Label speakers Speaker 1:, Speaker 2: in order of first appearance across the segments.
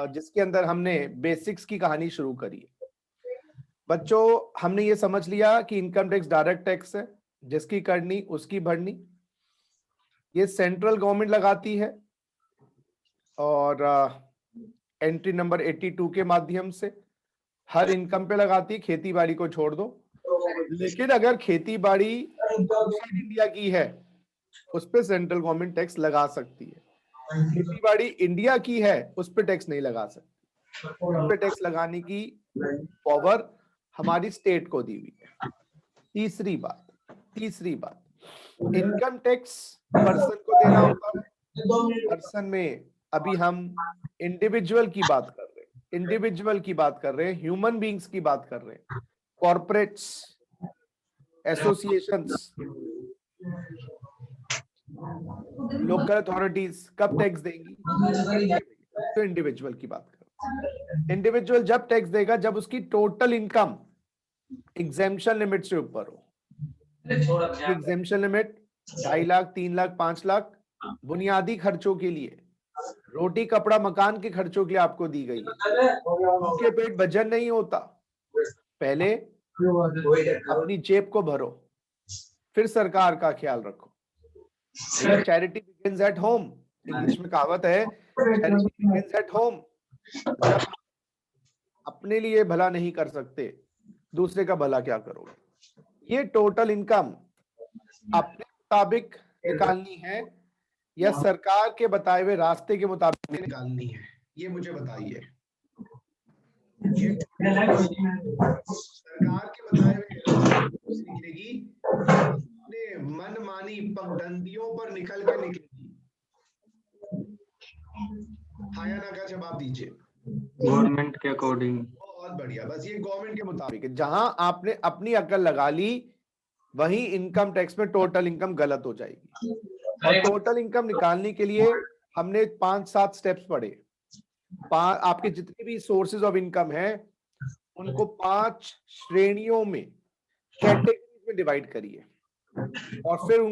Speaker 1: जिसके अंदर हमने बेसिक्स की कहानी शुरू करी है। बच्चों, हमने ये समझ लिया कि इनकम टैक्स डायरेक्ट टैक्स है, जिसकी करनी उसकी भरनी। ये सेंट्रल गवर्नमेंट लगाती है और एंट्री नंबर 82 के माध्यम से हर इनकम पे लगाती है, खेती बाड़ी को छोड़ दो। लेकिन अगर खेती बाड़ी आउटसाइड इंडिया की है, उस पर सेंट्रल गवर्नमेंट टैक्स लगा सकती है। खेती बाड़ी इंडिया की है, उस पर टैक्स नहीं लगा सकती। उस पर टैक्स लगाने की पावर हमारी स्टेट को दी हुई है। तीसरी बात, इनकम टैक्स पर्सन को देना होता है। पर्सन में अभी हम इंडिविजुअल की बात कर रहे हैं, ह्यूमन बींग्स की बात कर रहे हैं। कॉर्पोरेट्स, एसोसिएशंस, लोकल अथॉरिटीज कब टैक्स देंगी? तो इंडिविजुअल की बात कर रहे हैं। इंडिविजुअल जब टैक्स देगा जब उसकी टोटल इनकम एग्जेम्पशन लिमिट से ऊपर हो। एग्जेम्पशन लिमिट 2.5 लाख, 3 लाख, 5 लाख बुनियादी खर्चों के लिए, रोटी कपड़ा मकान के खर्चों के लिए आपको दी गई है। उनके पेट भजन नहीं होता। पहले अपनी जेब को भरो, फिर सरकार का ख्याल रखो। Charity begins at home, English में कहावत है, चैरिटी बिगिंस एट होम। जब अपने लिए भला नहीं कर सकते, दूसरे का भला क्या करोगे? ये टोटल इनकम अपने मुताबिक निकालनी है या सरकार के बताए हुए रास्ते के मुताबिक निकालनी है? ये मुझे बताइए। सरकार के बताए हुए निकलेगी, अपने मनमानी पगडंडियों पर निकल के निकलेगी? हाँ या ना का जवाब दीजिए।
Speaker 2: गवर्नमेंट के अकॉर्डिंग।
Speaker 1: बहुत बढ़िया, बस ये गवर्नमेंट के मुताबिक है। जहां आपने अपनी अकल लगा ली, वही इनकम टैक्स में टोटल इनकम गलत हो जाएगी। और टोटल इनकम निकालने के लिए हमने 5-7 स्टेप्स पढ़े। आपके जितने भी सोर्सेज ऑफ इनकम है, उनको 5 श्रेणियों में, कैटेगरीज में डिवाइड करिए और फिर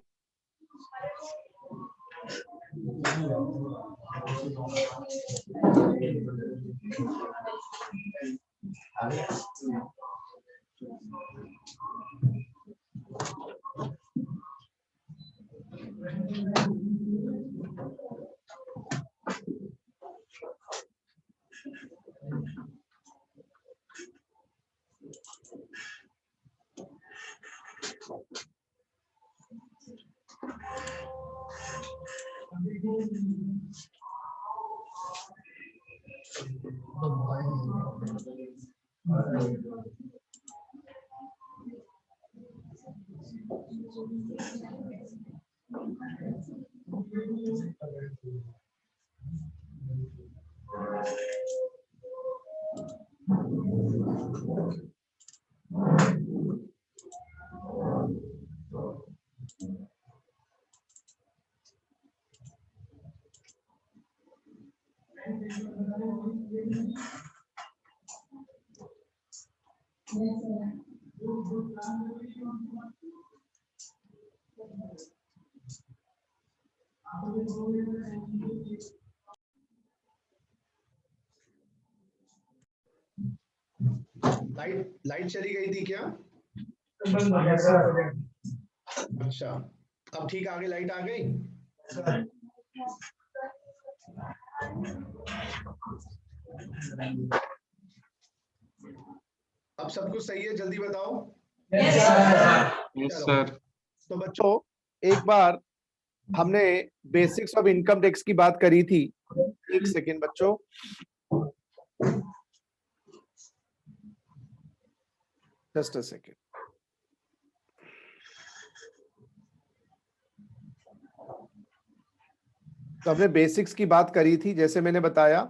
Speaker 1: लाइट चली गई थी क्या? अच्छा, अब ठीक आ गई, लाइट आ गई। अब सब कुछ सही है? जल्दी बताओ।
Speaker 2: Yes sir.
Speaker 1: तो बच्चों, एक बार हमने बेसिक्स ऑफ इनकम टैक्स की बात करी थी। एक सेकेंड बच्चों, जस्ट अ सेकेंड। तो हमने बेसिक्स की बात करी थी, जैसे मैंने बताया।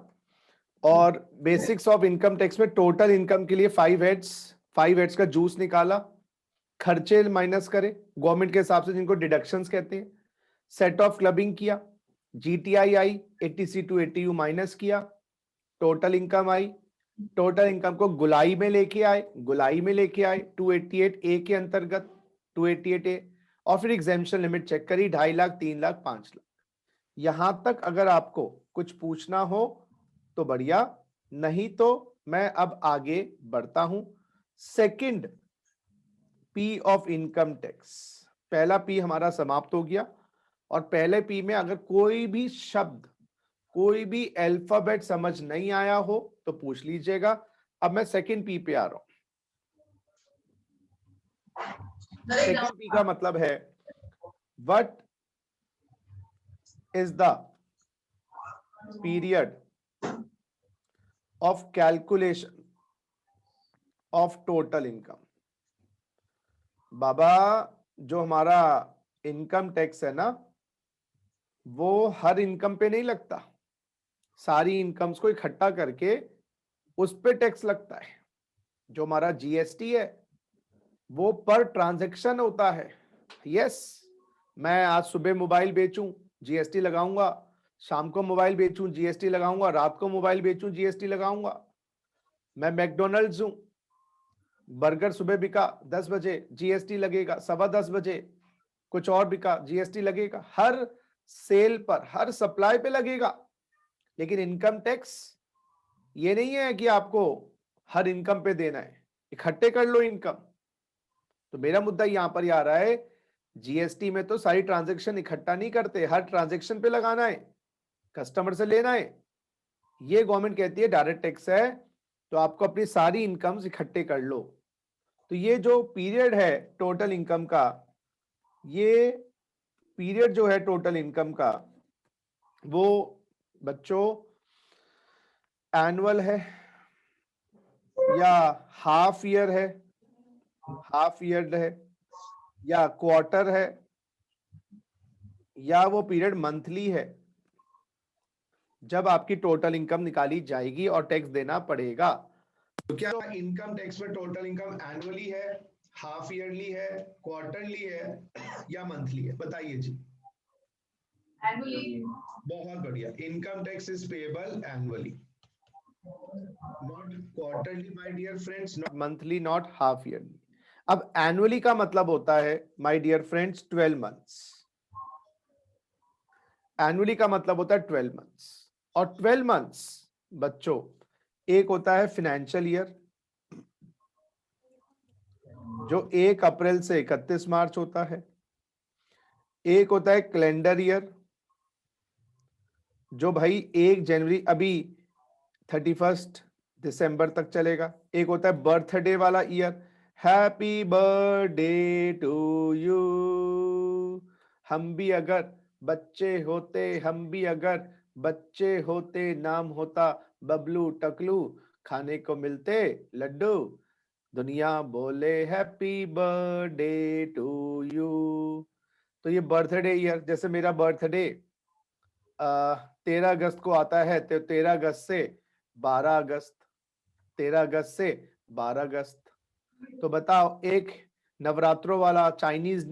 Speaker 1: और बेसिक्स ऑफ इनकम टैक्स में टोटल इनकम के लिए 5 हेड्स का जूस निकाला, खर्चे माइनस करे गवर्नमेंट के हिसाब से, जिनको डिडक्शंस कहते हैं। सेट ऑफ क्लबिंग किया, जीटीआई आई, 80C टू 80U माइनस किया, टोटल इनकम आई। टोटल इनकम को गुलाई में लेके आए 288A के अंतर्गत, 288A। और फिर एग्जेम्पशन लिमिट चेक करी, 2.5 लाख, 3 लाख, 5 लाख। यहां तक अगर आपको कुछ पूछना हो तो बढ़िया, नहीं तो मैं अब आगे बढ़ता हूं। Second P of income tax, पहला पी हमारा समाप्त हो गया, और पहले पी में अगर कोई भी शब्द, कोई भी अल्फाबेट समझ नहीं आया हो तो पूछ लीजिएगा। अब मैं सेकंड पी पे आ रहा हूं। सेकंड पी का मतलब है what is the period of calculation of total income. बाबा, जो हमारा इनकम टैक्स है ना, वो हर इनकम पे नहीं लगता, सारी इनकम्स को इकट्ठा करके उस पे टैक्स लगता है। जो हमारा जीएसटी है वो पर ट्रांजैक्शन होता है। यस, मैं आज सुबह मोबाइल बेचूं जीएसटी लगाऊंगा, शाम को मोबाइल बेचूं जीएसटी लगाऊंगा, रात को मोबाइल बेचूं जीएसटी लगाऊंगा। मैं मैकडोनल्ड्स हूं, बर्गर सुबह बिका 10 बजे जीएसटी लगेगा, 10:15 बजे कुछ और बिका जीएसटी लगेगा। हर सेल पर, हर सप्लाई पे लगेगा। लेकिन इनकम टैक्स ये नहीं है कि आपको हर इनकम पे देना है, इकट्ठे कर लो इनकम। तो मेरा मुद्दा यहां पर आ रहा है, जीएसटी में तो सारी ट्रांजैक्शन इकट्ठा नहीं करते, हर ट्रांजैक्शन पे लगाना है, कस्टमर से लेना है। ये गवर्नमेंट कहती है डायरेक्ट टैक्स है, तो आपको अपनी सारी इनकम्स इकट्ठे कर लो। तो ये जो पीरियड है टोटल इनकम का, ये पीरियड जो है टोटल इनकम का, वो बच्चों एनुअल है या हाफ ईयर है, हाफ ईयर है या क्वार्टर है, या वो पीरियड मंथली है जब आपकी टोटल इनकम निकाली जाएगी और टैक्स देना पड़ेगा। तो क्या इनकम टैक्स में टोटल इनकम एनुअली है, हाफ ईयरली है, क्वार्टरली है या मंथली है? बताइए जी।
Speaker 3: एनुअली।
Speaker 1: बहुत बढ़िया, income tax is payable annually, not quarterly my dear friends, not monthly, not half yearly. अब एनुअली का मतलब होता है my dear friends 12 months. Annually का मतलब होता है 12 मंथ्स, और 12 मंथ्स बच्चों, एक होता है फाइनेंशियल ईयर जो 1 अप्रैल से 31 मार्च होता है, एक होता है कैलेंडर ईयर जो भाई 1 जनवरी अभी 31 दिसंबर तक चलेगा, एक होता है बर्थडे वाला year, happy birthday to you. हम भी अगर बच्चे होते, हम भी अगर बच्चे होते, नाम होता बबलू टकलू, खाने को मिलते लड्डू, दुनिया बोले हैप्पी बर्थडे टू यू। तो ये बर्थडे ईयर, जैसे मेरा बर्थडे 13 अगस्त को आता है, तो 13 अगस्त से 12 अगस्त, 13 अगस्त से 12 अगस्त। तो बताओ, एक नवरात्रों वाला चाइनीज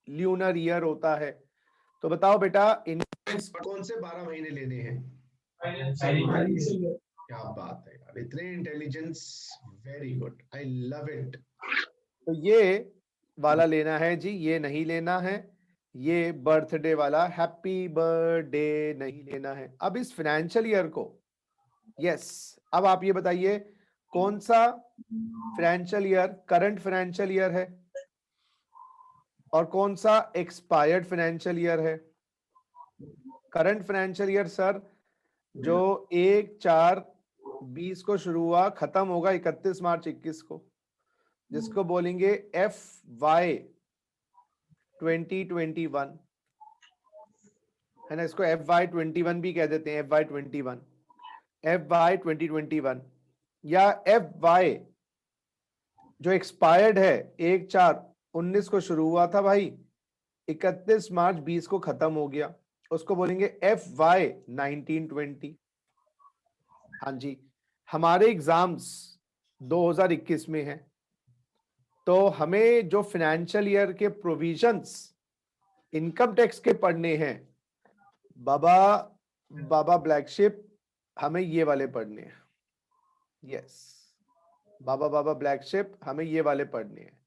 Speaker 1: ल्यूनर ईयर होता है। तो बताओ बेटा, इन कौन से 12 महीने लेने हैं? क्या बात है यार, इतने intelligence, very good, I love it. तो ये वाला लेना है जी, ये नहीं लेना है, ये बर्थडे वाला हैप्पी बर्थडे नहीं लेना है। अब इस फाइनेंशियल ईयर को, यस, अब आप ये बताइए कौन सा financial year current financial year है और कौन सा एक्सपायर्ड फाइनेंशियल ईयर है? करंट फाइनेंशियल ईयर सर जो 1/4/20 को शुरू हुआ, खत्म होगा 31 मार्च 21 को, जिसको बोलेंगे FY 2021, है ना। इसको FY 21 भी कह देते हैं, FY 21, FY 2021 या FY जो एक्सपायर्ड है 1/4/19 को शुरू हुआ था भाई, 31 मार्च 20 को खत्म हो गया, उसको बोलेंगे FY 1920। हाँ जी, हमारे एग्जाम्स 2021 में है, तो हमें जो फाइनेंशियल ईयर के प्रोविजंस इनकम टैक्स के पढ़ने हैं बाबा ब्लैक शिप, हमें ये वाले पढ़ने हैं। यस बाबा ब्लैक शिप, हमें ये वाले पढ़ने हैं।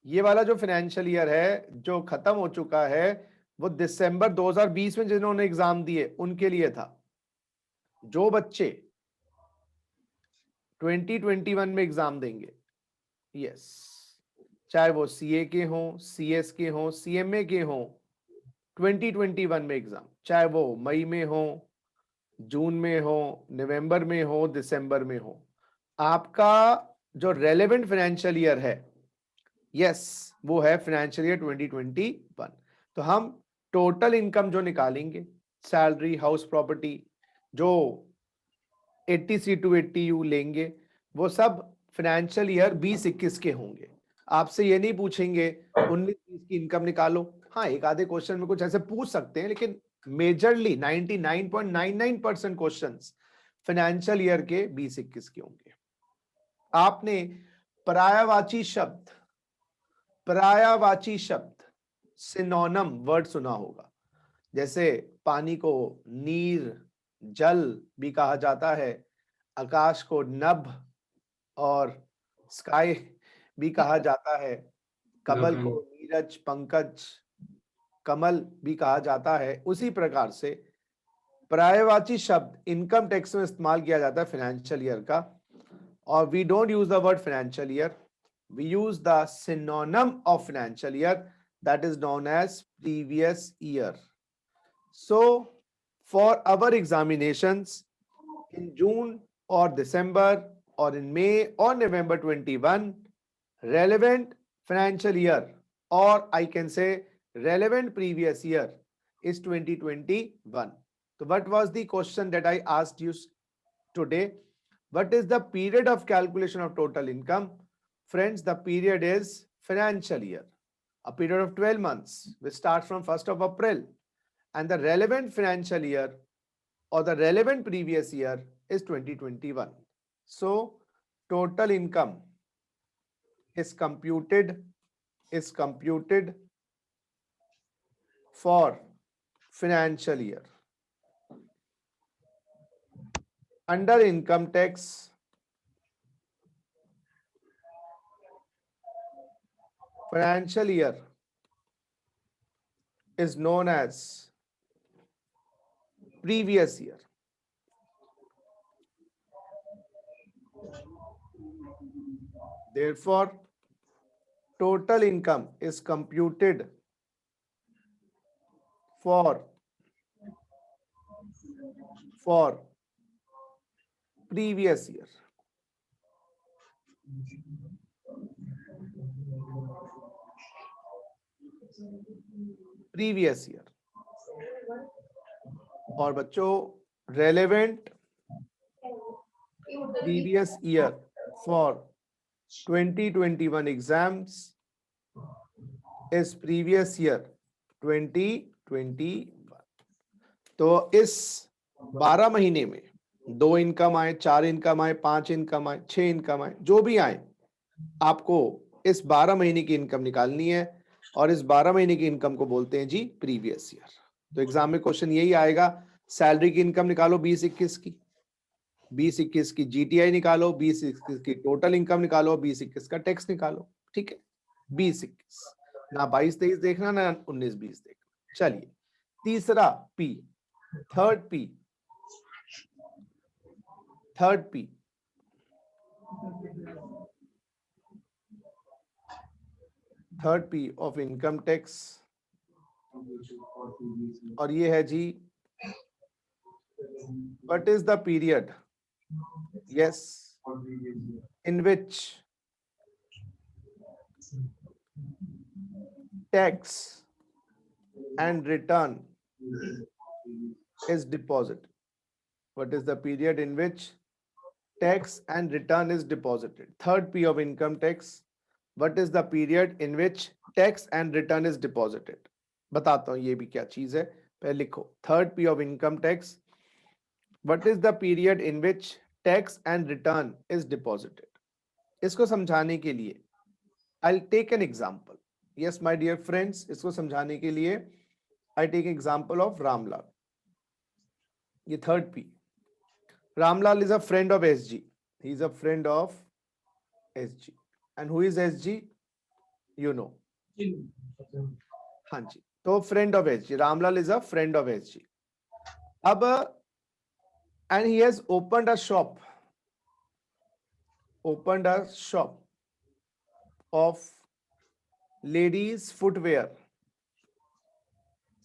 Speaker 1: ये वाला जो फाइनेंशियल ईयर है जो खत्म हो चुका है, वो दिसंबर 2020 में जिन्होंने एग्जाम दिए उनके लिए था। जो बच्चे 2021 में एग्जाम देंगे, यस, चाहे वो सीए के हों, सीएस के हों, सीएमए के हों, 2021 में एग्जाम, चाहे वो मई में हो, जून में हो, नवंबर में हो, दिसंबर में हो, आपका जो रेलेवेंट फाइनेंशियल ईयर है, यस, वो है फाइनेंशियल ईयर 2021। तो हम टोटल इनकम जो निकालेंगे, सैलरी, हाउस प्रॉपर्टी, जो 80C to 80U लेंगे, वो सब फाइनेंशियल ईयर 2021 के होंगे। आपसे ये नहीं पूछेंगे 19-20 की इनकम निकालो। हाँ, एक आधे क्वेश्चन में कुछ ऐसे पूछ सकते हैं, लेकिन मेजरली 99.99% क्वेश्चंस फाइनेंशियल ईयर के 2021 के होंगे। आपने पर्यायवाची शब्द सिनोनिम वर्ड सुना होगा, जैसे पानी को नीर, जल भी कहा जाता है, आकाश को नभ और स्काई भी कहा जाता है, कमल को नीरज, पंकज, कमल भी कहा जाता है। उसी प्रकार से पर्यायवाची शब्द इनकम टैक्स में इस्तेमाल किया जाता है फाइनेंशियल ईयर का, और we don't use the word financial year, we use the synonym of financial year, that is known as previous year. So for our examinations in June or December or in May or November 21, relevant financial year, or I can say relevant previous year, is 2021. So what was the question that I asked you today? What is the period of calculation of total income? Friends, the period is financial year, a period of 12 months, which starts from 1st of April. And the relevant financial year or the relevant previous year is 2021. So total income is computed for financial year. Under income tax, financial year is known as previous year. Therefore, total income is computed for previous year. Previous year. और बच्चों, relevant previous year for 2021 exams is previous year 2021. तो इस 12 महीने में 2 income आए, 4 income आए, 5 income आए, 6 income आए, जो भी आए, आपको इस 12 महीने की इनकम निकालनी है, और इस 12 महीने की इनकम को बोलते हैं जी प्रीवियस ईयर। तो एग्जाम में क्वेश्चन यही आएगा, सैलरी की इनकम निकालो 2021 की, 2021 की जीटीआई निकालो, 2021 की टोटल इनकम निकालो, 2021 का टैक्स निकालो। ठीक है, 2021, ना 22-23 देखना, ना 19-20 देखना। चलिए, तीसरा P, third P of income tax, और ये है जी what is the period, yes, in which tax and return is deposited. What is the period in which tax and return is deposited? Third P of income tax. What is the period in which tax and return is deposited? बताता हूँ ये भी क्या चीज है, पहले लिखो। Third P of income tax. What is the period in which tax and return is deposited? इसको समझाने के लिए I'll take an example. Yes, my dear friends, इसको समझाने के लिए I take example of Ramlal. ये third P. Ramlal is a friend of SG. He is a friend of SG. And who is SG? You know. हाँ जी, तो friend of SG. Ramlal is a friend of SG. अब and he has opened a shop opened a shop of ladies footwear.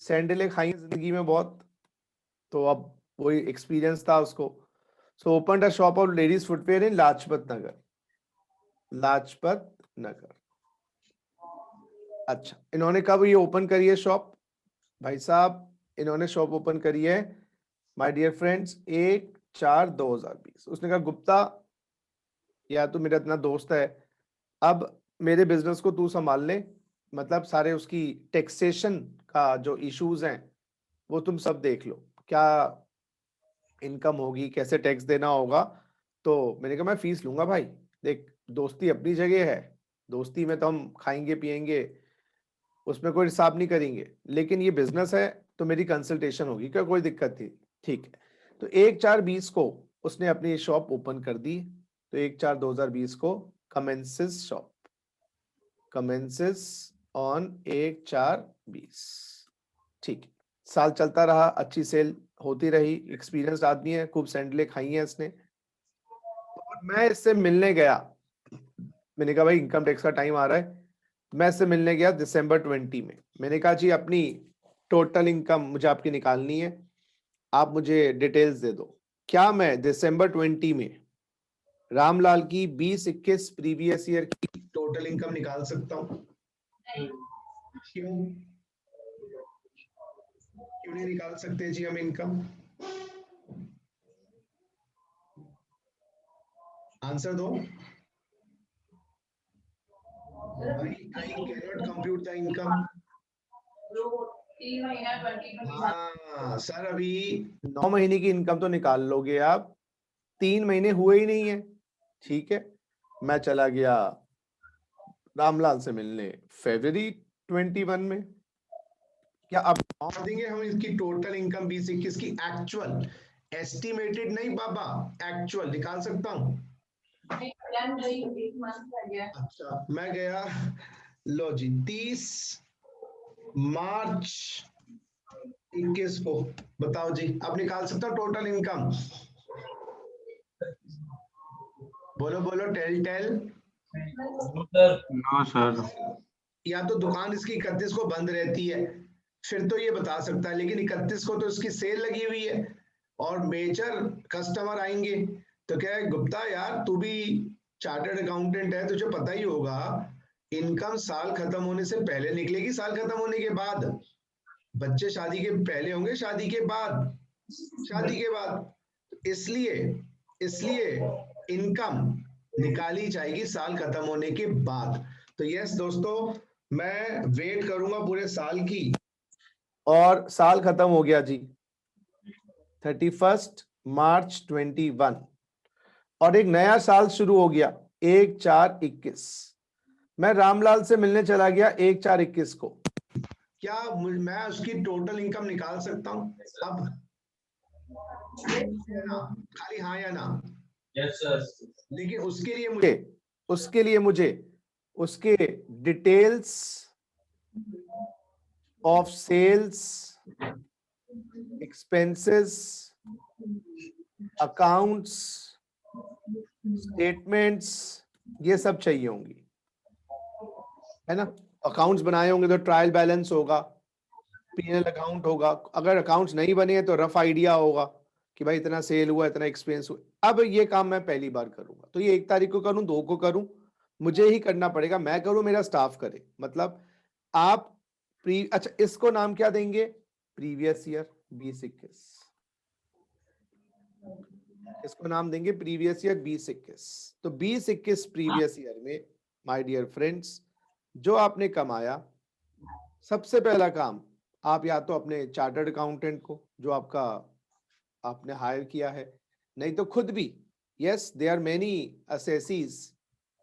Speaker 1: सैंडलें खाई हैं जिंदगी में बहुत, तो अब वही एक्सपीरियंस था उसको. So open a shop of ladies footwear in Lajpat Nagar. Lajpat Nagar. अच्छा, इन्होंने कब ये ओपन करी है शॉप? भाई साहब, इन्होंने शॉप ओपन करी है माय डियर फ्रेंड्स 1/4/2020. उसने कहा गुप्ता, या तो मेरा इतना दोस्त है, अब मेरे बिजनेस को तू संभाल ले, मतलब सारे उसकी टैक्सेशन का जो इश्यूज हैं वो तुम सब देख लो, क्या इनकम होगी, कैसे टैक्स देना होगा. तो मैंने कहा मैं फीस लूंगा भाई. देख, दोस्ती अपनी जगह है, दोस्ती में तो हम खाएंगे पिएंगे, उसमें कोई हिसाब नहीं करेंगे, लेकिन ये बिजनेस है तो मेरी कंसल्टेशन होगी, क्या कोई दिक्कत थी? ठीक है. तो 1/4/20 को उसने अपनी शॉप ओपन कर दी. तो 1/4/2020 को कमेंसेस शॉप, कमेंसेस ऑन 1/4/20. ठीक है, साल चलता रहा, अच्छी सेल होती रही, एक्सपीरियंस्ड आदमी है, खूब सैंडलें खाई हैं इसने. और मैं इससे मिलने गया, मैंने कहा भाई इनकम टैक्स का टाइम आ रहा है. मैं इससे मिलने गया दिसंबर 20 में. मैंने कहा जी अपनी टोटल इनकम मुझे आपकी निकालनी है, आप मुझे डिटेल्स दे दो. क्या मैं दिसंबर 20 में रामलाल की 20-21 प्रीवियस ईयर की टोटल इनकम निकाल सकता हूँ? क्यों क्यों नहीं निकाल सकते जी हम इनकम? आंसर दो. I cannot compute the income.
Speaker 3: 3 महीना 2020.
Speaker 1: हाँ सर, अभी 9 महीने की इनकम तो निकाल लोगे आप, 3 महीने हुए ही नहीं है. ठीक है, मैं चला गया रामलाल से मिलने फरवरी 21 में. क्या अब और देंगे हम इसकी टोटल इनकम 20-21 की एक्चुअल, एस्टिमेटेड नहीं बाबा, एक्चुअल निकाल सकता हूँ. अच्छा, मैं गया, लो जी 30 मार्च 21 को, बताओ जी, अब निकाल सकता हूँ टोटल इनकम? बोलो बोलो, टेल टेल.
Speaker 2: No sir.
Speaker 1: या तो दुकान इसकी 31 को बंद रहती है, फिर तो ये बता सकता है, लेकिन 31 को तो इसकी सेल लगी हुई है और मेजर कस्टमर आएंगे. तो क्या है गुप्ता यार, तू भी चार्टर्ड अकाउंटेंट है, तुझे पता ही होगा इनकम साल खत्म होने से पहले निकलेगी, साल खत्म होने के बाद? बच्चे शादी के पहले होंगे, शादी के बाद? शादी के बाद. इसलिए इसलिए इनकम निकाली जाएगी साल खत्म होने के बाद. तो यस दोस्तों, मैं वेट करूंगा पूरे साल की, और साल खत्म हो गया जी 31 मार्च 21, और एक नया साल शुरू हो गया 1/4/21. मैं रामलाल से मिलने चला गया 1/4/21 को. क्या मैं उसकी टोटल इनकम निकाल सकता हूं अब? खाली हाँ या ना?
Speaker 4: Yes sir.
Speaker 1: लेकिन उसके लिए मुझे उसके details of sales, expenses, accounts, statements, ये सब चाहिए होंगी, है ना? अकाउंट्स बनाए होंगे तो ट्रायल बैलेंस होगा, पीएनएल अकाउंट होगा, अगर अकाउंट्स नहीं बने हैं तो रफ आइडिया होगा कि भाई इतना सेल हुआ, इतना एक्सपेंस हुआ. अब ये काम मैं पहली बार करूंगा, तो ये 1 तारीख को करूं, 2 को करूं, मुझे ही करना पड़ेगा. मैं करूं, मेरा स्टाफ करे, मतलब आप अच्छा इसको नाम क्या देंगे? Previous year 20-21. इसको नाम देंगे प्रीवियस ईयर 20-21. तो 20-21 प्रीवियस ईयर में माय डियर फ्रेंड्स, जो आपने कमाया, सबसे पहला काम आप या तो अपने चार्टर्ड अकाउंटेंट को, जो आपका आपने हायर किया है, नहीं तो खुद भी. Yes, there are many assessees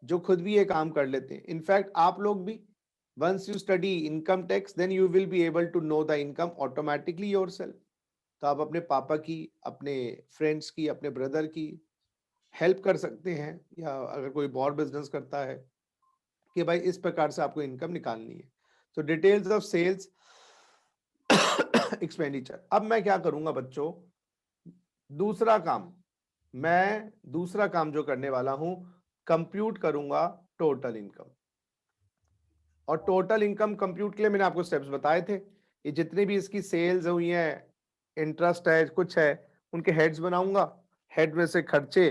Speaker 1: जो खुद भी ये काम कर लेते हैं. इनफैक्ट आप लोग भी, once you study income tax, then you will be able to know the income automatically yourself. तो आप अपने पापा की, अपने फ्रेंड्स की, अपने ब्रदर की हेल्प कर सकते हैं, या अगर कोई और बिजनेस करता है कि भाई इस प्रकार से आपको इनकम निकालनी है. तो डिटेल्स ऑफ सेल्स, एक्सपेंडिचर. अब मैं क्या करूंगा बच्चों, दूसरा काम जो करने वाला हूं, कंप्यूट करूंगा टोटल इनकम। और टोटल इनकम कंप्यूट के लिए मैंने आपको स्टेप्स बताए थे। ये जितने भी इसकी सेल्स हुई हैं, इंटरेस्ट है, कुछ है, उनके हेड्स बनाऊंगा। हेड में से खर्चे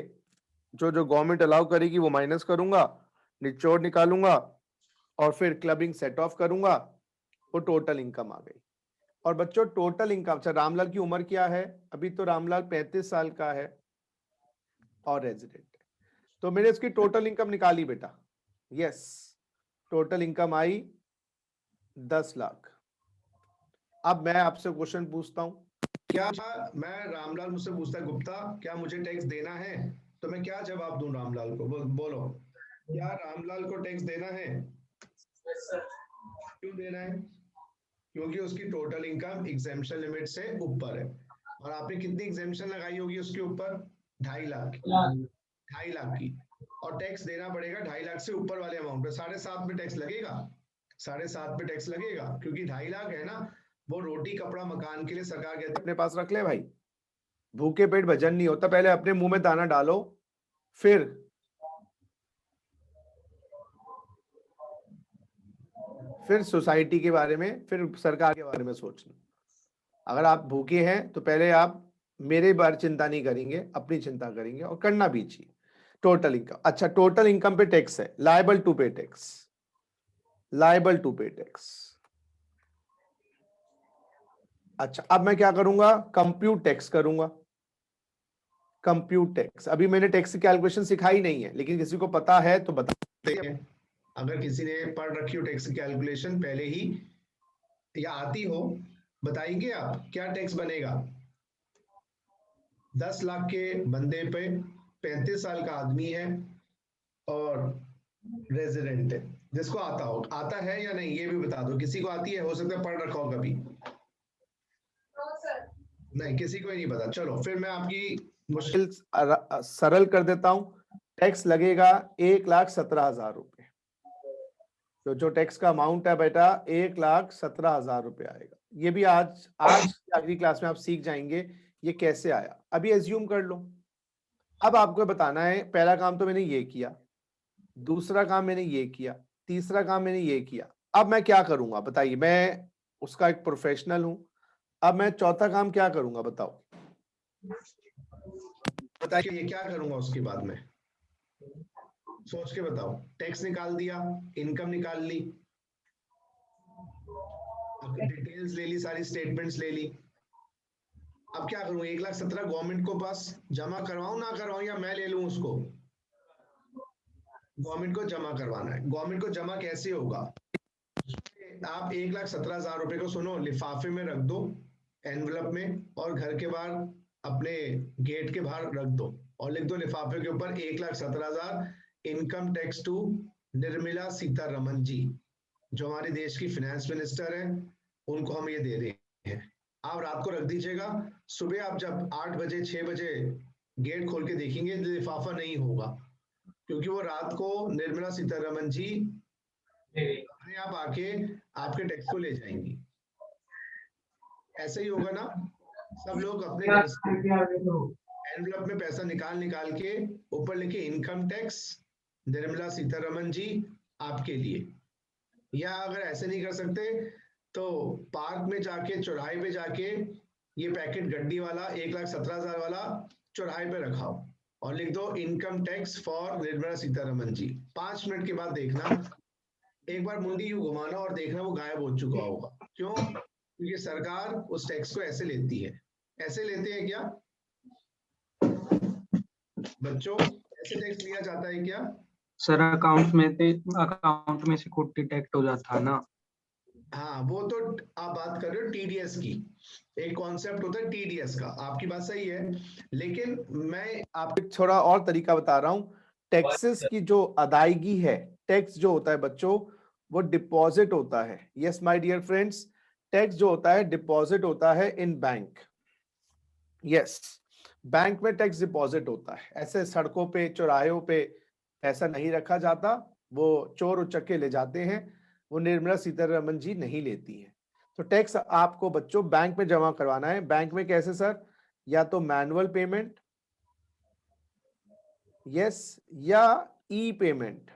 Speaker 1: जो जो गवर्नमेंट अलाउ करेगी वो माइनस करूंगा, निचोड़ निकालूंगा और फिर क्लबिंग सेट ऑफ करूंगा, वो टोटल इनकम आ गई। और बच्चों टोटल इनकम, अच्छा रामलाल की उम्र क्या है? अभी तो रामलाल 35 साल का है और रेजिडेंट है। तो मैंने इसकी टोटल इनकम निकाली बेटा। यस, टोटल इनकम आई 10 लाख। अब मैं आपसे क्वेश्चन पूछता हूं, क्या मैं रामलाल मुझसे पूछता है गुप्ता क्या मुझे टैक्स देना है, तो मैं क्या जवाब दूं रामलाल को? बोलो, क्या रामलाल को टैक्स देना है? क्यों देना है? क्योंकि उसकी टोटल इनकम एग्जेम्पशन लिमिट से ऊपर है। और आपने कितनी एग्जेम्पशन लगाई होगी उसके ऊपर? 2.5 लाख, 2.5 लाख की। और टैक्स देना पड़ेगा 2.5 लाख से ऊपर वाले अमाउंट पे। 7.5 पे टैक्स लगेगा, 7.5 पे टैक्स लगेगा, क्योंकि 2.5 लाख है ना, वो रोटी कपड़ा मकान के लिए सरकार कहती है अपने पास रख ले भाई, भूखे पेट भजन नहीं होता, पहले अपने मुंह में दाना डालो, फिर सोसाइटी के बारे में, फिर सरकार के बारे में सोचना। अगर आप भूखे हैं तो पहले आप मेरे बारे चिंता नहीं करेंगे, अपनी चिंता करेंगे, और करना भी चाहिए। टोटल इनकम, अच्छा टोटल इनकम पे टैक्स है, लायबल टू पे टैक्स, लायबल टू पे टैक्स। अच्छा अब मैं क्या करूंगा? कंप्यूट टैक्स करूंगा। कंप्यूट टैक्स, अभी मैंने टैक्स की कैलकुलेशन सिखाई नहीं है, लेकिन किसी को पता है तो बताते हैं। अगर किसी ने पढ़ रखी हो टैक्स की कैलकुलेशन पहले ही या आती हो, बताएंगे आप क्या टैक्स बनेगा? 10 लाख के बंदे पे 35 साल का आदमी है और रेजिडेंट है, जिसको आता हो, आता है या नहीं ये भी बता दो। किसी को आती है? हो सकता है पढ़ रखा हो कभी। नहीं, किसी को ही नहीं पता। चलो फिर मैं आपकी मुश्किल सरल कर देता हूं। टैक्स लगेगा 1,17,000 रुपए। तो जो टैक्स का अमाउंट है बेटा 1,17,000 रुपए आएगा। ये भी आज अगली क्लास में आप सीख जाएंगे ये कैसे आया। अभी एज्यूम कर लो, अब आपको बताना है पहला काम तो मैंने ये किया, दूसरा काम मैंने ये किया, तीसरा काम मैंने ये किया। अब मैं क्या करूंगा बताइए? मैं उसका एक प्रोफेशनल हूं। अब मैं चौथा काम क्या करूंगा बताओ? बताइए ये क्या करूंगा उसके बाद में? सोच के बताओ। टैक्स निकाल दिया, इनकम निकाल ली, डिटेल्स ले ली, सारी स्टेटमेंट्स ले ली। अब क्या करूं? 1,17,000 गवर्नमेंट को पास जमा करवाऊं ना करवाऊं, या मैं ले लूं उसको? गवर्नमेंट को जमा करवाना है। गवर्नमेंट को जमा कैसे होगा? आप 1,17,000 रुपए को सुनो लिफाफे में रख दो, एनवलप में, और घर के बाहर अपने गेट के बाहर रख दो और लिख दो लिफाफे के ऊपर 1,17,000 income tax to Nirmala Sitharaman ji, जो हमारे देश की फाइनेंस मिनिस्टर है, उनको हम ये दे रहे हैं। आप रात को रख दीजिएगा, सुबह आप जब 8 बजे 6 बजे गेट खोल के देखेंगे लिफाफा नहीं होगा, क्योंकि वो रात को निर्मला सीतारमन जी अपने आप आके आपके टैक्स को ले जाएंगी। ऐसे ही होगा ना? सब लोग अपने घर से एनवलप में पैसा निकाल निकाल के ऊपर लिखे इनकम टैक्स निर्मला सीतारमन जी आपके लिए। या अगर ऐसे नहीं कर सकते तो पार्क में जाके, चौराहे पे जाके ये पैकेट गड्डी वाला 1,17,000 वाला चौराहे पे रखाओ और लिख दो income tax for Nirmala Sitharaman ji. 5 minute के बाद देखना, एक बार मुंडी यूं घुमाना और देखना वो गायब हो चुका होगा। क्यों? क्योंकि सरकार उस टैक्स को ऐसे लेती है। ऐसे लेते हैं क्या बच्चों? ऐसे टैक्स लिया जाता है क्या?
Speaker 2: सर अकाउंट में से खुद डिटेक्ट हो जाता है ना।
Speaker 1: हाँ, वो तो आप बात कर रहे हो टीडीएस की। एक कॉन्सेप्ट होता है टीडीएस का, आपकी बात सही है, लेकिन मैं आपको थोड़ा और तरीका बता रहा हूं। टैक्सेस की जो अदायगी है, टैक्स जो होता है बच्चों वो डिपॉजिट होता है। Yes my dear friends, tax जो होता है डिपॉजिट होता है इन बैंक। यस, बैंक में टैक्स डिपॉजिट होता है। ऐसे सड़कों पे चौराहों पे पैसा नहीं रखा जाता, वो चोर उचक्के ले जाते हैं, वो निर्मला सीतारमन जी नहीं लेती है। तो टैक्स आपको बच्चों बैंक में जमा करवाना है। बैंक में कैसे सर? या तो मैनुअल पेमेंट, यस, या ई पेमेंट,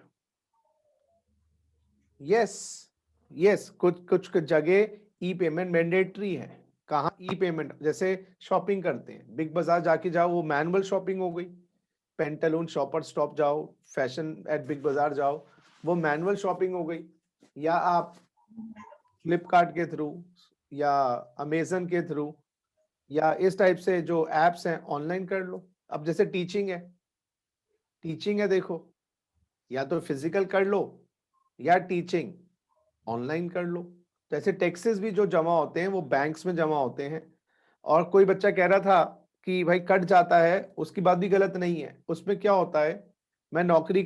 Speaker 1: यस कुछ कुछ जगह ई पेमेंट मैंडेटरी है। कहाँ ई पेमेंट? जैसे शॉपिंग करते हैं, बिग बाजार जाके जाओ, वो मैनुअल शॉपिंग हो गई। पेंटालून शॉपर स्टॉप जाओ, फैशन एट बिग बाजार जाओ, वो मैनुअल शॉपिंग हो गई। या आप फ्लिपकार्ट के थ्रू या अमेजन के थ्रू या इस टाइप से जो एप्स हैं ऑनलाइन कर लो। अब जैसे टीचिंग है, देखो, या तो फिजिकल कर लो या टीचिंग ऑनलाइन कर लो। जैसे टैक्सेस भी जो जमा होते हैं वो बैंक्स में जमा होते हैं। और कोई बच्चा कह रहा था कि भाई कट जाता है, उसकी बात भी गलत नहीं है। उसमें क्या होता है, मैं नौकरी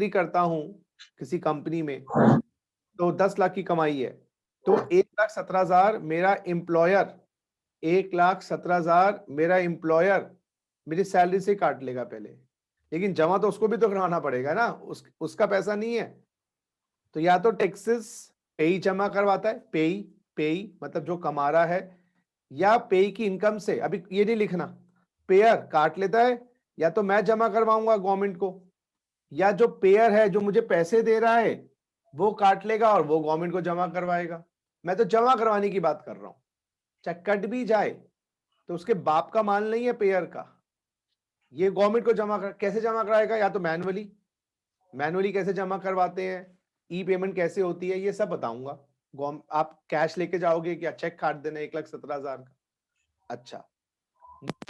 Speaker 1: करता हूँ किसी कंपनी में, तो 10 लाख की कमाई है, तो 1,17,000 मेरा एम्प्लॉयर 1,17,000 मेरा एम्प्लॉयर मेरी सैलरी से काट लेगा पहले, लेकिन जमा तो उसको भी तो करवाना पड़ेगा ना, उसका पैसा नहीं है। तो या तो टैक्सेस पेई जमा करवाता है, पेई मतलब जो कमा रहा है, या पेई की इनकम से, अभी ये नहीं लिखना, पेयर काट लेता है, या तो मैं जमा करवाऊंगा गवर्नमेंट को, या जो पेयर है जो मुझे पैसे दे रहा है वो काट लेगा और वो गवर्नमेंट को जमा करवाएगा। मैं तो जमा करवाने की बात कर रहा हूं। चाहे कट भी जाए तो उसके बाप का माल नहीं है पेयर का, ये गवर्नमेंट को कैसे जमा कराएगा? या तो मैनुअली कैसे जमा करवाते हैं, ई पेमेंट कैसे होती है, ये सब बताऊंगा। आप कैश लेके जाओगे क्या, चेक काट देना 1,17,000 का। अच्छा,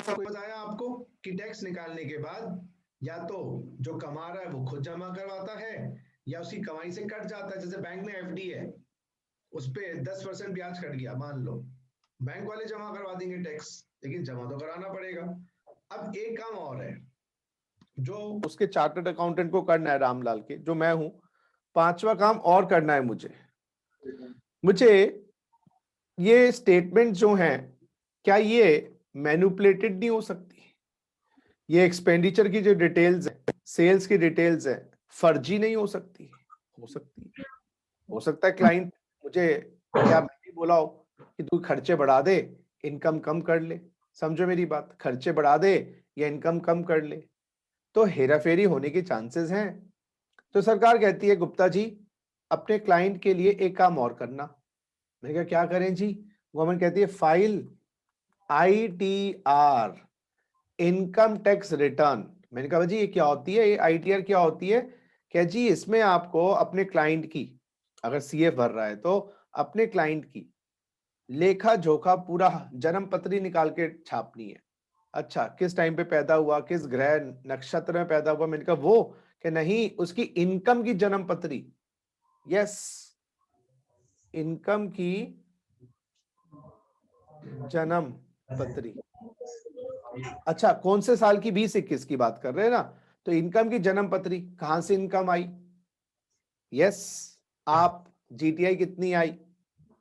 Speaker 4: बताया आपको कि टैक्स निकालने के बाद या तो जो कमा रहा है वो खुद जमा करवाता है या उसकी कमाई से कट जाता है। जैसे बैंक में एफडी है, उस पे 10% ब्याज कट गया, मान लो, बैंक वाले जमा करवा देंगे टैक्स, लेकिन जमा तो कराना पड़ेगा। अब एक काम और है जो
Speaker 1: उसके चार्टर्ड अकाउंटेंट को करना है, रामलाल के, जो मैं हूं, 5वां काम और करना है मुझे ये स्टेटमेंट जो हैं, क्या ये मैनिपुलेटेड नहीं हो सकती? ये एक्सपेंडिचर की जो डिटेल्स है, सेल्स की डिटेल्स है, फर्जी नहीं हो सकती? हो सकती है। हो सकता है क्लाइंट मुझे, या मैंने बोला हो कि तू खर्चे बढ़ा दे, इनकम कम कर ले। समझो मेरी बात, खर्चे बढ़ा दे या इनकम कम कर ले, तो हेराफेरी होने के चांसेस हैं। तो सरकार कहती है गुप्ता जी अपने क्लाइंट के लिए एक काम और करना। मैंने कहा क्या करें जी? गवर्नमेंट कहती है file ITR, income tax return. मैंने कहा जी ये क्या होती है, ये ITR क्या होती है? क्या जी इसमें आपको अपने क्लाइंट की, अगर CF भर रहा है तो अपने क्लाइंट की लेखा जोखा पूरा जन्म पत्री निकाल के छापनी है। अच्छा, किस टाइम पे पैदा हुआ, किस ग्रह नक्षत्र में पैदा हुआ? मैंने कहा वो, कि नहीं, उसकी इनकम की जन्म पत्री। यस, इनकम की जन्म पत्री। अच्छा, कौन से साल की? 2021 की बात कर रहे हैं ना, तो इनकम की जन्म पत्री, कहां से इनकम आई? यस, आप GTI कितनी आई,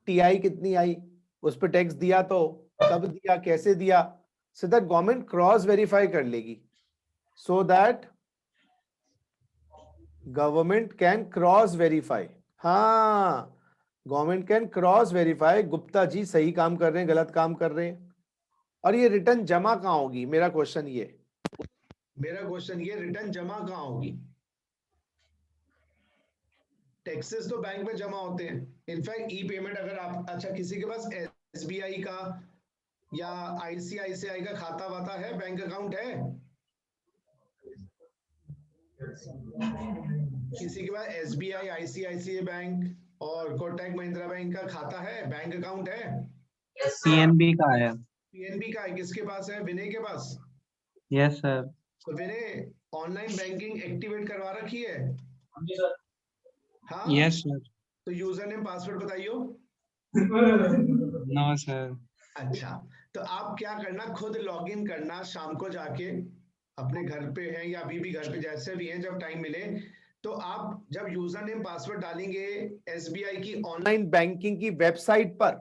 Speaker 1: TI कितनी आई, उस पर टैक्स दिया तो कब दिया, कैसे दिया, so that government cross verify कर लेगी, so that government can cross verify. हाँ, government can cross verify Gupta ji सही काम कर रहे हैं, गलत काम कर रहे हैं। और ये रिटर्न जमा कहाँ होगी? मेरा क्वेश्चन ये
Speaker 4: रिटर्न जमा कहाँ होगी? टैक्सेस तो बैंक में जमा होते हैं। इनफैक्ट ई पेमेंट अगर आप, अच्छा किसी के पास SBI का या ICICI का खाता वाता है, बैंक अकाउंट है? किसी के पास SBI, ICICI बैंक और कोटक महिंद्रा बैंक का खाता है, बैंक अकाउंट है?
Speaker 2: PNB का है।
Speaker 4: PNB का है। किसके पास है? विनय के पास।
Speaker 2: Yes sir.
Speaker 4: तो विनय ऑनलाइन बैंकिंग एक्टिवेट करवा रखी है? हाँ,
Speaker 2: यस सर।
Speaker 4: तो यूजर नेम पासवर्ड बताइयो।
Speaker 2: No sir.
Speaker 4: अच्छा, तो आप क्या करना, खुद लॉगिन करना, शाम को जाके, अपने घर पे हैं या अभी भी घर पे, जैसे भी हैं, जब टाइम मिले तो आप जब यूजर नेम पासवर्ड डालेंगे SBI की
Speaker 1: ऑनलाइन बैंकिंग की वेबसाइट पर,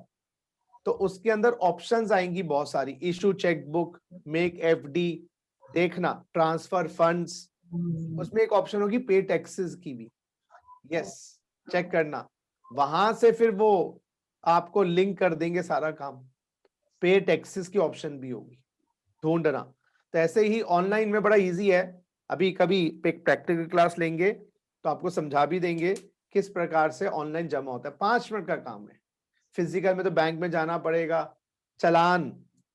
Speaker 1: तो उसके अंदर ऑप्शंस आएंगी बहुत सारी, इशू चेकबुक, मेक FD, देखना ट्रांसफर फंड्स, उसमें एक ऑप्शन होगी पे टैक्सेस की भी। यस, चेक करना, वहां से फिर वो आपको लिंक कर देंगे सारा काम। पे टैक्सेस की ऑप्शन भी होगी, ढूंढना। तो ऐसे ही ऑनलाइन में बड़ा इजी है, अभी कभी एक प्रैक्टिकल क्लास लेंगे तो आपको समझा भी देंगे किस प्रकार से ऑनलाइन जमा होता है। 5 मिनट का काम है। फिजिकल में तो बैंक में जाना पड़ेगा, चालान,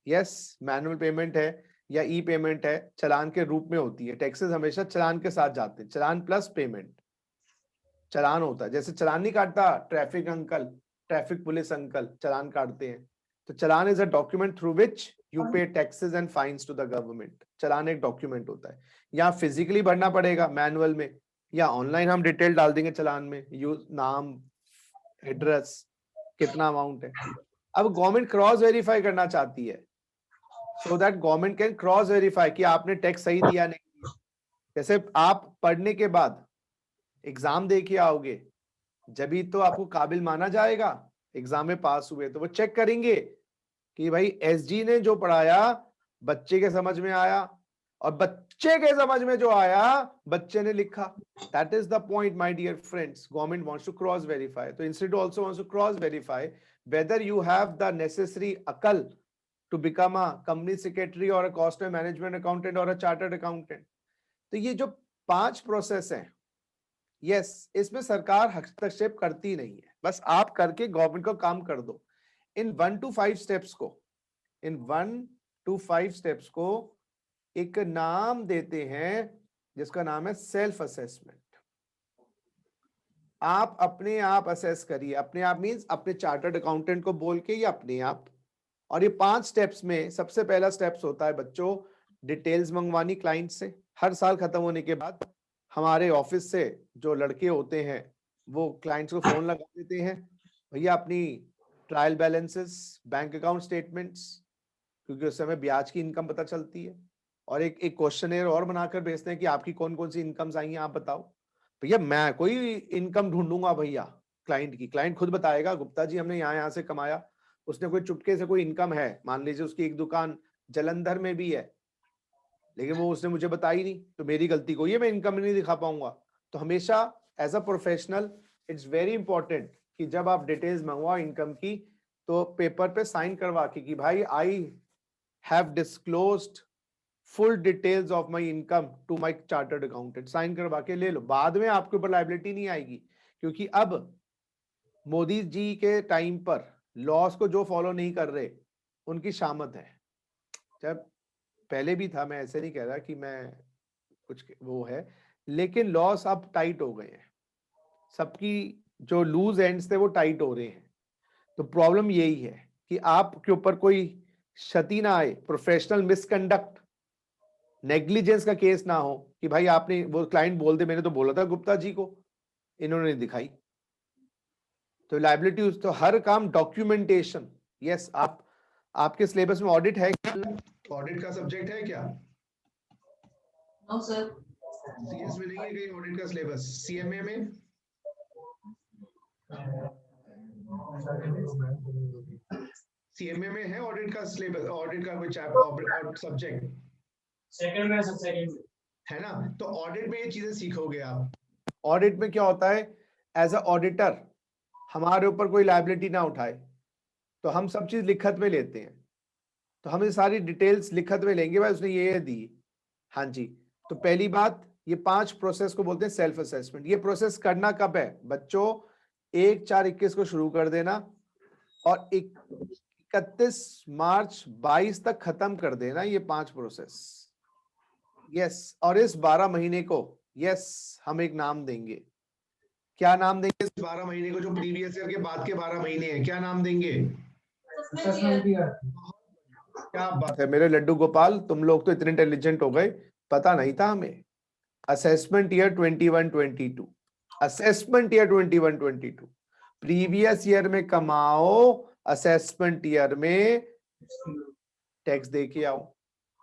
Speaker 1: यस, मैनुअल पेमेंट है या ई पेमेंट है, चालान के रूप में होती है। टैक्सेस हमेशा चालान के साथ जाते हैं, चालान प्लस पेमेंट। चालान होता है, जैसे चालान नहीं काटता traffic uncle, traffic police uncle चालान काटते हैं, तो चालान is a document through which you pay taxes and fines to the government. चालान एक डॉक्यूमेंट होता है, या फिजिकली भरना पड़ेगा मैनुअल में, या ऑनलाइन हम डिटेल डाल देंगे चालान में, यूज, नाम, एड्रेस, कितना अमाउंट है। अब गवर्नमेंट क्रॉस वेरीफाई करना चाहती है, सो that government can cross verify कि आपने टैक्स सही दिया नहीं दिया। जैसे आप पढ़ने के बाद एग्जाम दे के आओगे, जब भी तो आपको काबिल माना जाएगा, एग्जाम में पास हुए तो वो चेक करेंगे कि भाई एसजी ने जो पढ़ाया बच्चे के समझ में आया, और बच्चे के समझ में जो आया बच्चे ने लिखा। That is the point my dear friends, government wants to cross verify. तो institute also wants to cross verify whether you have the necessary अकल to become a company secretary or a cost and management accountant or a chartered accountant। तो ये जो 5 process हैं, yes, इसमें सरकार हस्तक्षेप करती नहीं है, बस आप करके गवर्नमेंट को काम कर दो। इन 1 to 5 स्टेप्स को, इन 1 to 5 स्टेप्स को एक नाम देते हैं जिसका नाम है सेल्फ असेसमेंट। आप अपने आप असेस करिए, अपने आप मींस अपने चार्टर्ड अकाउंटेंट को बोल के या अपने आप। और ये 5 स्टेप्स में सबसे पहला स्टेप्स होता है बच्चों, डिटेल्स मंगवानी क्लाइंट से। हर साल खत्म होने के बाद हमारे ऑफिस से जो लड़के होते हैं वो क्लाइंट्स को फोन लगा देते हैं, भैया अपनी trial balances, bank account statements, क्योंकि उस समय ब्याज की इनकम पता चलती है, और एक क्वेश्चनेयर और बनाकर भेजते हैं कि आपकी कौन कौन सी इनकम्स आई हैं आप बताओ। भैया मैं कोई इनकम ढूंढूंगा भैया क्लाइंट की? क्लाइंट खुद बताएगा, गुप्ता जी हमने यहाँ से कमाया। उसने कोई चुपके से कोई इनकम है, मान लीजिए उसकी एक दुकान जलंधर में भी है, लेकिन वो उसने मुझे बताई नहीं, तो मेरी गलती कोई है, मैं इनकम नहीं दिखा पाऊंगा। तो हमेशा as a professional it's very important कि जब आप डिटेल्स मंगवाओ इनकम की, तो पेपर पे साइन करवा के कि भाई I have disclosed full details of my income to my chartered accountant, sign करवा के ले लो। बाद में आपके ऊपर लायबिलिटी नहीं आएगी, क्योंकि अब मोदी जी के टाइम पर लॉस को जो फॉलो नहीं कर रहे उनकी शामत है। जब पहले भी था, मैं ऐसे नहीं कह रहा कि मैं कुछ वो है, लेकिन लॉस अब टाइट हो गए हैं, सबकी जो लूज एंड्स थे वो टाइट हो रहे हैं। तो प्रॉब्लम यही है कि आपके ऊपर कोई क्षति ना आए, प्रोफेशनल मिसकंडक्ट, नेग्लिजेंस का केस ना हो कि भाई आपने, वो क्लाइंट बोल दे मैंने तो बोला था गुप्ता जी को, इन्होंने नहीं दिखाई। तो लायबिलिटी, तो हर काम डॉक्यूमेंटेशन। यस, आपके सिलेबस में ऑडिट है क्या?
Speaker 4: ऑडिट का सब्जेक्ट है क्या?
Speaker 3: No sir.
Speaker 4: सीएस में नहीं है कहीं ऑडिट का सिलेबस? सीएमए में? सीएमए में है ऑडिट का सिलेबस, ऑडिट का कोई चैप्टर सब्जेक्ट?
Speaker 5: सेकंड में सब सेकंड
Speaker 4: है ना? तो ऑडिट में ये चीजें सीखोगे आप।
Speaker 1: ऑडिट में क्या होता है, एज अ ऑडिटर हमारे ऊपर कोई लायबिलिटी ना उठाए, तो हम सब चीज लिखत में लेते हैं, तो हम ये सारी डिटेल्स लिखत में लेंगे, भाई उसने ये दी। हाँ जी, तो पहली बात, ये 5 प्रोसेस को बोलते हैं सेल्फ असेसमेंट। ये प्रोसेस करना कब है बच्चों? 1/4/21 को शुरू कर देना और 31 मार्च 22 तक खत्म कर देना ये 5 प्रोसेस। यस, और इस 12 महीने को, यस, हम एक नाम देंगे। क्या नाम देंगे
Speaker 4: इस 12 महीने को, जो प्रीवियस ईयर के बाद के 12 महीने हैं, क्या नाम देंगे?
Speaker 1: क्या बात है मेरे लड्डू गोपाल, तुम लोग तो इतने इंटेलिजेंट हो गए, पता नहीं था हमें। Assessment year 21-22, assessment year 21-22, previous year में कमाओ, असेसमेंट ईयर में टैक्स दे के आओ,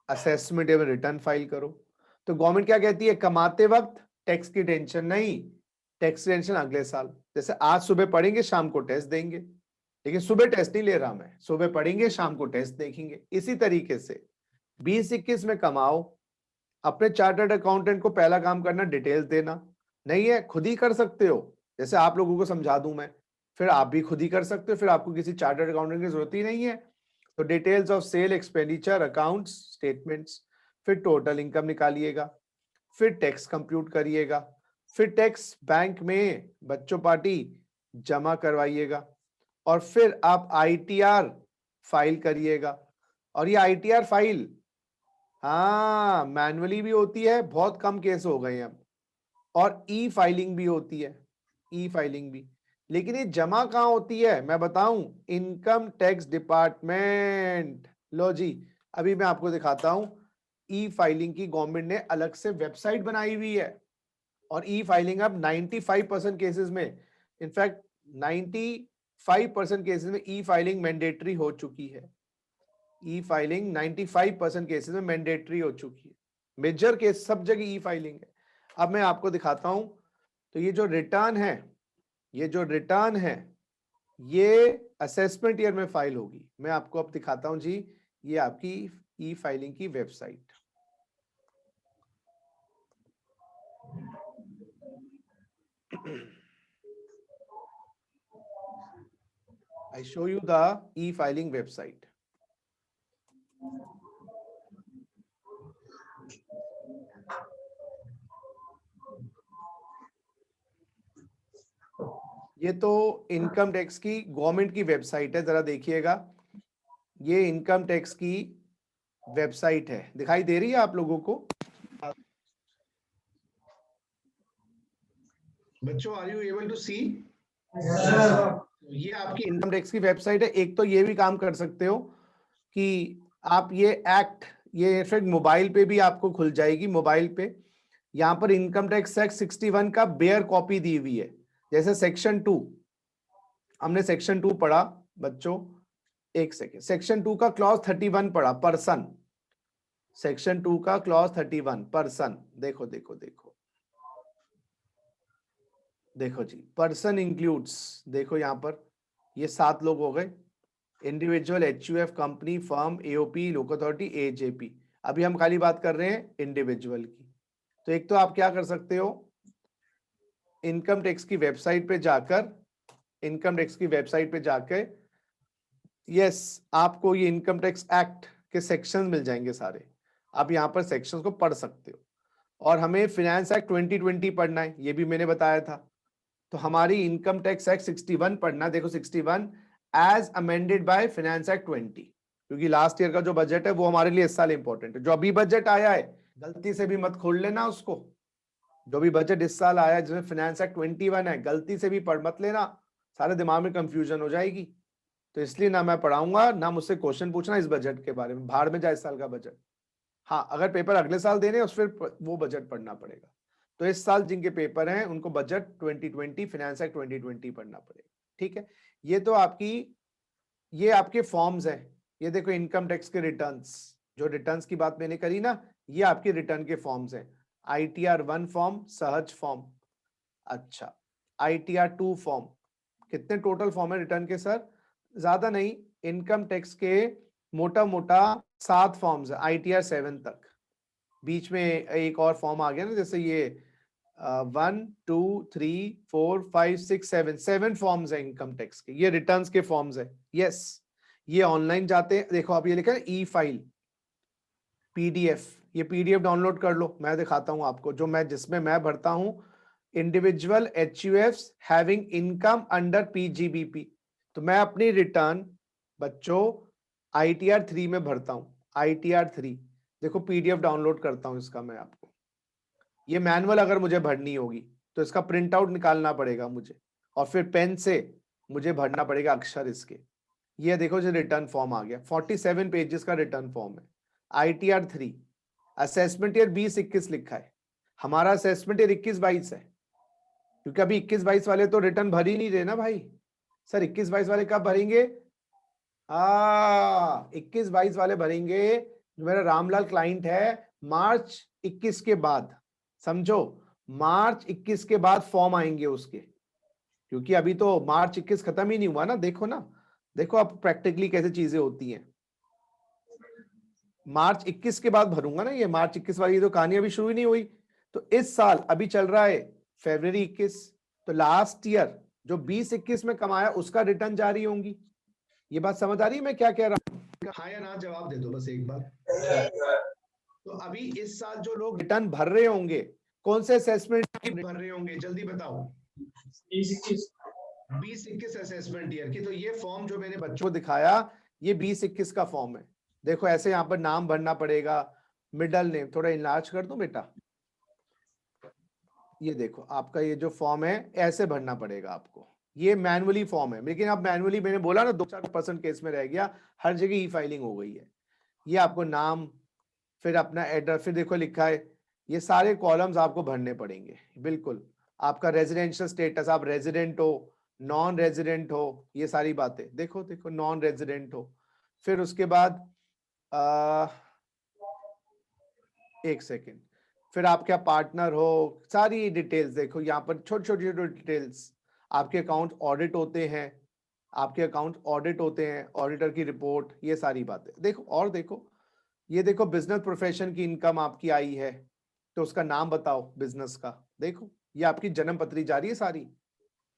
Speaker 1: असेसमेंट ईयर में रिटर्न फाइल करो। तो गवर्नमेंट क्या कहती है, कमाते वक्त टैक्स की टेंशन नहीं, टैक्स टेंशन अगले साल। जैसे आज सुबह पढ़ेंगे शाम को टेस्ट देंगे, लेकिन सुबह टेस्ट नहीं ले रहा मैं, सुबह पढ़ेंगे शाम को टेस्ट देखेंगे। इसी तरीके से 20-21 में कमाओ, अपने चार्टर्ड अकाउंटेंट को पहला काम करना डिटेल्स देना, नहीं है खुद ही कर सकते हो, जैसे आप लोगों को समझा दूं मैं, फिर आप भी खुद ही कर सकते हो, फिर आपको किसी चार्टर्ड अकाउंटेंट की जरूरत ही नहीं है। तो details of sale, expenditure, accounts, statements, फिर टोटल इनकम निकालिएगा, फिर टैक्स कंप्यूट करिएगा, फिर टैक्स बैंक में बच्चों पार्टी जमा करवाइएगा, और फिर आप ITR फाइल करिएगा। और ये ITR फाइल हाँ मैनुअली भी होती है, बहुत कम केस हो गए हैं अब, और ई फाइलिंग भी होती है, ई फाइलिंग भी। लेकिन ये जमा कहाँ होती है मैं बताऊं? Income tax department. लो जी, अभी मैं आपको दिखाता हूं। ई फाइलिंग की गवर्नमेंट ने अलग से वेबसाइट बनाई हुई है, और ई फाइलिंग अब 95% केसेस में, इनफैक्ट 95% केसेस में ई फाइलिंग मैंडेटरी हो चुकी है। ई फाइलिंग 95% केसेस में मैंडेटरी हो चुकी है। मेजर केस सब जगह ई फाइलिंग है। अब मैं आपको दिखाता हूं। तो ये जो रिटर्न है, ये जो रिटर्न है, ये असेसमेंट ईयर में फाइल होगी। मैं आपको अब दिखाता हूं जी, ये आपकी ई फाइलिंग की website. I show you the e-filing website. ये तो इनकम टैक्स की गवर्नमेंट की वेबसाइट है, जरा देखिएगा। ये इनकम टैक्स की वेबसाइट है, दिखाई दे रही है आप लोगों को?
Speaker 4: बच्चों, आर यू एबल टू सी? ये आपकी
Speaker 1: इनकम टैक्स की वेबसाइट है। एक तो ये भी काम कर सकते हो कि आप ये एक्ट, ये इनफैक्ट मोबाइल पे भी आपको खुल जाएगी। मोबाइल पे यहाँ पर इनकम टैक्स एक्ट 61 का बेयर कॉपी दी हुई है। जैसे सेक्शन 2, हमने सेक्शन 2 पढ़ा बच्चों, एक सेकेंड, सेक्शन 2 का क्लॉज 31 पढ़ा, पर्सन। सेक्शन 2 का क्लॉज 31 पर्सन, देखो देखो देखो देखो जी, पर्सन इंक्लूड्स, देखो यहां पर ये 7 लोग हो गए, individual, HUF, company, firm, AOP, local authority, AJP। अभी हम खाली बात कर रहे हैं इंडिविजुअल की। तो एक तो आप क्या कर सकते हो, इनकम टैक्स की वेबसाइट पे जाकर, इनकम टैक्स की वेबसाइट पे जाकर, यस, आपको ये इनकम टैक्स एक्ट के सेक्शन मिल जाएंगे सारे। आप यहाँ पर सेक्शंस को पढ़ सकते हो। और हमें फाइनेंस एक्ट 2020 पढ़ना है, ये भी मैंने बताया था। तो हमारी इनकम टैक्स एक्ट 61 पढ़ना, देखो 61 as amended by finance act 20, क्योंकि लास्ट ईयर का जो बजट है वो हमारे लिए इस साल इंपॉर्टेंट है। जो अभी बजट आया है गलती से भी मत खोल लेना उसको। जो भी बजट इस साल आया है जिसमें फाइनेंस एक्ट 21 है, गलती से भी पढ़ मत लेना, सारे दिमाग में कंफ्यूजन हो जाएगी। तो इसलिए ना मैं पढ़ाऊंगा, ना मुझसे क्वेश्चन पूछना इस बजट के बारे में, भाड़ में जाए इस साल का बजट। हाँ, अगर पेपर अगले साल देने उस फिर वो बजट पढ़ना पड़ेगा। तो इस साल जिनके पेपर हैं उनको बजट 2020, फाइनेंस एक्ट 2020 पढ़ना पड़ेगा। ठीक है, ये तो आपकी, ये आपके फॉर्म्स हैं। ये देखो इनकम टैक्स के रिटर्न्स, जो रिटर्न्स की बात मैंने करी ना, ये आपके रिटर्न के फॉर्म्स हैं। ITR 1 फॉर्म, सहज फॉर्म, अच्छा, ITR 2 फॉर्म। कितने टोटल फॉर्म है रिटर्न के सर? ज्यादा नहीं, इनकम टैक्स के मोटा मोटा 7 फॉर्म्स है, ITR 7 तक। बीच में एक और फॉर्म आ गया ना, जैसे ये 1 2 3 4 5 6 7 फॉर्म्स है इनकम टैक्स के, ये रिटर्न्स के फॉर्म्स है। यस, ये ऑनलाइन जाते हैं, देखो आप ये लिखा है ई फाइल PDF, ये PDF डाउनलोड कर लो। मैं दिखाता हूं आपको, जो मैं जिसमें मैं भरता हूं, individual HUFs having income under PGBP। तो मैं अपनी रिटर्न बच्चों ITR 3 में भरता हूं, ITR 3। देखो PDF डाउनलोड करता हूं इसका मैं आपको। ये मैनुअल अगर मुझे भरनी होगी तो इसका प्रिंट आउट निकालना पड़ेगा मुझे, और फिर पेन से मुझे भरना पड़ेगा अक्षर इसके। ये देखो जो रिटर्न फॉर्म आ गया, 47 पेजेस का रिटर्न फॉर्म है, ITR 3। असेसमेंट ईयर 20-21 लिखा है, हमारा असेसमेंट ईयर 21-22 है, क्योंकि अभी 21-22 वाले तो रिटर्न भर ही नहीं रहे ना भाई। सर 21-22 वाले कब भरेंगे? 21-22 वाले भरेंगे, जो मेरा रामलाल क्लाइंट है, मार्च 21 के बाद। समझो, मार्च 21 के बाद फॉर्म आएंगे उसके, क्योंकि अभी तो मार्च 21 खत्म ही नहीं हुआ ना। देखो ना, देखो अब प्रैक्टिकली कैसे चीजें होती हैं। मार्च 21 के बाद भरूंगा ना, ये मार्च 21 वाली तो कहानी अभी शुरू ही नहीं हुई। तो इस साल अभी चल रहा है फरवरी 21, तो लास्ट ईयर जो 20-21 में कमाया उसका रिटर्न जारी होंगी। ये बात समझ आ रही है मैं क्या कह रहा हूं?
Speaker 4: हाँ या ना जवाब दे दो बस एक बार। तो अभी इस साल जो लोग
Speaker 1: रिटर्न भर रहे होंगे, कौन से असेसमेंट
Speaker 4: भर रहे होंगे जल्दी बताओ, 20-21 असेसमेंट ईयर की, तो ये फॉर्म जो मैंने बच्चों
Speaker 1: को दिखाया, ये 20-21 का फॉर्म है। देखो ऐसे यहाँ पर नाम भरना पड़ेगा, मिडल नेम, थोड़ा इनलार्ज कर दो बेटा, ये देखो आपका ये जो फॉर्म है ऐसे भरना पड़ेगा आपको। ये मैनुअली फॉर्म है, लेकिन अब मैनुअली मैंने बोला ना 2-4% केस में रह गया, हर जगह ई फाइलिंग हो गई है। ये आपको नाम, फिर अपना एड्रेस, फिर देखो लिखा है, ये सारे कॉलम्स आपको भरने पड़ेंगे। बिल्कुल आपका रेजिडेंशियल स्टेटस, आप रेजिडेंट हो, नॉन रेजिडेंट हो, ये सारी बातें देखो, देखो नॉन रेजिडेंट हो, फिर उसके बाद एक सेकेंड, फिर आप क्या पार्टनर हो, सारी डिटेल्स देखो यहाँ पर, छोटी छोटी डिटेल्स। आपके अकाउंट ऑडिट होते हैं, आपके अकाउंट ऑडिट होते हैं, ऑडिटर की रिपोर्ट, ये सारी बातें देखो। और देखो ये देखो बिजनेस प्रोफेशन की इनकम आपकी आई है, तो उसका नाम बताओ बिजनेस का। देखो ये आपकी जन्म पत्री जा रही है सारी।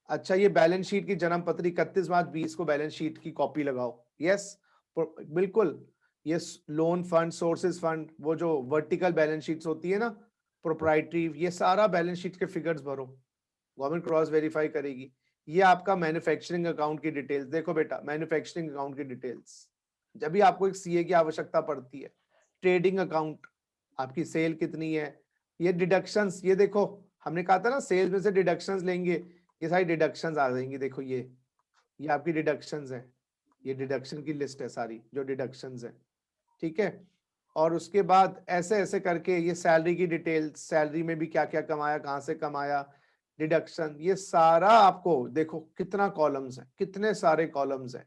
Speaker 1: अच्छा ये बैलेंस शीट की जन्म पत्री 31/5/20 को बैलेंस शीट की कॉपी लगाओ। यस बिल्कुल, ये लोन फंड, सोर्सेज फंड, वो जो वर्टिकल बैलेंस शीट्स होती है ना, प्रोप्राइटरी, ये सारा बैलेंस शीट के फिगर्स भरो, गवर्नमेंट क्रॉस वेरीफाई करेगी। ये आपका मैन्युफैक्चरिंग अकाउंट की डिटेल्स देखो बेटा, मैन्युफैक्चरिंग अकाउंट की डिटेल्स जब भी आपको एक सीए की आवश्यकता पड़ती है। ट्रेडिंग अकाउंट, आपकी सेल कितनी है, ये डिडक्शंस, ये देखो हमने कहा था ना सेल्स में से डिडक्शंस लेंगे, ये सारी डिडक्शंस आ जाएंगी। देखो ये आपकी डिडक्शंस है, ये डिडक्शन की लिस्ट है सारी जो डिडक्शंस है, ठीक है। और उसके बाद ऐसे ऐसे करके ये सैलरी की डिटेल्स, सैलरी में भी क्या क्या कमाया, कहाँ से कमाया, डिडक्शन, ये सारा आपको देखो कितना कॉलम्स है, कितने सारे कॉलम्स हैं।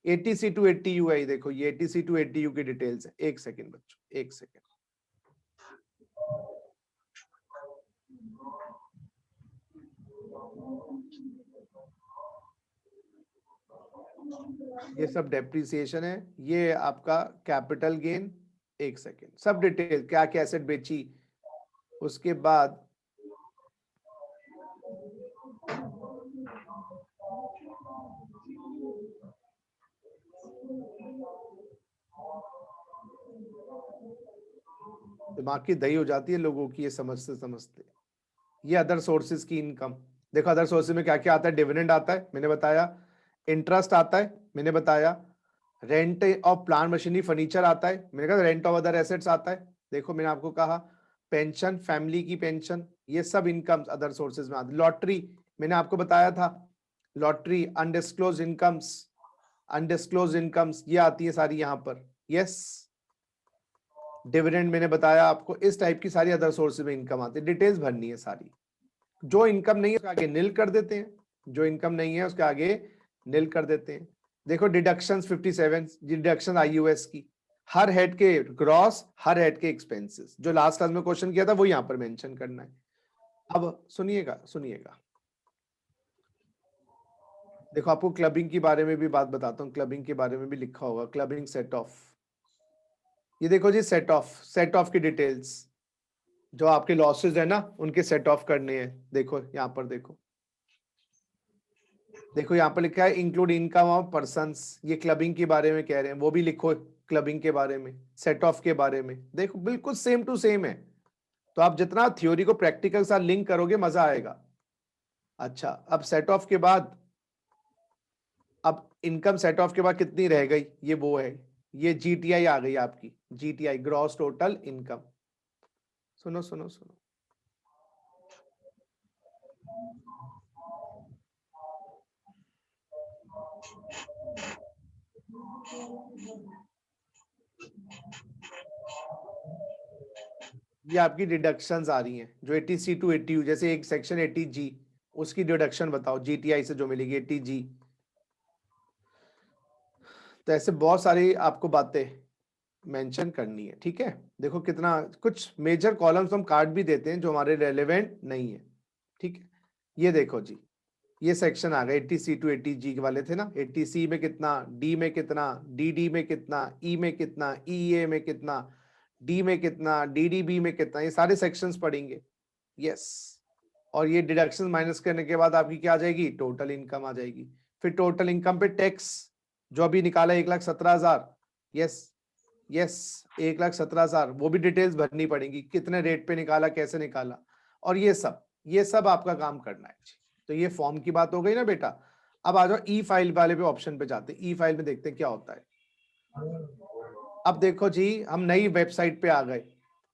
Speaker 1: 80C to 80U है, देखो ये 80C to 80U की डिटेल्स है। एक सेकेंड बच्चों, एक सेकेंड, ये सब डेप्रिसिएशन है, ये आपका कैपिटल गेन। एक सेकेंड, सब डिटेल क्या क्या एसेट बेची, उसके बाद दिमाग की दही हो जाती है लोगों की ये समझते समझते। ये अदर सोर्सेज की इनकम देखो, अदर सोर्सेज में क्या क्या आता है, डिविडेंड आता है मैंने बताया, इंटरेस्ट आता है मैंने बताया, rent of plant machinery furniture आता है मैंने कहा, रेंट ऑफ अदर एसेट्स आता है, देखो मैंने आपको कहा, पेंशन, फैमिली की पेंशन, ये सब इनकम्स अदर सोर्सेज में आती। लॉटरी मैंने आपको बताया था, lottery, undisclosed incomes, undisclosed incomes ये आती है सारी यहाँ पर। यस, डिविडेंड मैंने बताया आपको, इस टाइप की सारी अदर सोर्सेज में इनकम आती है। डिटेल्स भरनी है सारी, जो इनकम नहीं है उसके आगे नील कर देते हैं, जो इनकम नहीं है उसके आगे नील कर देते हैं। देखो डिडक्शंस 57 डिडक्शन आईयूएस की, हर हेड के ग्रॉस, हर हेड के एक्सपेंसेस, जो लास्ट क्लास में क्वेश्चन किया था वो यहाँ पर मेंशन करना है। अब सुनिएगा सुनिएगा, देखो आपको क्लबिंग के बारे में भी बात बताता हूँ, क्लबिंग के बारे में भी लिखा होगा, क्लबिंग सेट ऑफ, ये देखो जी सेट ऑफ की डिटेल्स, जो आपके लॉसेस है ना उनके सेट ऑफ करने हैं। देखो यहाँ पर देखो, देखो यहाँ पर लिखा है इंक्लूड इनकम ऑफ पर्संस, ये क्लबिंग के बारे में कह रहे हैं, वो भी लिखो क्लबिंग के बारे में, सेट ऑफ के बारे में। देखो बिल्कुल सेम टू सेम है, तो आप जितना थ्योरी को प्रैक्टिकल साथ लिंक करोगे मजा आएगा। अच्छा अब सेट ऑफ के बाद, अब इनकम सेट ऑफ के बाद कितनी रह गई, ये वो है, ये जीटीआई आ गई आपकी, जीटीआई ग्रॉस टोटल इनकम। सुनो सुनो सुनो, ये आपकी डिडक्शंस आ रही हैं जो 80C to 80U, जैसे एक सेक्शन 80G, उसकी डिडक्शन बताओ जीटीआई से जो मिलेगी 80G। तो ऐसे बहुत सारी आपको बातें मेंशन करनी है, ठीक है। देखो कितना कुछ मेजर कॉलम्स हम काट भी देते हैं जो हमारे रेलेवेंट नहीं है, ठीक है। ये देखो जी, ये सेक्शन आ गए 80C to 80G के वाले थे ना, 80C में कितना, डी में कितना, डी में कितना, ई में कितना, ई में कितना, डी में कितना, डीडीबी में कितना, ये सारे सेक्शंस पढ़ेंगे। यस, और ये डिडक्शन माइनस करने के बाद आपकी क्या आ जाएगी, टोटल इनकम आ जाएगी। फिर टोटल इनकम पे टैक्स जो अभी निकाला 1,17,000, यस यस 1,17,000, वो भी डिटेल्स भरनी पड़ेगी, कितने रेट पे निकाला, कैसे निकाला, और ये सब आपका काम करना है जी। तो ये फॉर्म की बात हो गई ना बेटा। अब आ जाओ ई फाइल वाले पे ऑप्शन पे जाते हैं। ई फाइल में देखते हैं क्या होता है। अब देखो जी, हम नई वेबसाइट पे आ गए।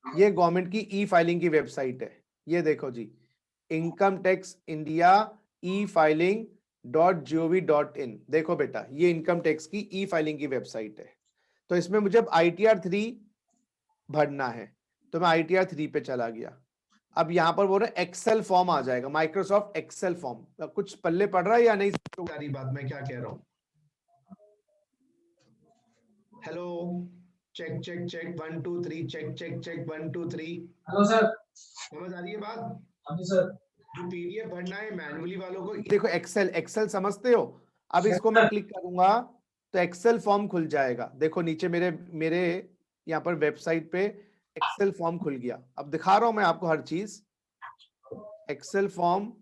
Speaker 1: ये गवर्नमेंट की ई फाइलिंग की वेबसाइट है। ये देखो जी, इनकम टैक्स इंडिया e-filing.gov.in। देखो बेटा, ये इनकम टैक्स की ई फाइलिंग की वेबसाइट है। तो इसमें मुझे अब ITR 3 भरना है, तो मैं ITR 3 पे चला गया। अब यहाँ पर बोल रहे एक्सेल फॉर्म आ जाएगा, माइक्रोसॉफ्ट एक्सेल फॉर्म। कुछ पल्ले पड़ रहा है या नहीं?
Speaker 4: सारी बात मैं क्या कह रहा हूँ। Hello, check check check 1 2 3, check check check 1 2 3।
Speaker 5: Hello sir.
Speaker 4: समझ आ रही है बात?
Speaker 5: हाँ जी सर।
Speaker 4: जो PDF भरना है मैन्युअली वालों को,
Speaker 1: देखो एक्सेल समझते हो। अब इसको मैं क्लिक करूंगा तो एक्सेल फॉर्म खुल जाएगा। देखो नीचे मेरे यहाँ पर वेबसाइट पे एक्सेल फॉर्म खुल गया। अब दिखा रहा हूं मैं आपको हर चीज। एक्सेल फॉर्म,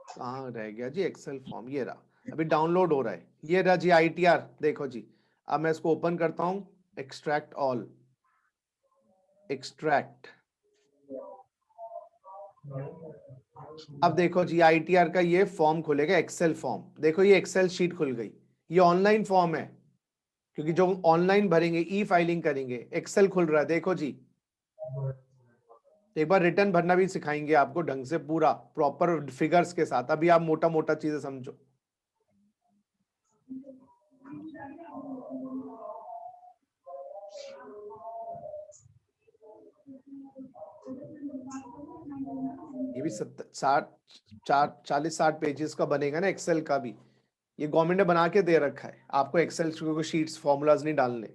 Speaker 1: कहाँ रह गया जी एक्सेल फॉर्म? ये रहा, अभी डाउनलोड हो रहा है। ये रहा जी ITR, देखो जी। अब मैं इसको ओपन करता हूं, एक्सट्रैक्ट ऑल, एक्सट्रैक्ट। अब देखो जी ITR का ये फॉर्म खुलेगा, एक्सेल फॉर्म। देखो ये एक्सेल शीट खुल गई। ये ऑनलाइन फॉर्म है, क्योंकि जो ऑनलाइन भरेंगे, ई फाइलिंग करेंगे, एक्सेल खुल रहा है। देखो जी, एक बार रिटर्न भरना भी सिखाएंगे आपको ढंग से, पूरा प्रॉपर फिगर्स के साथ। अभी आप मोटा मोटा चीजें समझो। ये भी 40-60 पेजेस का बनेगा ना एक्सेल का भी। ये गवर्नमेंट ने बना के दे रखा है आपको, एक्सेल को शीट्स फॉर्मूलाज नहीं डालने।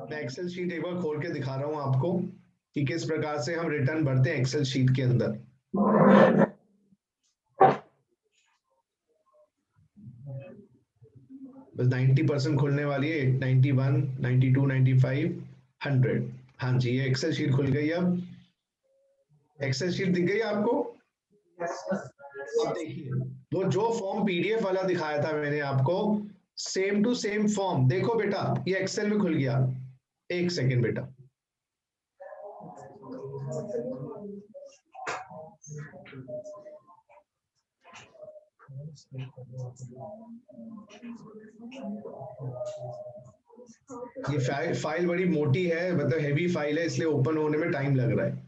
Speaker 4: मैं एक्सेल शीट एक बार खोल के दिखा रहा हूं आपको कि किस प्रकार से हम रिटर्न भरते हैं एक्सेल शीट के अंदर। बस 90% खुलने वाली है, 91, 92, 95, 100। हाँ जी, ये एक्सेल शीट खुल गई। अब एक्सेल शीट दिख गई आपको? अब देखिए, वो जो फॉर्म PDF वाला दिखाया था मैंने आपको, सेम टू सेम फॉर्म। देखो बेटा, ये एक्सेल में खुल गया। एक सेकेंड बेटा, ये फाइल बड़ी मोटी है, मतलब हैवी फाइल है, इसलिए ओपन होने में टाइम लग रहा है।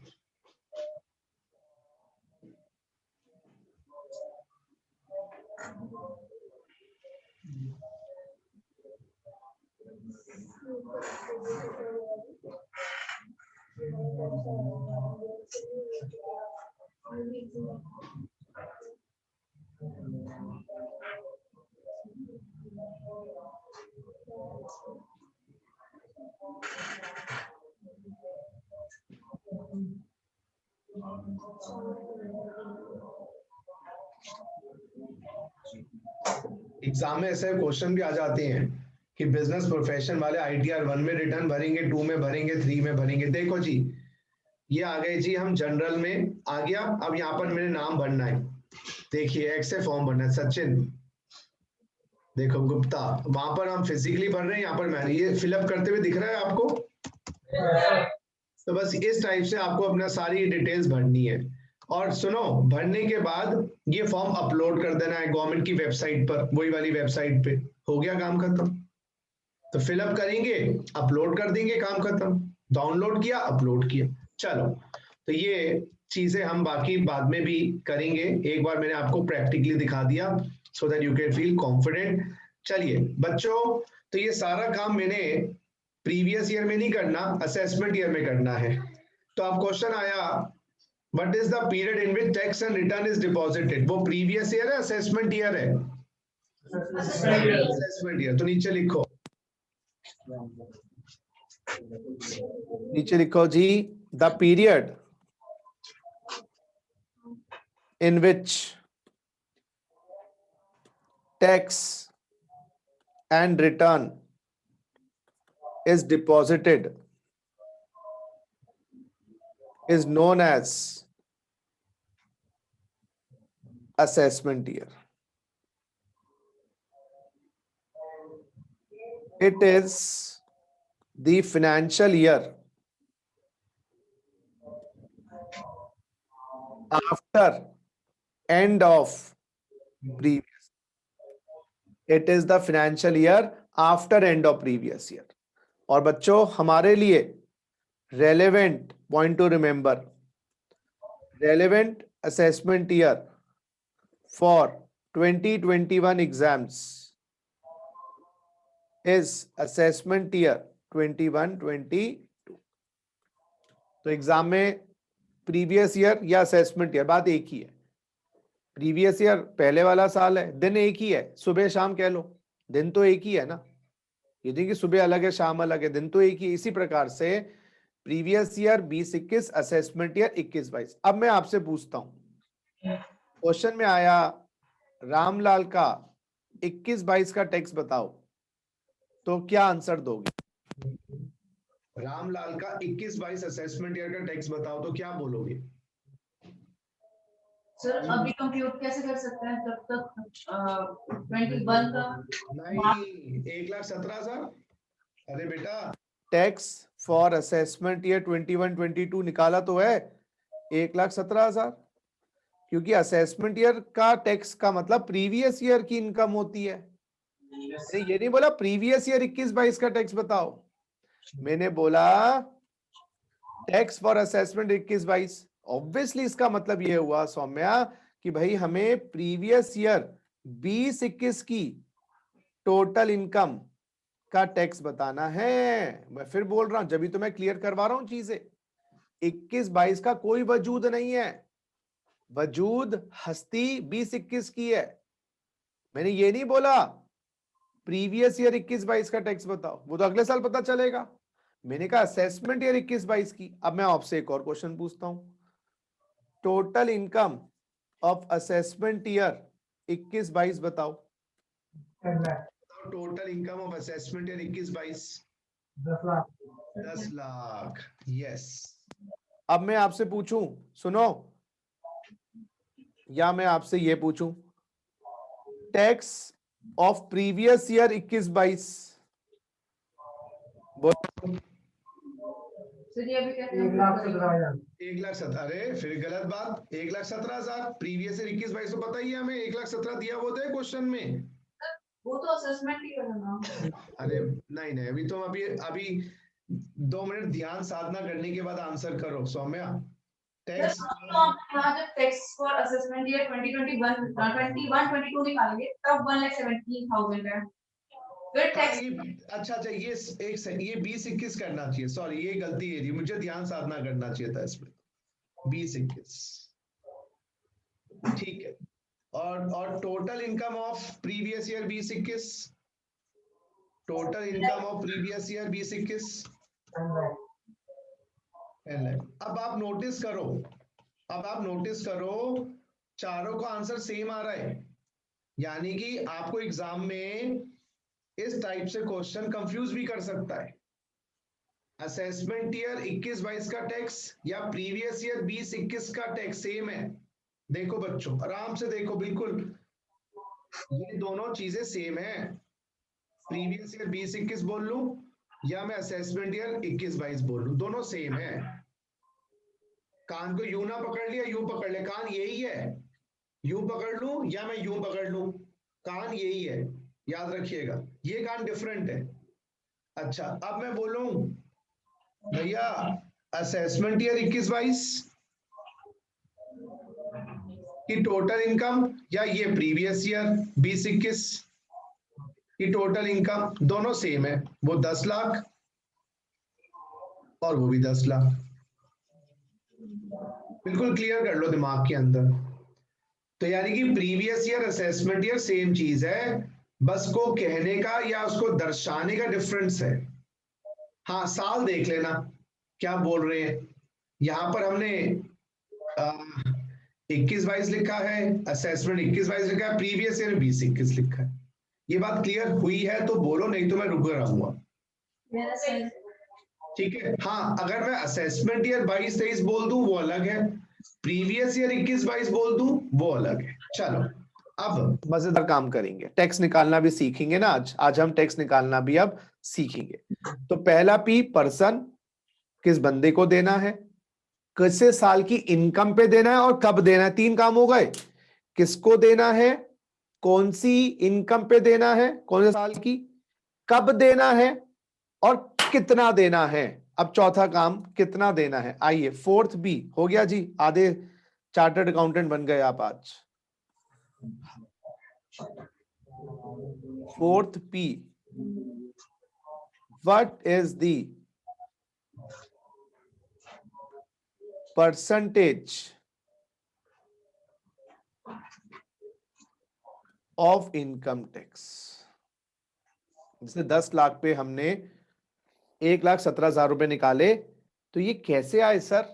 Speaker 4: एग्जाम में ऐसे क्वेश्चन भी आ जाते हैं कि बिजनेस प्रोफेशन वाले ITR 1 में रिटर्न भरेंगे, 2 में भरेंगे, 3 में भरेंगे। देखो जी, ये आ गए जी, हम जनरल में आ गया। अब यहाँ पर मेरे नाम भरना है। देखिए एक्स से फॉर्म भरना है, सचिन देखो गुप्ता। वहां पर हम फिजिकली भर रहे हैं, यहाँ पर मैंने ये फिलअप करते हुए दिख रहा है आपको। तो बस इस टाइप से आपको अपना सारी डिटेल्स भरनी है। और सुनो, भरने के बाद ये फॉर्म अपलोड कर देना है गवर्नमेंट की वेबसाइट पर, वही वाली वेबसाइट पे। हो गया काम खत्म। तो फिलअप करेंगे, अपलोड कर देंगे, काम खत्म। डाउनलोड किया, अपलोड किया, चलो। तो ये चीजें हम बाकी बाद में भी करेंगे। एक बार मैंने आपको प्रैक्टिकली दिखा दिया so that you can feel confident. चलिए बच्चों, तो ये सारा काम मैंने प्रीवियस ईयर में नहीं करना, असेसमेंट ईयर में करना है। तो अब क्वेश्चन आया, what is the period in which tax and return is deposited? वो प्रीवियस ईयर है, असेसमेंट ईयर है? Assessment year. तो नीचे लिखो
Speaker 1: नीचे लिखो जी, the period in which tax and return is deposited is known as assessment year. It is the financial year after end of previous. It is the financial year after end of previous year. और बच्चों हमारे लिए relevant point to remember, relevant assessment year for 2021 exams is assessment year 21-22. तो exam में previous year या assessment year बात एक ही है। प्रीवियस ईयर पहले वाला साल है, दिन एक ही है, सुबह शाम कह लो, दिन तो एक ही है ना। ये नहीं कि सुबह अलग है शाम अलग है, दिन तो एक ही है। इसी प्रकार से प्रीवियस ईयर 20-21, असेसमेंट ईयर 21-22। अब मैं आपसे पूछता हूं, क्वेश्चन में आया रामलाल का 21-22 का टैक्स बताओ, तो क्या आंसर दोगे?
Speaker 4: रामलाल का 21-22 असेसमेंट ईयर का टैक्स बताओ तो क्या बोलोगे?
Speaker 3: सर अभी कंप्यूट कैसे कर सकते हैं तब तक 21 का
Speaker 4: नहीं, 1,17,000। अरे बेटा
Speaker 1: टैक्स फॉर असेसमेंट ईयर 21-22 निकाला तो है 1,17,000, क्योंकि असेसमेंट ईयर का टैक्स का मतलब प्रीवियस ईयर की इनकम होती है। ये नहीं बोला प्रीवियस ईयर 21-22 का टैक्स बताओ, मैंने बोला टैक्स फॉर असेसमेंट 21-22। ऑब्वियसली इसका मतलब ये हुआ सौम्या कि भाई हमें प्रीवियस ईयर 20-21 की टोटल इनकम का टैक्स बताना है। मैं फिर बोल रहा हूं, जब भी तो मैं क्लियर करवा रहा हूं चीजें। 21-22 का कोई वजूद नहीं है, वजूद हस्ती 20-21 की है। मैंने ये नहीं बोला प्रीवियस ईयर 21-22 का टैक्स बताओ, वो तो अगले साल पता चलेगा। मैंने कहा असेसमेंट ईयर 21-22 की। अब मैं आपसे एक और क्वेश्चन पूछता हूं, total income of assessment year 21-22 बताओ।
Speaker 4: Total income of assessment year 21-22 10 lakh. Yes.
Speaker 1: अब मैं आपसे पूछूं, सुनो, या मैं आपसे ये पूछूं, टैक्स ऑफ प्रीवियस ईयर 21-22 बोलो।
Speaker 3: सर ये अभी कैसे
Speaker 4: 1,17,000। अरे फिर गलत बात, 1,17,000 प्रीवियस ईयर 21-22 तो पता ही है हमें, 1,17,000 दिया वो तो क्वेश्चन में।
Speaker 3: वो तो असेसमेंट ही करना।
Speaker 4: अरे नहीं नहीं, अभी तुम अभी 2 मिनट ध्यान साधना करने के बाद आंसर करो Saumya. Tax
Speaker 3: tax for assessment year 2021-22 निकालेंगे तब 1,17,000 है। फिर टैक्स
Speaker 4: अच्छा ये एक सेकंड, ये 20-21 करना चाहिए, सॉरी ये गलती है, मुझे ध्यान साधना करना चाहिए था इसमें। 20-21 ठीक है। और total income of previous year 20-21, total income of previous year 20-21। अब आप नोटिस करो, चारों का आंसर सेम आ रहा है, यानी कि आपको एग्जाम में इस टाइप से क्वेश्चन कंफ्यूज भी कर सकता है। असेसमेंट ईयर 21-22 का टैक्स या प्रीवियस ईयर 20-21 का टैक्स सेम है। देखो बच्चों आराम से देखो, बिल्कुल ये दोनों चीजें सेम है। प्रीवियस ईयर 20-21 बोल लूं या मैं असेसमेंट ईयर 21-22 बोल लूं, दोनों सेम है। कान को यूं ना पकड़ लिया, यूं पकड़ ले, कान यही है। यूं पकड़ लूं या मैं यूं पकड़ लूं, कान यही है, याद रखिएगा, ये कान डिफरेंट है। अच्छा अब मैं बोलूं भैया असेसमेंट ईयर 21-22 की टोटल इनकम या ये प्रीवियस ईयर 20-21 की टोटल इनकम, दोनों सेम है, वो 10 लाख और वो भी 10 लाख। बिल्कुल क्लियर कर लो दिमाग के अंदर। तो यानी कि previous year assessment year same चीज है, बस को कहने का या उसको दर्शाने का डिफरेंस है। हाँ साल देख लेना क्या बोल रहे हैं। यहाँ पर हमने 21-22 लिखा है, असेसमेंट 21-22 लिखा है, प्रीवियस ईयर 20-21 लिखा है। ये बात क्लियर हुई है तो बोलो, नहीं तो मैं रुक रहूंगा।
Speaker 3: मेरा सही।
Speaker 4: ठीक है, हाँ अगर मैं असेसमेंट ईयर 22-23 बोल दूं वो अलग है, प्रीवियस ईयर 21-22 बोल दूं वो अलग है। चलो अब
Speaker 1: मजेदार काम करेंगे, टैक्स निकालना भी सीखेंगे ना आज हम टैक्स निकालना भी अब सीखेंगे। तो पहला पी, पर्सन, किस बंदे को देना है, किस साल की इनकम पे देना है और कब देना है। 3 काम हो गए। किसको देना है, कौन सी इनकम पे देना है, कौन से साल की, कब देना है और कितना देना है। अब चौथा काम, कितना देना है। आइए, 4th बी हो गया जी, आधे चार्टर्ड अकाउंटेंट बन गए आप आज। 4th P, what is the percentage of income tax। जैसे 10 लाख पे हमने 1,17,000 रुपए निकाले, तो ये कैसे आए sir.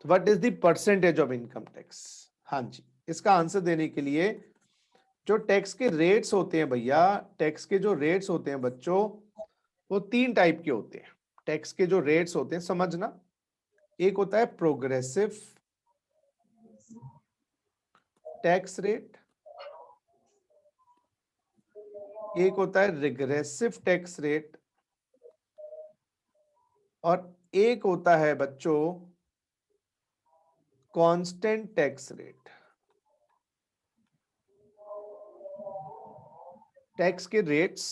Speaker 1: What is the percentage of income tax. हाँ जी, इसका आंसर देने के लिए जो टैक्स के रेट्स होते हैं भैया, टैक्स के जो रेट्स होते हैं बच्चों, वो 3 टाइप के होते हैं। टैक्स के जो रेट्स होते हैं समझना, एक होता है प्रोग्रेसिव टैक्स रेट, एक होता है रिग्रेसिव टैक्स रेट, और एक होता है बच्चों कांस्टेंट टैक्स रेट। टैक्स के रेट्स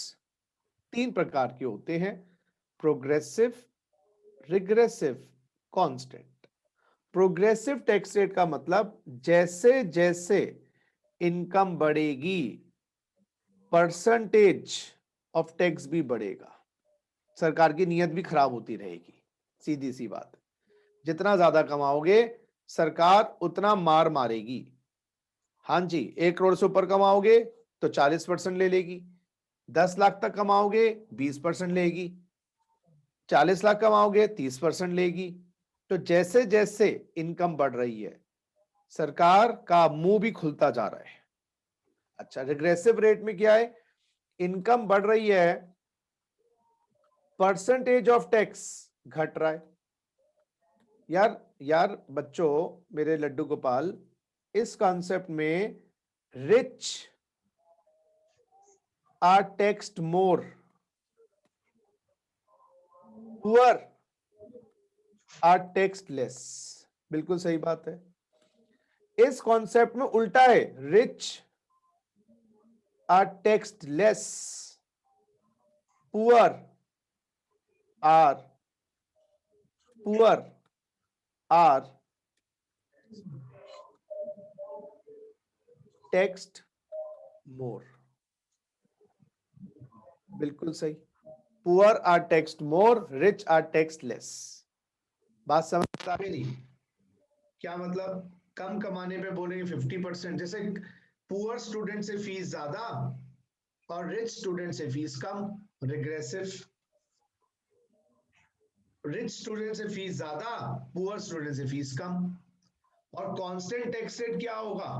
Speaker 1: 3 प्रकार के होते हैं, progressive, regressive, constant. Progressive tax rate का मतलब जैसे जैसे इनकम बढ़ेगी परसेंटेज ऑफ टैक्स भी बढ़ेगा, सरकार की नीयत भी खराब होती रहेगी। सीधी सी बात, जितना ज्यादा कमाओगे सरकार उतना मार मारेगी। हाँ जी, 1 करोड़ से ऊपर कमाओगे तो 40% ले लेगी, 10 लाख तक कमाओगे 20% लेगी, 40 लाख कमाओगे 30% लेगी। तो जैसे जैसे इनकम बढ़ रही है सरकार का मुंह भी खुलता जा रहा है। अच्छा, रिग्रेसिव रेट में क्या है, इनकम बढ़ रही है, परसेंटेज ऑफ टैक्स घट रहा है। यार बच्चों, मेरे लड्डू गोपाल, इस कॉन्सेप्ट में rich are taxed more, poor are taxed less. बिल्कुल सही बात है। इस कॉन्सेप्ट में उल्टा है, rich are taxed less, poor are taxed more. बिल्कुल सही, poor are taxed more, rich are taxed less. बात समझ आ गई?
Speaker 4: क्या मतलब, कम कमाने पे बोलेंगे 50%, जैसे पुअर स्टूडेंट से फीस ज्यादा और रिच स्टूडेंट से फीस कम। रिग्रेसिव, रिच स्टूडेंट से फीस ज्यादा, पुअर स्टूडेंट से फीस कम। और कांस्टेंट टैक्स रेट क्या होगा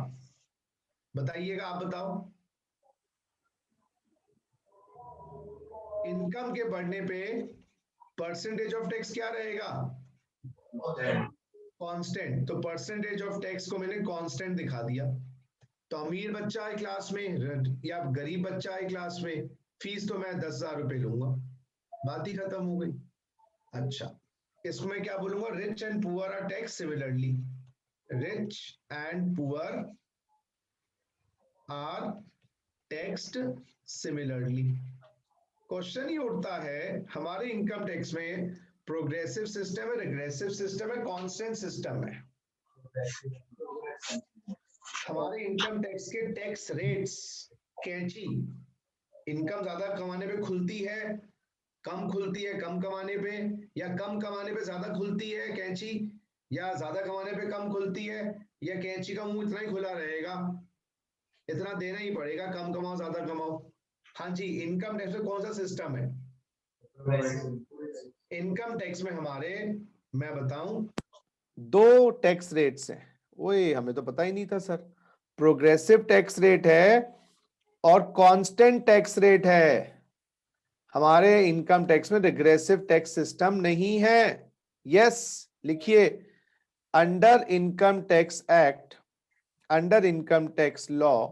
Speaker 4: बताइएगा, आप बताओ। इनकम के बढ़ने पे परसेंटेज ऑफ टैक्स क्या रहेगा, कांस्टेंट। तो परसेंटेज ऑफ टैक्स को मैंने कांस्टेंट दिखा दिया। तो अमीर बच्चा है क्लास में या गरीब बच्चा है क्लास में, फीस तो मैं 10,000 रुपए लूंगा, बात ही खत्म हो गई। अच्छा, इसको मैं क्या बोलूंगा, rich and poor are tax similarly. Rich and poor are taxed similarly. Question ही उठता है हमारे इनकम टैक्स में प्रोग्रेसिव सिस्टम है, रिग्रेसिव सिस्टम है, कांस्टेंट सिस्टम है। हमारे इनकम टैक्स के टैक्स रेट्स, कैंची इनकम ज्यादा कमाने पे खुलती है, कम खुलती है कम कमाने पे, या कम कमाने पे ज्यादा खुलती है कैंची, या ज्यादा कमाने पे कम खुलती है, या कैंची का मुंह इतना ही खुला रहेगा, इतना देना ही पड़ेगा, कम कमाओ ज्यादा कमाओ। हाँ जी, इनकम टैक्स में कौन सा सिस्टम है, इनकम टैक्स में हमारे, मैं बताऊं,
Speaker 1: 2 टैक्स रेट्स हैं। ओए हमें तो पता ही नहीं था सर। प्रोग्रेसिव टैक्स रेट है और कांस्टेंट टैक्स रेट है। हमारे इनकम टैक्स में रिग्रेसिव टैक्स सिस्टम नहीं है। यस, लिखिए, under income tax act, under income tax law,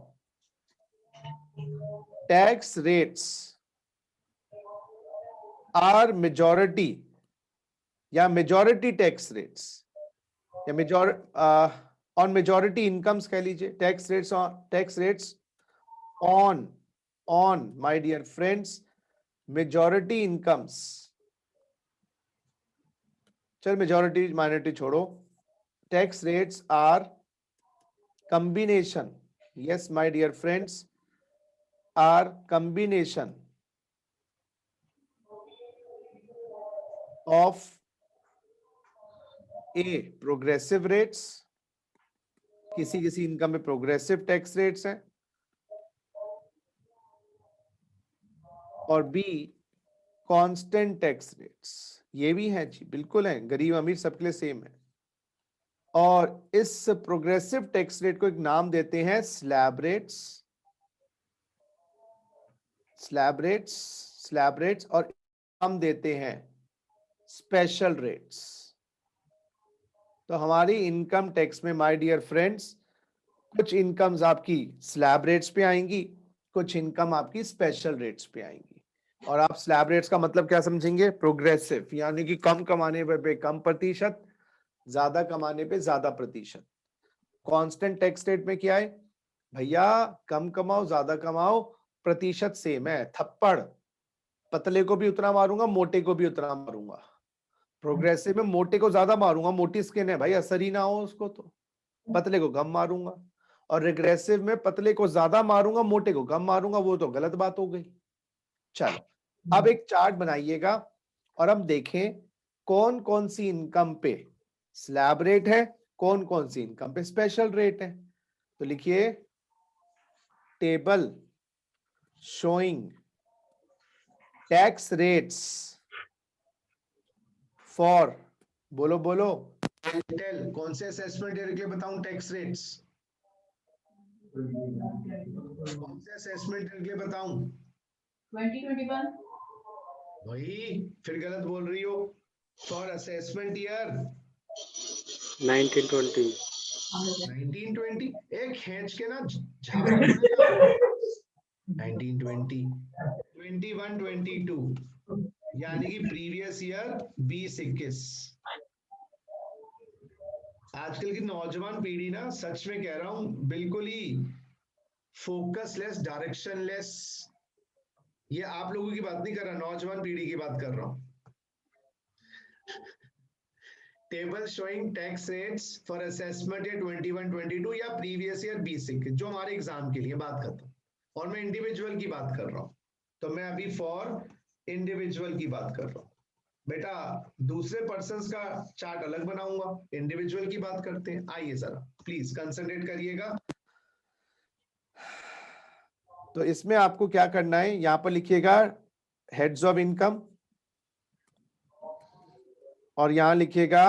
Speaker 1: tax rates are majority या मेजॉरिटी टैक्स रेट्स या ऑन मेजॉरिटी इनकम्स कह लीजिए। Tax rates on my dear friends majority incomes. चल majority minority छोड़ो। Tax rates are combination, yes my dear friends, are combination of a progressive rates, किसी किसी income में progressive tax rates हैं, और be constant tax rates. ये भी हैं जी, बिल्कुल हैं, गरीब अमीर सबके लिए सेम है। और इस प्रोग्रेसिव टैक्स रेट को एक नाम देते हैं स्लैब रेट्स, स्लैब रेट्स, और नाम देते हैं स्पेशल रेट्स। तो हमारी इनकम टैक्स में माय डियर फ्रेंड्स कुछ इनकम्स आपकी स्लैब रेट्स पे आएंगी, कुछ इनकम आपकी स्पेशल रेट्स पे आएंगी। और आप स्लैब रेट्स का मतलब क्या समझेंगे? प्रोग्रेसिव, यानी कि कम कमाने पे कम प्रतिशत, ज्यादा कमाने पे ज्यादा प्रतिशत। कांस्टेंट टैक्स रेट में क्या है भैया? कम कमाओ ज्यादा कमाओ, प्रतिशत सेम है। थप्पड़ पतले को भी उतना मारूंगा, मोटे को भी उतना मारूंगा। प्रोग्रेसिव में मोटे को ज्यादा मारूंगा, मोटी स्किन है भाई, असर ही ना हो उसको, तो पतले को कम मारूंगा। और रिग्रेसिव में पतले को ज्यादा मारूंगा, मोटे को कम मारूंगा, वो तो गलत बात हो गई। चलो अब एक चार्ट बनाइएगा और हम देखें कौन कौन सी इनकम पे स्लैब रेट है, कौन कौन सी इनकम पे स्पेशल रेट है। तो लिखिए table showing tax rates for, बोलो बोलो,
Speaker 4: टेल कौन से असेसमेंट ईयर के लिए बताऊं टैक्स रेट्स? कौन से असेसमेंट ईयर के लिए बताऊं?
Speaker 3: 2021
Speaker 4: वही फिर गलत बोल रही हो। फॉर असेसमेंट ईयर
Speaker 2: 1920
Speaker 4: 1920, एक खींच के ना झाड़ पड़ेगा। 1920, 21, 22 यानी कि प्रीवियस ईयर 20-21। आजकल की नौजवान पीढ़ी ना, सच में कह रहा हूं, बिल्कुल ही फोकसलेस, डायरेक्शनलेस। ये आप लोगों की बात नहीं कर रहा, नौजवान पीढ़ी की बात कर रहा हूं। Table showing tax rates for assessment year 21-22 या प्रीवियस ईयर 20-21, जो हमारे एग्जाम के लिए बात करता हूं। और मैं इंडिविजुअल की बात कर रहा हूं, तो मैं अभी फॉर इंडिविजुअल की बात कर रहा हूं। बेटा दूसरे पर्संस का चार्ट अलग बनाऊंगा, इंडिविजुअल की बात करते हैं। आइए जरा प्लीज कंसंट्रेट करिएगा।
Speaker 1: तो इसमें आपको क्या करना है, यहां पर लिखिएगा हेड्स ऑफ इनकम और यहां लिखिएगा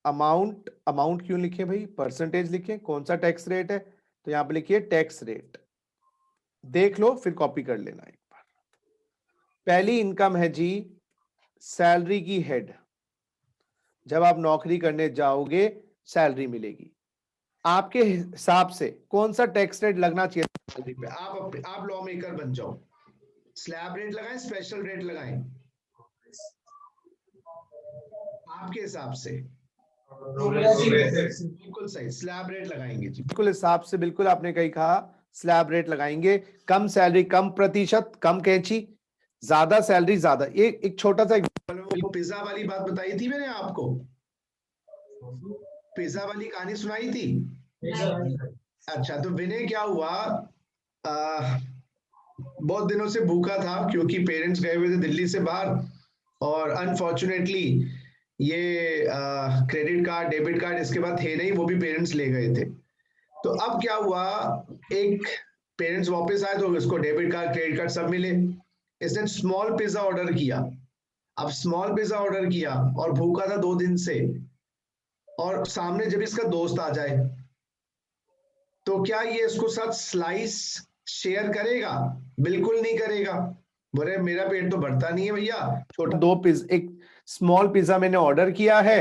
Speaker 1: अमाउंट। अमाउंट क्यों लिखे भाई? परसेंटेज लिखे। कौन सा टैक्स रेट है? तो यहां पर लिखिए टैक्स रेट। देख लो फिर कॉपी कर लेना एक बार। पहली इनकम है जी सैलरी की हेड। जब आप नौकरी करने जाओगे सैलरी मिलेगी, आपके हिसाब से कौन सा टैक्स रेट लगना चाहिए सैलरी पे?
Speaker 4: आप लॉ मेकर बन जाओ। स्लैब रेट लगाएं, स्पेशल रेट लगाएं, आपके हिसाब से। बिल्कुल सही, स्लैब रेट लगाएंगे जी।
Speaker 1: बिल्कुल हिसाब से, बिल्कुल आपने कही कहा, स्लैब रेट लगाएंगे। कम सैलरी कम प्रतिशत, कम कैंची, ज्यादा सैलरी ज्यादा। एक छोटा सा
Speaker 4: वो पिज्जा वाली बात बताई थी मैंने आपको, पिज्जा वाली कहानी सुनाई थी। अच्छा, तो विनय क्या हुआ, बहुत दिनों से भूखा था क्योंकि पेरेंट्स गए हुए थे दिल्ली से बाहर, और अनफॉर्चुनेटली ये क्रेडिट कार्ड डेबिट कार्ड इसके बाद थे नहीं, वो भी पेरेंट्स ले गए थे। तो अब क्या हुआ, एक पेरेंट्स वापस आए तो उसको डेबिट कार्ड क्रेडिट कार्ड सब मिले। इसने स्मॉल पिज्जा ऑर्डर किया अब स्मॉल पिज्जा ऑर्डर किया और भूखा था 2 दिन से, और सामने जब इसका दोस्त आ जाए तो क्या ये इसको साथ स्लाइस शेयर करेगा? बिल्कुल नहीं करेगा। बोले मेरा पेट तो भरता नहीं है भैया।
Speaker 1: छोटा एक स्मॉल पिज्जा मैंने ऑर्डर किया है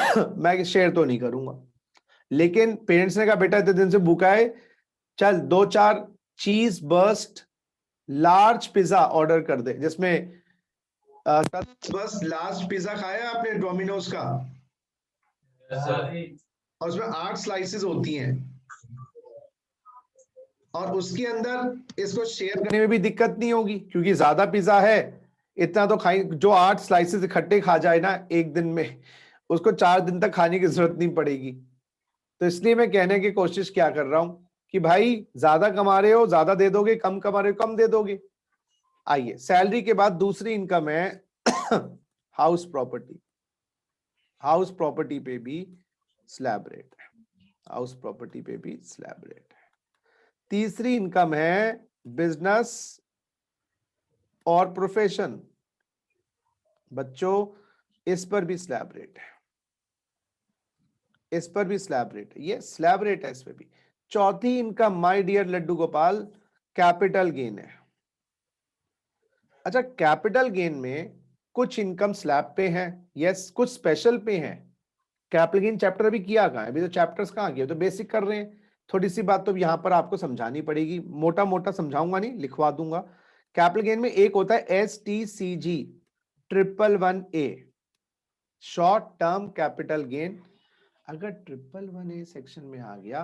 Speaker 1: मैं शेयर तो नहीं करूंगा। लेकिन पेरेंट्स ने कहा बेटा इतने दिन से भूखा है, चल 2-4 cheese burst large pizza order कर दे, जिसमें
Speaker 4: बस लास्ट पिज्जा खाया आपने डोमिनोज का, और उसमें 8 स्लाइसेस होती हैं, और उसके अंदर इसको शेयर
Speaker 1: करने में भी दिक्कत नहीं होगी क्योंकि ज्यादा पिज्जा है, इतना तो खाई, जो 8 स्लाइसेस इकट्ठे खा जाए ना एक दिन में, उसको 4 दिन तक खाने की जरूरत नहीं पड़ेगी। तो इसलिए मैं कहने की कोशिश क्या कर रहा हूं कि भाई ज्यादा कमा रहे हो ज्यादा दे दोगे, कम कमा रहे हो कम दे दोगे। आइए, सैलरी के बाद दूसरी इनकम है हाउस प्रॉपर्टी। हाउस प्रॉपर्टी पे भी स्लैब रेट है, हाउस प्रॉपर्टी पे भी स्लैब रेट है। तीसरी इनकम है बिजनेस और प्रोफेशन। बच्चों इस पर भी स्लैब रेट है, इस पर भी स्लैब रेट है, ये स्लैब रेट है इस पे भी। चौथी income my dear Laddu Gopal capital gain है। अच्छा, कैपिटल गेन में कुछ इनकम स्लैब पे है, यस, कुछ स्पेशल पे है। कैपिटल गेन चैप्टर अभी किया कहां है? अभी तो चैप्टर्स कहां किए, तो बेसिक कर रहे हैं। थोड़ी सी बात तो यहां पर आपको समझानी पड़ेगी, मोटा मोटा समझाऊंगा नहीं, लिखवा दूंगा। कैपिटल गेन में एक होता है STCG 111A, short term capital gain. अगर 111A सेक्शन में आ गया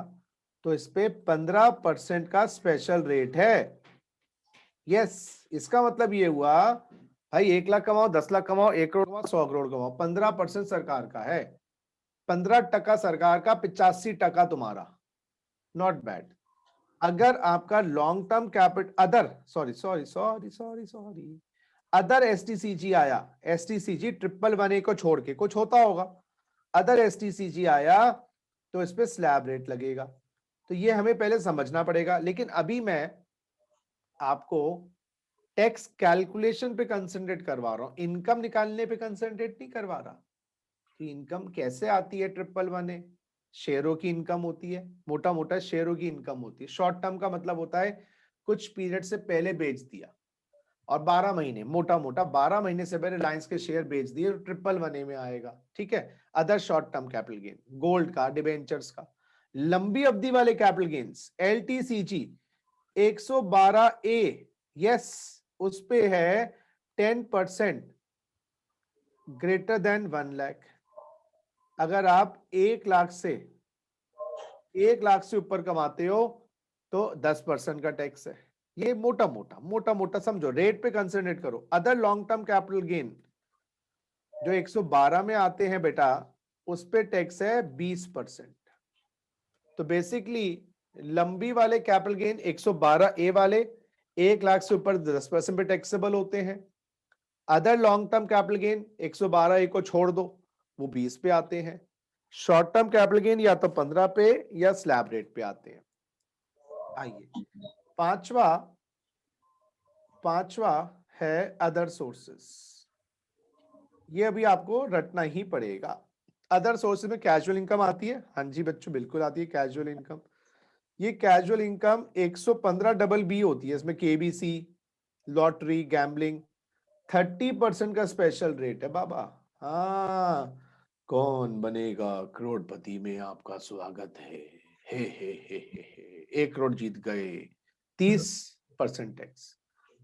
Speaker 1: तो इस पे 15% का स्पेशल रेट है। यस, इसका मतलब ये हुआ भाई 1 लाख कमाओ, 10 लाख कमाओ, 1 करोड़ कमाओ, 100 करोड़ कमाओ, 15% सरकार का है, 15% सरकार का, 85% तुम्हारा। Not bad. अगर आपका long term capital other STCG आया, STCG 111A को छोड़ के कुछ होता होगा, अदर STCG आया तो इस पे स्लैब रेट लगेगा। तो ये हमें पहले समझना पड़ेगा। लेकिन अभी मैं आपको टैक्स कैलकुलेशन पे कंसंट्रेट करवा रहा हूं, इनकम निकालने पे कंसंट्रेट नहीं करवा रहा कि इनकम कैसे आती है। 111A शेयरों की इनकम होती है, मोटा मोटा शेयरों की इनकम होती है। शॉर्ट टर्म का मतलब होता है कुछ पीरियड से पहले बेच दिया, और 12 महीने, मोटा मोटा 12 महीने से पहले रिलायंस के शेयर बेच दिए, 111A में आएगा। ठीक है, other short term capital gain, gold का, डिबेंचर्स का। लंबी अवधि वाले capital gains LTCG 112A, yes, उस पे है 10% ग्रेटर देन 1 लाख। अगर आप 1 लाख से ऊपर कमाते हो तो 10% का टैक्स है। ये मोटा मोटा समझो, रेट पे कंसंट्रेट करो। Other long term capital gain जो 112 में आते हैं बेटा, उस पे टैक्स है 20%। तो बेसिकली लंबी वाले कैपिटल गेन 112A वाले 1 लाख से ऊपर 10% पे टैक्सेबल होते हैं। Other long term capital gain 112A को छोड़ दो, वो 20 पे आते हैं। शॉर्ट टर्म कैपिटल गेन या तो 15 पे या स्लैब रेट पे आते हैं। आइए, पांचवा है अदर सोर्सेस। ये अभी आपको रटना ही पड़ेगा। अदर सोर्सेस में कैजुअल इनकम आती है। हाँ जी बच्चों, बिल्कुल आती है कैजुअल इनकम। ये कैजुअल इनकम 115BB होती है। इसमें KBC, लॉटरी, गैम्बलिंग, 30% का स्पेशल रेट है बाबा। हाँ, कौन बनेगा करोड़पति में आपका स्वागत है, हे 1 करोड़ जीत गए, 30% टैक्स।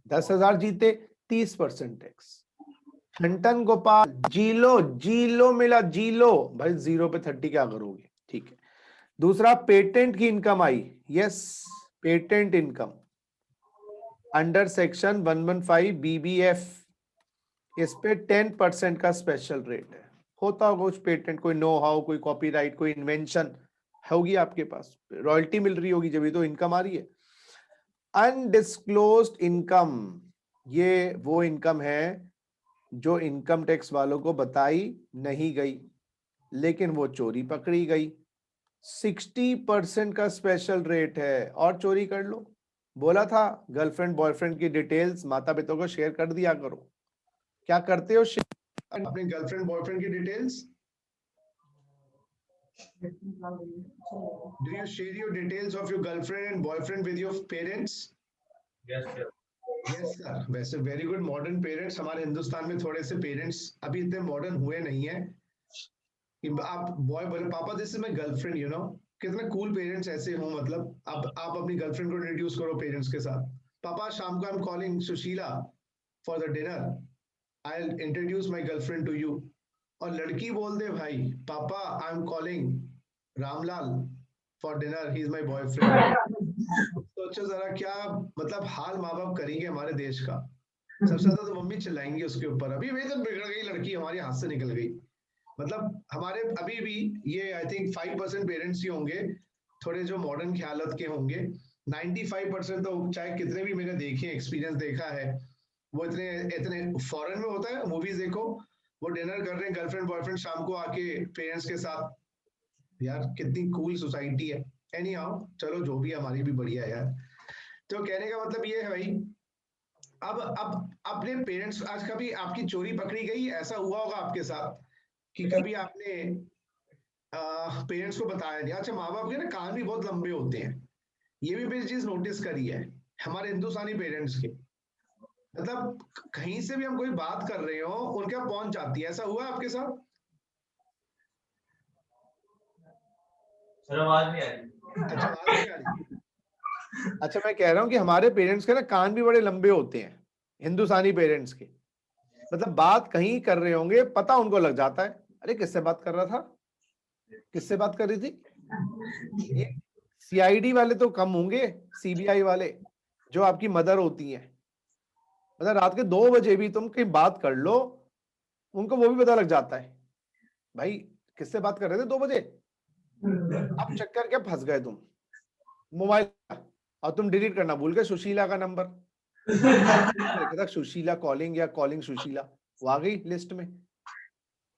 Speaker 1: 10,000 जीते, 30% टैक्स। हंटन गोपाल जीलो मिला, जीलो भाई, 0 पे 30 क्या करोगे? ठीक है। दूसरा पेटेंट की इनकम आई, yes, patent income under section 115BBF, इस पे 10% का स्पेशल रेट है। होता होगा कुछ पेटेंट, कोई नो हाउ, कोई कॉपीराइट, कोई इन्वेंशन होगी आपके पास, रॉयल्टी मिल रही होगी, जब भी तो इनकम आ रही है। अनडिस्क्लोज्ड इनकम, ये वो इनकम है जो इनकम टैक्स वालों को बताई नहीं गई, लेकिन वो चोरी पकड़ी गई। 60% का स्पेशल रेट है, और चोरी कर लो। बोला था गर्लफ्रेंड बॉयफ्रेंड की डिटेल्स माता पिता को शेयर कर दिया करो। क्या करते हो?
Speaker 4: अपने गर्लफ्रेंड बॉयफ्रेंड की details? Do you share your details of your girlfriend and boyfriend with your parents?
Speaker 5: Yes, sir.
Speaker 4: Yes sir. वैसे वेरी गुड मॉडर्न पेरेंट्स, हमारे हिंदुस्तान में थोड़े से पेरेंट्स अभी इतने मॉडर्न हुए नहीं है कि आप बॉय बोले पापा this is my girlfriend, you know. कितने कूल पेरेंट्स ऐसे हों, मतलब आप अपनी गर्लफ्रेंड को इंट्रोड्यूस करो पेरेंट्स के साथ। पापा शाम को I am calling Sushila for the dinner, I will introduce my girlfriend to you. और लड़की बोल दे भाई पापा I am calling Ramlal for dinner, he is my boyfriend. सोचो जरा क्या मतलब हाल माँ बाप करेंगे हमारे देश का। सबसे ज्यादा तो मम्मी चिल्लाएंगी उसके ऊपर। अभी वही तो बिगड़ गई लड़की, हमारे हाथ से निकल गई। मतलब हमारे अभी भी ये आई थिंक 5% पेरेंट्स ही होंगे थोड़े जो मॉडर्न ख्यालत के होंगे। 95% तो चाहे कितने भी मैंने देखे एक्सपीरियंस देखा है, वो इतने इतने फॉरेन में होता है, मूवीज देखो, वो डिनर कर रहे हैं गर्लफ्रेंड बॉयफ्रेंड शाम को आके पेरेंट्स के साथ। यार कितनी कूल सोसाइटी है। एनी हाउ चलो जो भी हमारी भी बढ़िया है यार। तो कहने का मतलब ये है भाई, अब अपने पेरेंट्स, आज कभी आपकी चोरी पकड़ी गई, ऐसा हुआ होगा आपके साथ कि कभी आपने पेरेंट्स को बताया नहीं। अच्छा माँ बाप के ना कान भी बहुत लंबे होते हैं, ये भी मैंने चीज नोटिस करी है हमारे हिंदुस्तानी पेरेंट्स के। मतलब कहीं से भी हम कोई बात कर रहे हो उनके पहुंच जाती है। ऐसा हुआ आपके साथ?
Speaker 5: सर आवाज नहीं आ रही।
Speaker 4: अच्छा आवाज नहीं आ रही।
Speaker 1: अच्छा मैं कह रहा हूँ कि हमारे पेरेंट्स के ना कान भी बड़े लंबे होते हैं, हिंदुस्तानी पेरेंट्स के। मतलब बात कहीं कर रहे होंगे, पता उनको लग जाता है, अरे किससे बात कर रहा था, किससे बात कर रही थी। ये सीआईडी वाले तो कम होंगे, सीबीआई वाले जो आपकी मदर होती हैं, मतलब रात के 2 बजे भी तुम कहीं बात कर लो, उनको वो भी पता लग जाता है भाई किससे बात कर रहे थे 2 बजे। अब चक्कर क्या फंस गए तुम मोबाइल, और तुम डिलीट करना भूल गए सुशीला का नंबर। लिखा था सुशीला कॉलिंग या कॉलिंग सुशीला, वो आ गई लिस्ट में।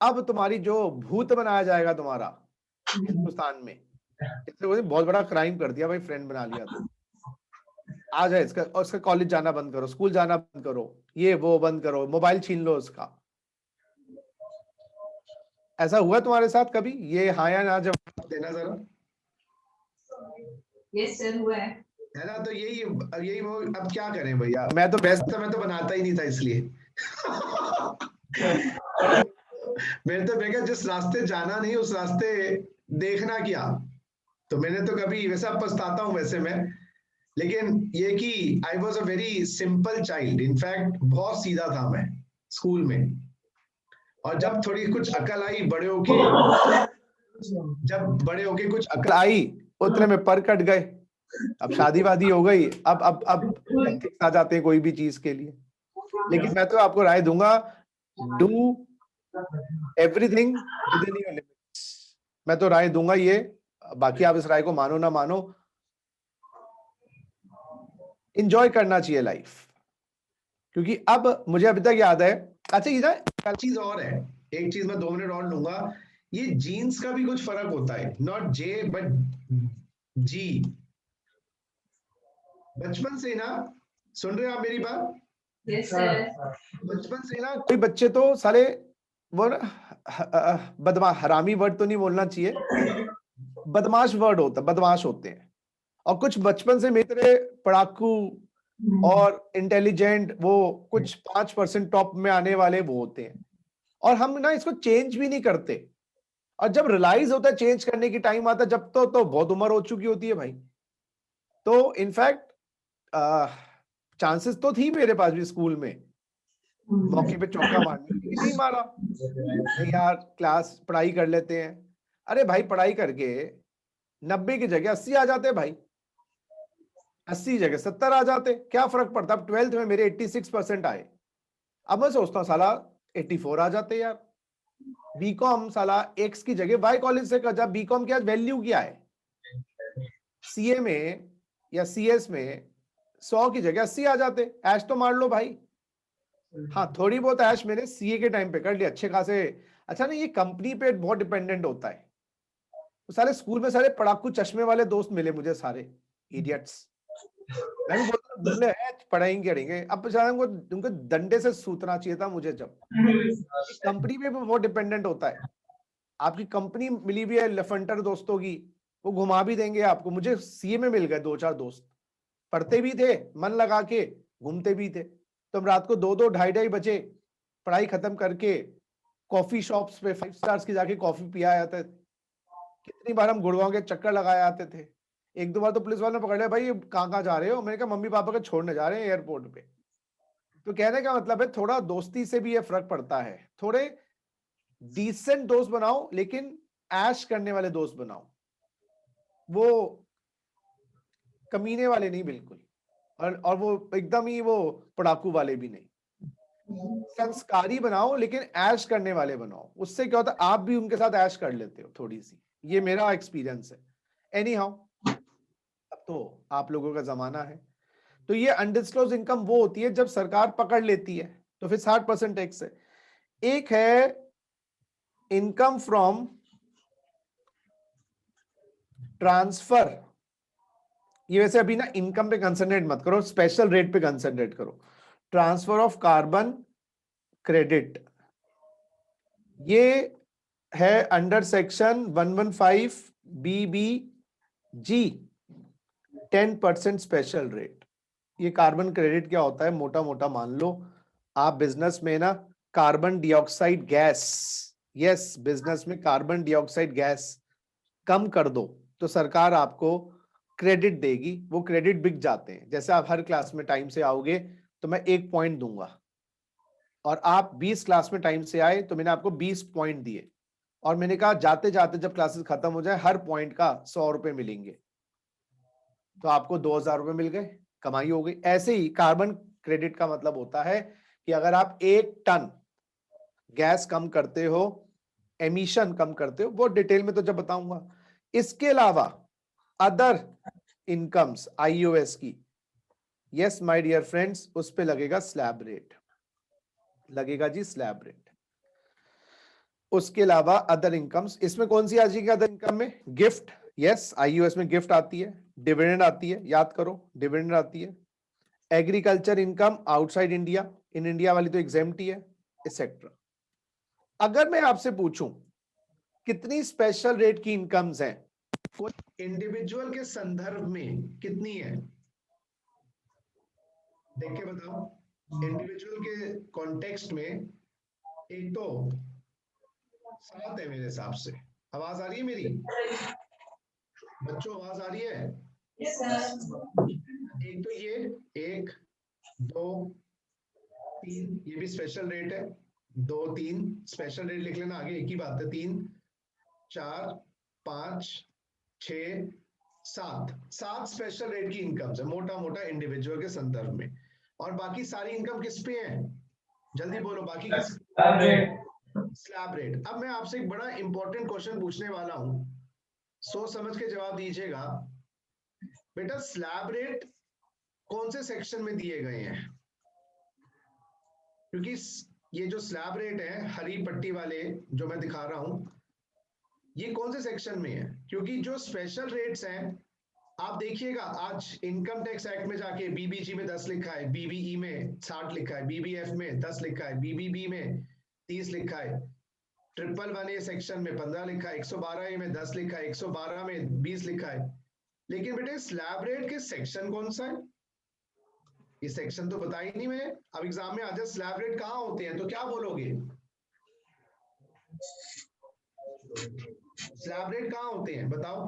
Speaker 1: अब तुम्हारी जो भूत बनाया जाएगा तुम्हारा हिंदुस्तान में, इससे बहुत बड़ा क्राइम कर दिया भाई, फ्रेंड बना लिया तो आ जाए इसका, और उसका कॉलेज जाना बंद करो, स्कूल जाना बंद करो, ये वो बंद करो, मोबाइल छीन लो उसका। ऐसा हुआ तुम्हारे साथ कभी? ये हाँ या ना जवाब देना जरा।
Speaker 3: यस सर हुआ है
Speaker 4: ना। तो यही वो अब क्या करें भैया, मैं तो बेस्ट मैं तो बनाता ही नहीं था इसलिए। मैं जिस रास्ते जाना नहीं उस रास्ते देखना क्या। तो मैंने तो कभी वैसा पछताता हूँ वैसे मैं, लेकिन ये कि I was a very simple child, in fact बहुत सीधा था मैं स्कूल में। और जब थोड़ी कुछ अकल आई बड़े होके, जब बड़े होके कुछ अकल आई उतने में पर कट गए। अब शादी वादी हो गई, अब एथिक्स आ जाते हैं कोई भी चीज के लिए। लेकिन मैं तो आपको राय दूंगा, do everything with in your limits. मैं तो राय दूंगा ये, बाकी आप इस राय को मानो ना मानो, एंजॉय करना चाहिए लाइफ। क्योंकि अब मुझे अभी तक याद है, अच्छा ये ना चीज और है, एक चीज मैं 2 मिनट और लूंगा, ये जीन्स का भी कुछ फर्क होता है, नॉट जे बट जी। बचपन से ना, सुन रहे हो आप मेरी बात?
Speaker 3: यस सर
Speaker 4: बचपन से ना कोई बच्चे तो साले वो बदमाश, हरामी वर्ड तो नहीं बोलना चाहिए, बदमाश वर्ड होता, बदमाश होते हैं। और कुछ बचपन से मेरे पढ़ाकू और इंटेलिजेंट, वो कुछ 5% टॉप में आने वाले वो होते हैं। और हम ना इसको चेंज भी नहीं करते, और जब रियलाइज होता है चेंज करने की टाइम आता है जब तो बहुत उम्र हो चुकी होती है भाई। तो इनफैक्ट चांसेस तो थी मेरे पास भी स्कूल में मौके पे चौका मारने की, नहीं मारा। नहीं यार क्लास पढ़ाई कर लेते हैं। अरे भाई पढ़ाई करके 90 की जगह 80 आ जाते भाई, 80 जगह 70 आ जाते, क्या फर्क पड़ता। अब 12th में मेरे 86% आए, अब मैं सोचता हूँ साला 84 आ जाते यार। बीकॉम साला एक्स की जगह वाई कॉलेज से कर जा, बीकॉम की आज वैल्यू क्या है। सीए में या सीएस में 100 की जगह 80 आ जाते, ऐश तो मार लो भाई। हाँ थोड़ी बहुत ऐश मैंने सीए के टाइम पे कर ली अच्छे खासे। अच्छा ना, ये कंपनी पे बहुत डिपेंडेंट होता है। तो सारे स्कूल में सारे पढ़ाकू चश्मे वाले दोस्त मिले मुझे, सारे इडियट्स।
Speaker 1: मैं भी बोलता हूँ दुल्ले हैं पढ़ाएंगे करेंगे, अब बेचारा उनको डंडे से सूतना चाहिए था मुझे। जब कंपनी पे बहुत डिपेंडेंट होता है, आपकी कंपनी मिली भी है लफंटर दोस्तों की, वो घुमा भी देंगे आपको। मुझे सीए में मिल गए 2-4 दोस्त, पढ़ते भी थे मन लगा के, घूमते भी थे। तो हम रात को 2-2 2:30 बजे पढ़ाई खत्म करके कॉफी शॉप्स पे 5 स्टार्स की जाके कॉफी पिया जाते थे। कितनी बार हम गुड़गांव के चक्कर लगाए आते थे। 1-2 बार तो पुलिस वालों ने पकड़ लिया, भाई ये कहाँ जा रहे हो? मैंने कहा मम्मी पापा को छोड़ने जा रहे हैं एयरपोर्ट पे। तो कहने का मतलब है थोड़ा दोस्ती से भी ये फर्क पड़ता है। थोड़े डिसेंट दोस्त बनाओ, लेकिन ऐश करने वाले दोस्त बनाओ, वो कमीने वाले नहीं बिल्कुल, और वो एकदम ही वो पड़ाकू वाले भी नहीं। संस्कारी बनाओ लेकिन ऐश करने वाले बनाओ। उससे क्या होता है, आप भी उनके साथ ऐश कर लेते हो थोड़ी सी। ये मेरा एक्सपीरियंस है। एनी हाउ, अब तो आप लोगों का जमाना है। तो ये अनडिस्क्लोज इनकम वो होती है जब सरकार पकड़ लेती है, तो फिर 60% टैक्स है। एक है इनकम फ्रॉम ट्रांसफर। ये वैसे अभी ना इनकम पे कंसंट्रेट मत करो, स्पेशल रेट पे कंसंट्रेट करो। ट्रांसफर ऑफ कार्बन क्रेडिट, ये है under section 115 BBG 10% special rate. ये कार्बन क्रेडिट क्या होता है, मोटा मोटा मान लो आप बिजनेस में ना carbon dioxide gas, yes business में कार्बन डाइऑक्साइड गैस कम कर दो तो सरकार आपको क्रेडिट देगी। वो क्रेडिट बिक जाते हैं। जैसे आप हर क्लास में टाइम से आओगे तो मैं 1 पॉइंट दूंगा, और आप 20 क्लास में टाइम से आए तो मैंने आपको 20 पॉइंट दिए, और मैंने कहा जाते जाते जब क्लासेस खत्म हो जाए हर पॉइंट का 100 रुपए मिलेंगे, तो आपको 2000 रुपए मिल गए, कमाई हो गई। ऐसे ही कार्बन क्रेडिट का मतलब होता है कि अगर आप 1 टन गैस कम करते हो, एमिशन कम करते हो, वो डिटेल में तो जब बताऊंगा। इसके अलावा अदर इनकम्स आईओएस की, यस माय डियर फ्रेंड्स, उस पे लगेगा स्लैब रेट, लगेगा जी स्लैब रेट। उसके अलावा अदर इनकम्स, इसमें कौन सी आ जाएगी अदर इनकम में? गिफ्ट, यस आईओएस में गिफ्ट आती है, डिविडेंड आती है, याद करो डिविडेंड आती है, agriculture income outside India, in India वाली तो एग्जेम्प्ट ही है, एक्सेट्रा। अगर मैं आपसे पूछूं कितनी स्पेशल रेट की इनकम्स हैं,
Speaker 4: इंडिविजुअल के संदर्भ में कितनी है, देख के बताओ। इंडिविजुअल के कॉन्टेक्स्ट में एक तो 7 है मेरे हिसाब से। आवाज आ रही है मेरी बच्चों? आवाज आ रही है? एक तो ये 1 2 3, ये भी स्पेशल रेट है। 2 3 स्पेशल रेट लिख लेना आगे, एक ही बात है। 3 4 5 6 7 स्पेशल रेट की इनकम्स है मोटा मोटा इंडिविजुअल के संदर्भ में। और बाकी सारी इनकम किस पे है? जल्दी बोलो, बाकी किस? Slab rate. अब मैं आपसे एक बड़ा इंपॉर्टेंट क्वेश्चन पूछने वाला हूं, सोच समझ के जवाब दीजिएगा। बेटा स्लैब रेट कौन से सेक्शन में दिए गए हैं? क्योंकि ये जो स्लैब रेट है हरी पट्टी वाले जो मैं दिखा रहा हूं, ये कौन से सेक्शन में है? क्योंकि जो स्पेशल रेट्स हैं, आप देखिएगा आज इनकम टैक्स एक्ट में जाके बीबीजी में 10 लिखा है, बीबीई में 60 लिखा है, बीबीएफ में 10 लिखा है, बीबीबी में 30 लिखा है, 111A सेक्शन में 15 लिखा है, 112A में 10 लिखा है, 112 में 20 लिखा है। लेकिन बेटे स्लैब रेट के सेक्शन कौन सा है? ये सेक्शन तो बता ही नहीं मैंने। अब एग्जाम में आ जाए स्लैब रेट कहाँ होते हैं तो क्या बोलोगे? स्लैब रेट कहाँ होते हैं बताओ,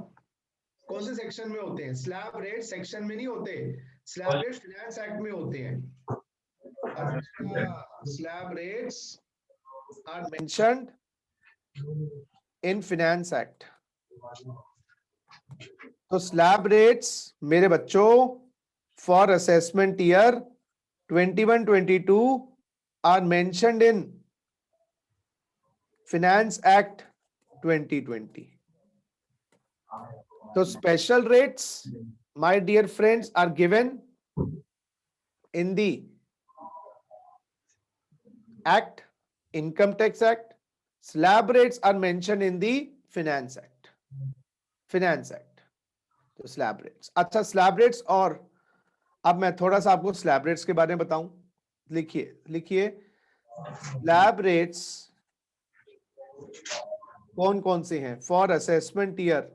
Speaker 4: कौन से सेक्शन में होते हैं? स्लैब रेट सेक्शन में नहीं होते, स्लैब रेट फाइनेंस एक्ट में होते हैं। Slab rates
Speaker 1: are mentioned in finance act. तो स्लैब रेट्स मेरे बच्चों for assessment year 21-22 are mentioned in finance act 2020. So special rates, my dear friends, are given in the Act, Income Tax Act. Slab rates are mentioned in the Finance Act. Finance Act. तो slab rates. अच्छा slab rates और अब मैं थोड़ा सा आपको slab rates के बारे में बताऊं। लिखिए लिखिए, स्लैब रेट्स कौन कौन से हैं for assessment year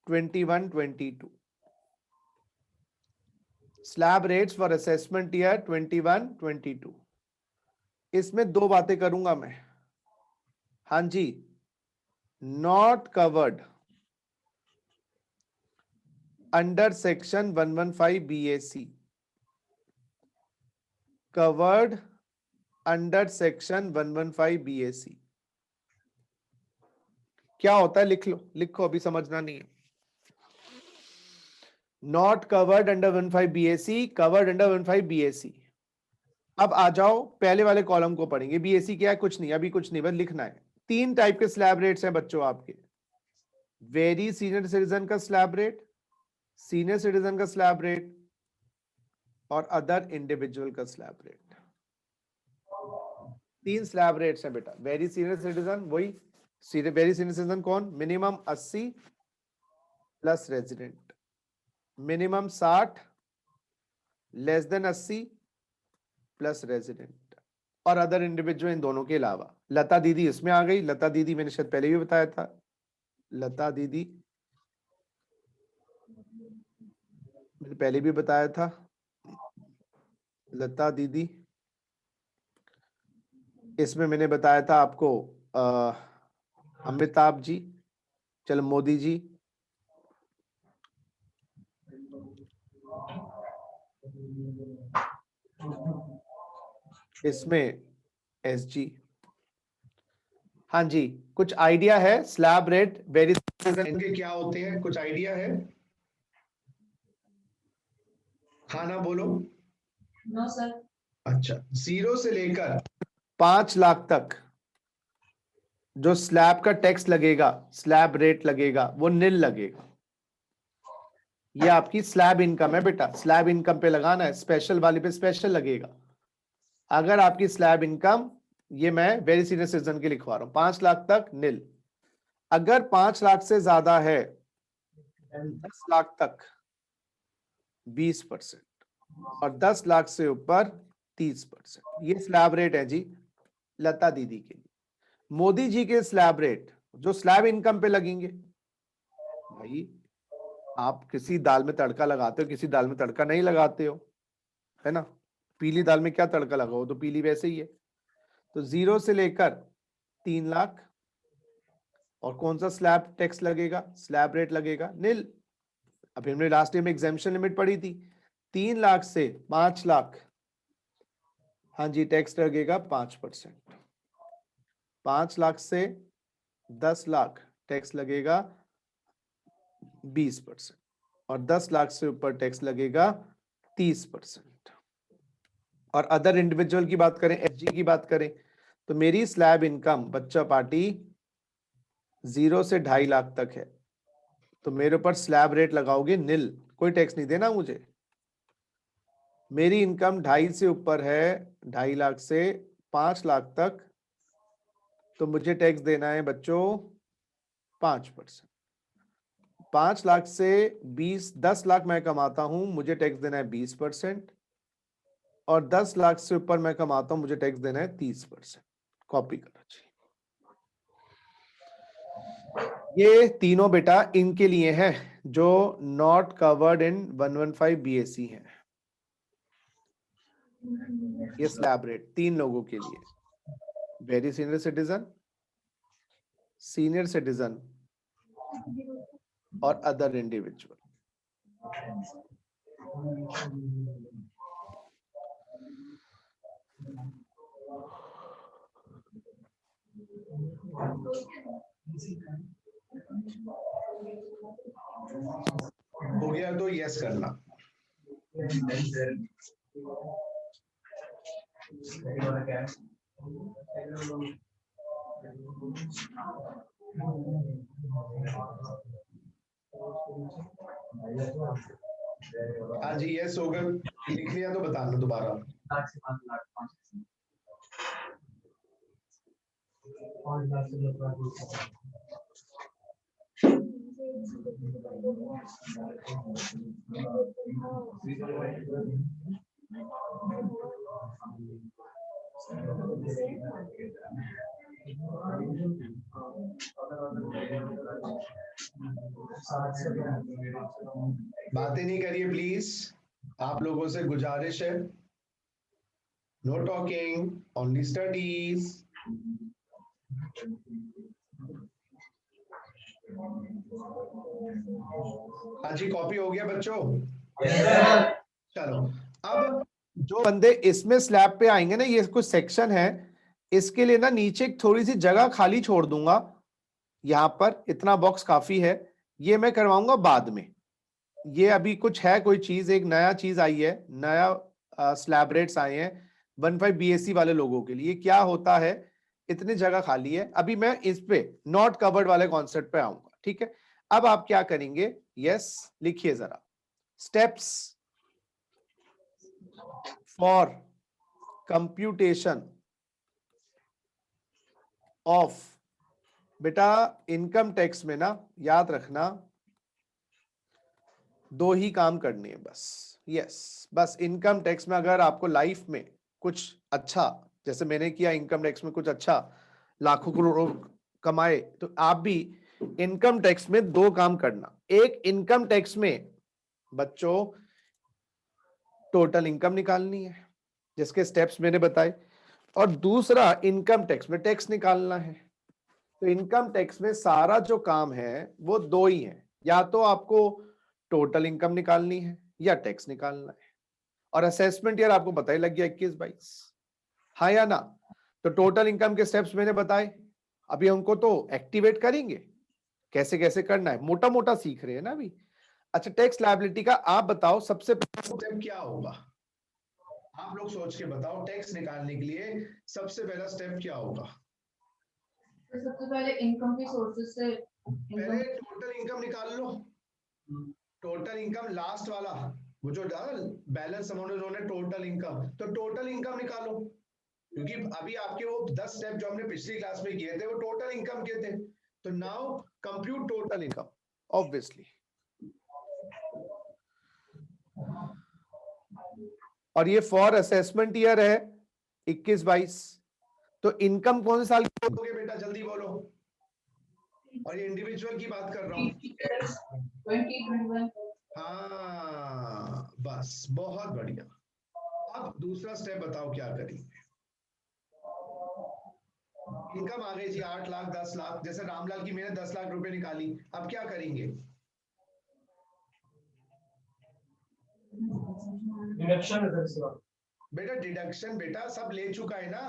Speaker 1: 21-22। Slab rates for assessment year 21-22। इसमें दो बातें करूंगा मैं। हाँ जी, not covered under section 115 BAC, covered under section 115 BAC। क्या होता है लिख लो, लिखो, अभी समझना नहीं है। Not covered under 15 BAC, covered under 15 BAC। अब आ जाओ पहले वाले कॉलम को पढ़ेंगे। BAC क्या है? कुछ नहीं, अभी कुछ नहीं, बस लिखना है। तीन टाइप के स्लैब रेट्स हैं बच्चों आपके। वेरी सीनियर सिटीजन का स्लैब रेट, सीनियर सिटीजन का स्लैब रेट, और अदर इंडिविजुअल का स्लैब रेट। तीन स्लैब रेट्स हैं बेटा। वेरी सीनियर सिटीजन, वही वेरी सीनियर सिटीजन कौन? Minimum 80 plus resident, minimum 60 less than 80 plus resident, और अदर इंडिविजुअल इन दोनों के अलावा। लता दीदी इसमें आ गई। लता दीदी मैंने शायद पहले भी बताया था। लता दीदी मैंने पहले भी बताया था। लता दीदी इसमें मैंने बताया था आपको। अमिताभ जी, चलो मोदी जी, इसमें SG। हाँ जी, कुछ आइडिया है स्लैब रेट वेरी
Speaker 4: इनके क्या होते हैं, कुछ आइडिया है? हाँ ना बोलो।
Speaker 3: No sir.
Speaker 4: अच्छा, 0 से लेकर
Speaker 1: 5 लाख तक जो स्लैब का टैक्स लगेगा, स्लैब रेट लगेगा, वो निल लगेगा। ये आपकी स्लैब इनकम है बेटा। स्लैब इनकम पे लगाना है, स्पेशल वाले पे स्पेशल लगेगा। अगर आपकी स्लैब इनकम, ये मैं वेरी सीनियर सिटीजन की लिखवा रहा हूं, 5 लाख तक निल। अगर 5 लाख से ज्यादा है, 10 लाख तक 20%, और 10 लाख से ऊपर 30%। ये स्लैब रेट है जी लता दीदी के लिए। मोदी जी के स्लैब रेट जो स्लैब इनकम पे लगेंगे, भाई आप किसी दाल में तड़का लगाते हो, किसी दाल में तड़का नहीं लगाते हो, है ना। पीली दाल में क्या तड़का लगाओ, तो पीली वैसे ही है। तो 0 से लेकर 3 लाख। और कौन सा स्लैब टैक्स लगेगा, स्लैब रेट लगेगा निल। अभी हमने लास्ट टाइम एग्जामिशन लिमिट पढ़ी थी, 3 लाख से 5 लाख। हाँ जी, टैक्स लगेगा 5%। 5 लाख से 10 लाख टैक्स लगेगा 20%, और 10 लाख से ऊपर टैक्स लगेगा 30%। और अदर इंडिविजुअल की बात करें, SG की बात करें, तो मेरी स्लैब इनकम बच्चा पार्टी 0 से 2.5 लाख तक है, तो मेरे ऊपर स्लैब रेट लगाओगे निल, कोई टैक्स नहीं देना मुझे। मेरी इनकम 2.5 से ऊपर है, 2.5 लाख से 5 लाख तक, तो मुझे टैक्स देना है बच्चों 5%। 5 लाख से 10 लाख मैं कमाता हूं, मुझे टैक्स देना है 20%, और 10 लाख से ऊपर मैं कमाता हूं, मुझे टैक्स देना है 30%। कॉपी करो जी। ये तीनों बेटा इनके लिए है जो नॉट कवर्ड इन 115 BAC है। ये स्लैब रेट 3 लोगों के लिए, very senior citizen, senior citizen, और अदर इंडिविजुअल।
Speaker 4: हो गया तो यस करना। हाँ जी, यस होगा। लिख लिया तो बताना दोबारा। बातें नहीं करिए प्लीज, आप लोगों से गुजारिश है, नो टॉकिंग, ओनली स्टडीज। हाँ जी, कॉपी हो गया बच्चों? चलो, अब
Speaker 1: जो बंदे इसमें स्लैब पे आएंगे ना, ये कुछ सेक्शन है, इसके लिए ना नीचे एक थोड़ी सी जगह खाली छोड़ दूंगा। यहाँ पर इतना बॉक्स काफी है, ये मैं करवाऊंगा बाद में। ये अभी कुछ है, कोई चीज, एक नया चीज आई है, नया स्लैब रेट्स आए हैं 15 BSc वाले लोगों के लिए। क्या होता है, इतनी जगह खाली है, अभी मैं इस पे नॉट कवर्ड वाले कॉन्सेप्ट पे आऊंगा, ठीक है। अब आप क्या करेंगे, यस लिखिए जरा, स्टेप्स फॉर कंप्यूटेशन ऑफ, बेटा इनकम टैक्स में ना याद रखना दो ही काम करने हैं बस, यस बस इनकम टैक्स में अगर आपको लाइफ में कुछ अच्छा, जैसे मैंने किया इनकम टैक्स में कुछ अच्छा, लाखों करोड़ों कमाए, तो आप भी इनकम टैक्स में दो काम करना। एक, इनकम टैक्स में बच्चों टोटल इनकम निकालनी है जिसके स्टेप्स मैंने बताए, और दूसरा इनकम टैक्स में टैक्स निकालना है। तो इनकम टैक्स में सारा जो काम है वो दो ही है, या तो आपको टोटल इनकम निकालनी है या टैक्स निकालना है। और असेसमेंट यार आपको पता ही लग गया 21-22, हाँ या ना? तो टोटल इनकम के स्टेप्स मैंने बताए, अभी हमको तो एक्टिवेट करेंगे, कैसे कैसे करना है, मोटा मोटा सीख रहे हैं ना अभी। अच्छा, टैक्स लायबिलिटी का आप बताओ सबसे
Speaker 4: स्टेप क्या होगा, आप लोग सोच के बताओ, टैक्स निकालने के लिए सबसे पहला स्टेप क्या होगा?
Speaker 3: तो सबसे पहले इनकम के सोर्सेस से
Speaker 4: पहले टोटल इनकम निकाल लो, टोटल इनकम लास्ट वाला, वो जो बैलेंस अमाउंट उन्होंने टोटल इनकम, तो टोटल इनकम निकालो, क्योंकि अभी आपके वो 10 स्टेप जो हमने पिछली क्लास में किए थे वो टोटल इनकम के थे। तो now compute total income,
Speaker 1: obviously. और ये फॉर असेसमेंट ईयर है 21-22, तो इनकम कौन से साल की
Speaker 4: होगे बेटा, जल्दी बोलो, और ये इंडिविजुअल की बात कर रहा हूँ।
Speaker 3: 2021।
Speaker 4: हाँ बस, बहुत बढ़िया। अब दूसरा स्टेप बताओ क्या करेंगे। इनकम आ गई जी 8 लाख 10 लाख, जैसे रामलाल की मैंने 10 लाख रुपए निकाली, अब क्या करेंगे?
Speaker 5: डिडक्शन
Speaker 4: बेटा डिडक्शन बेटा सब ले चुका है ना,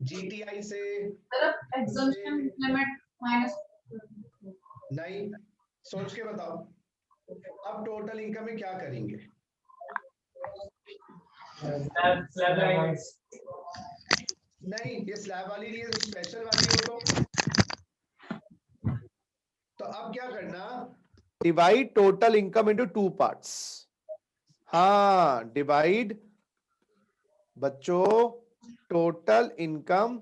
Speaker 4: जीटीआई से
Speaker 3: एग्जम्पशन लिमिट माइनस
Speaker 4: नहीं, सोच के बताओ। अब टोटल इनकम में क्या करेंगे? नहीं, ये स्लैब वाली नहीं है, स्पेशल वाली हो तो अब क्या करना?
Speaker 1: Divide total income into 2 parts. हाँ, डिवाइड बच्चों total income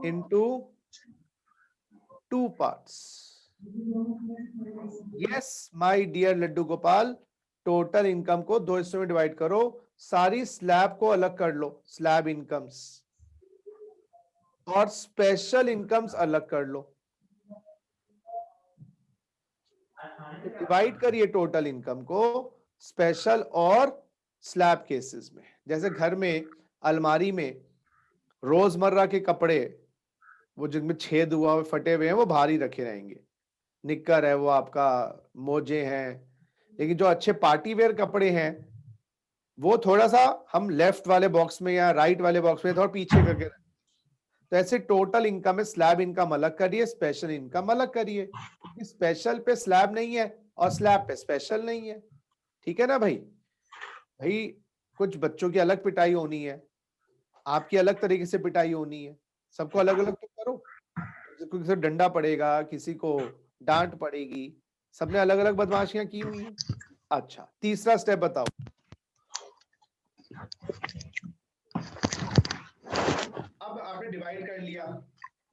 Speaker 1: into 2 parts. Yes my dear Laddu Gopal, total income को दो हिस्सों में डिवाइड करो, सारी स्लैब को अलग कर लो, स्लैब इनकम्स, और स्पेशल इनकम्स अलग कर लो। डिवाइड करिए टोटल इनकम को स्पेशल और स्लैब केसेस में। जैसे घर में अलमारी में रोजमर्रा के कपड़े, वो जिनमें छेद हुआ हुए फटे हुए हैं, वो भारी रखे रहेंगे, निक्कर है, वो आपका मोजे हैं। लेकिन जो अच्छे पार्टी वेयर कपड़े हैं वो थोड़ा सा हम लेफ्ट वाले बॉक्स में या राइट वाले बॉक्स में थोड़ा पीछे करके, तो ऐसे टोटल इनकम में स्लैब इनकम अलग करिए, स्पेशल इनकम अलग करिए, क्योंकि स्पेशल पे स्लैब नहीं है और स्लैब पे स्पेशल नहीं है। ठीक है ना भाई? भाई कुछ बच्चों की अलग पिटाई होनी है, आपकी अलग तरीके से पिटाई होनी है, सबको अलग अलग तो करो। किसी को डंडा पड़ेगा, किसी को डांट पड़ेगी, सबने अलग अलग बदमाशियां की हुई हैं। अच्छा, तीसरा स्टेप बताओ।
Speaker 4: अब आपने डिवाइड कर लिया,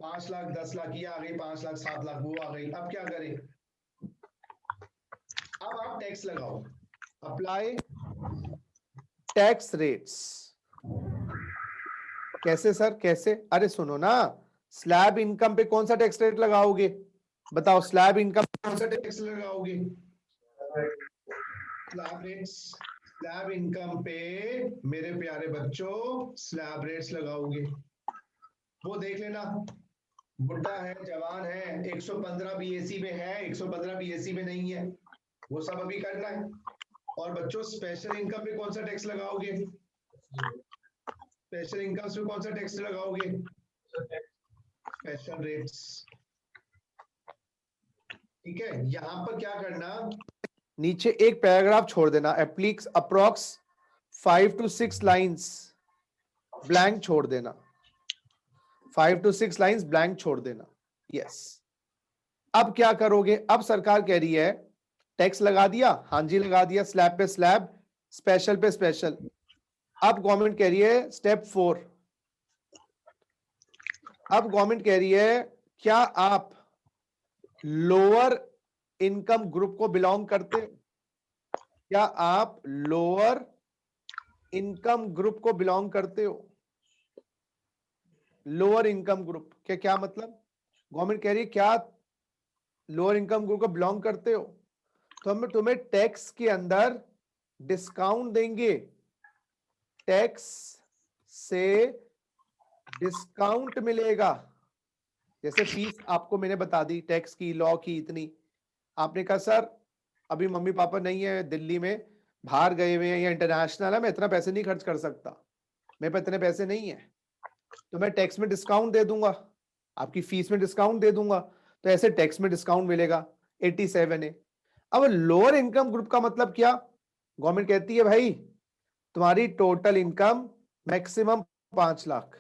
Speaker 4: 5 लाख 10 लाख ये आ गई, 5 लाख 7 लाख वो आ गई। अब क्या करें? अब आप टैक्स लगाओ,
Speaker 1: अप्लाई टैक्स रेट्स। कैसे सर, कैसे? अरे सुनो ना, स्लैब इनकम पे कौन सा टैक्स रेट लगाओगे? बताओ, स्लैब इनकम पे कौन सा
Speaker 4: टैक्स लगाओगे? स्लैब रेट्स, स्लैब इनकम पे मेरे प्यारे बच्चों स्लैब रेट्स लगाओगे। वो देख लेना, बुढ़ा है जवान है, 115 बीएसई में है, 115 बीएसई में नहीं है, वो सब अभी करना है। और बच्चों स्पेशल इनकम पे कौन सा टैक्स लगाओगे? स्पेशल इनकम पे कौन सा टैक्स लगाओगे? Special rates. ठीक है, यहां पर क्या करना,
Speaker 1: नीचे एक पैराग्राफ छोड़ देना, एप्लीक्स अप्रॉक्स 5 to 6 लाइंस ब्लैंक छोड़ देना, 5 to 6 लाइंस ब्लैंक छोड़ देना। यस। अब क्या करोगे? अब सरकार कह रही है टैक्स लगा दिया, हाँ जी लगा दिया, स्लैब पे स्लैब, स्पेशल पे स्पेशल। अब गवर्नमेंट कह रही है स्टेप 4, अब गवर्नमेंट कह रही है क्या आप लोअर इनकम ग्रुप को बिलोंग करते हो? क्या आप लोअर इनकम ग्रुप को बिलोंग करते हो? लोअर इनकम ग्रुप क्या क्या मतलब? गवर्नमेंट कह रही है क्या लोअर इनकम ग्रुप को बिलोंग करते हो तो हम तुम्हें टैक्स के अंदर डिस्काउंट देंगे, टैक्स से डिस्काउंट मिलेगा। जैसे फीस आपको मैंने बता दी टैक्स की, लॉ की इतनी, आपने कहा सर अभी मम्मी पापा नहीं है दिल्ली में, बाहर गए हुए हैं या इंटरनेशनल है, मैं इतना पैसे नहीं खर्च कर सकता, मेरे पास इतने पैसे नहीं है, तो मैं टैक्स में डिस्काउंट दे दूंगा, आपकी फीस में डिस्काउंट दे दूंगा, तो ऐसे टैक्स में डिस्काउंट मिलेगा। 87 है। अब लोअर इनकम ग्रुप का मतलब क्या? गवर्नमेंट कहती है भाई तुम्हारी टोटल इनकम मैक्सिमम 5 लाख,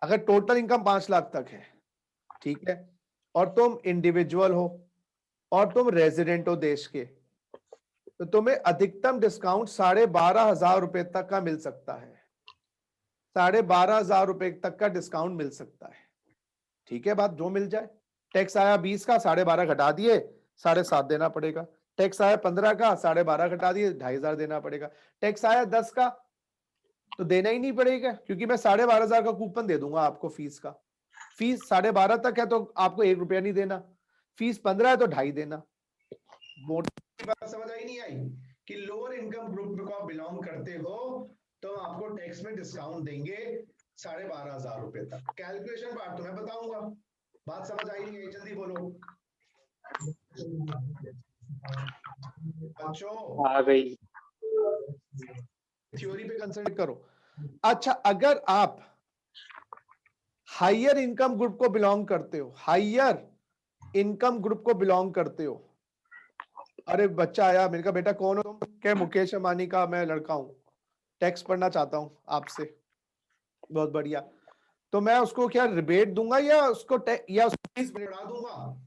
Speaker 1: अगर टोटल इनकम 5 लाख तक है, ठीक है, और तुम इंडिविजुअल हो और तुम रेजिडेंट हो देश के, तो तुम्हें अधिकतम डिस्काउंट 12,500 रुपए तक का मिल सकता है, 12,500 रुपए तक का डिस्काउंट मिल सकता है। ठीक है बात, जो मिल जाए। टैक्स आया 20 का, 12.5 घटा दिए, 7.5 देना पड़ेगा। टैक्स आया 15 का, 12.5 घटा दिए, 2,500 देना पड़ेगा। टैक्स आया 10 का तो देना ही नहीं पड़ेगा, क्योंकि मैं 12,500 का कूपन दे दूंगा आपको फीस का। फीस 12.5 तक है तो आपको 1 रुपया नहीं देना, फीस 15 है तो 2.5 देना।
Speaker 4: बात समझ आई नहीं आई कि लोअर इनकम ग्रुप को आप बिलोंग करते हो तो आपको टैक्स में डिस्काउंट देंगे 12,500 रुपए तक। कैलकुलेशन पार्ट तो मैं बताऊंगा, बात समझ आई नहीं आई? जल्दी बोलो बच्चों,
Speaker 2: आ गई।
Speaker 1: थ्योरी पे कंसंट्रेट करो। अच्छा, अगर आप हायर इनकम ग्रुप को बिलोंग करते हो, हायर इनकम ग्रुप को बिलोंग करते हो, अरे बच्चा आया, मैंने कहा बेटा कौन हो तुम? क्या मुकेश अंबानी का मैं लड़का हूं, टैक्स पढ़ना चाहता हूं आपसे। बहुत बढ़िया, तो मैं उसको क्या रिबेट दूंगा या उसको या उसको फीस
Speaker 4: बढ़ा दूंगा?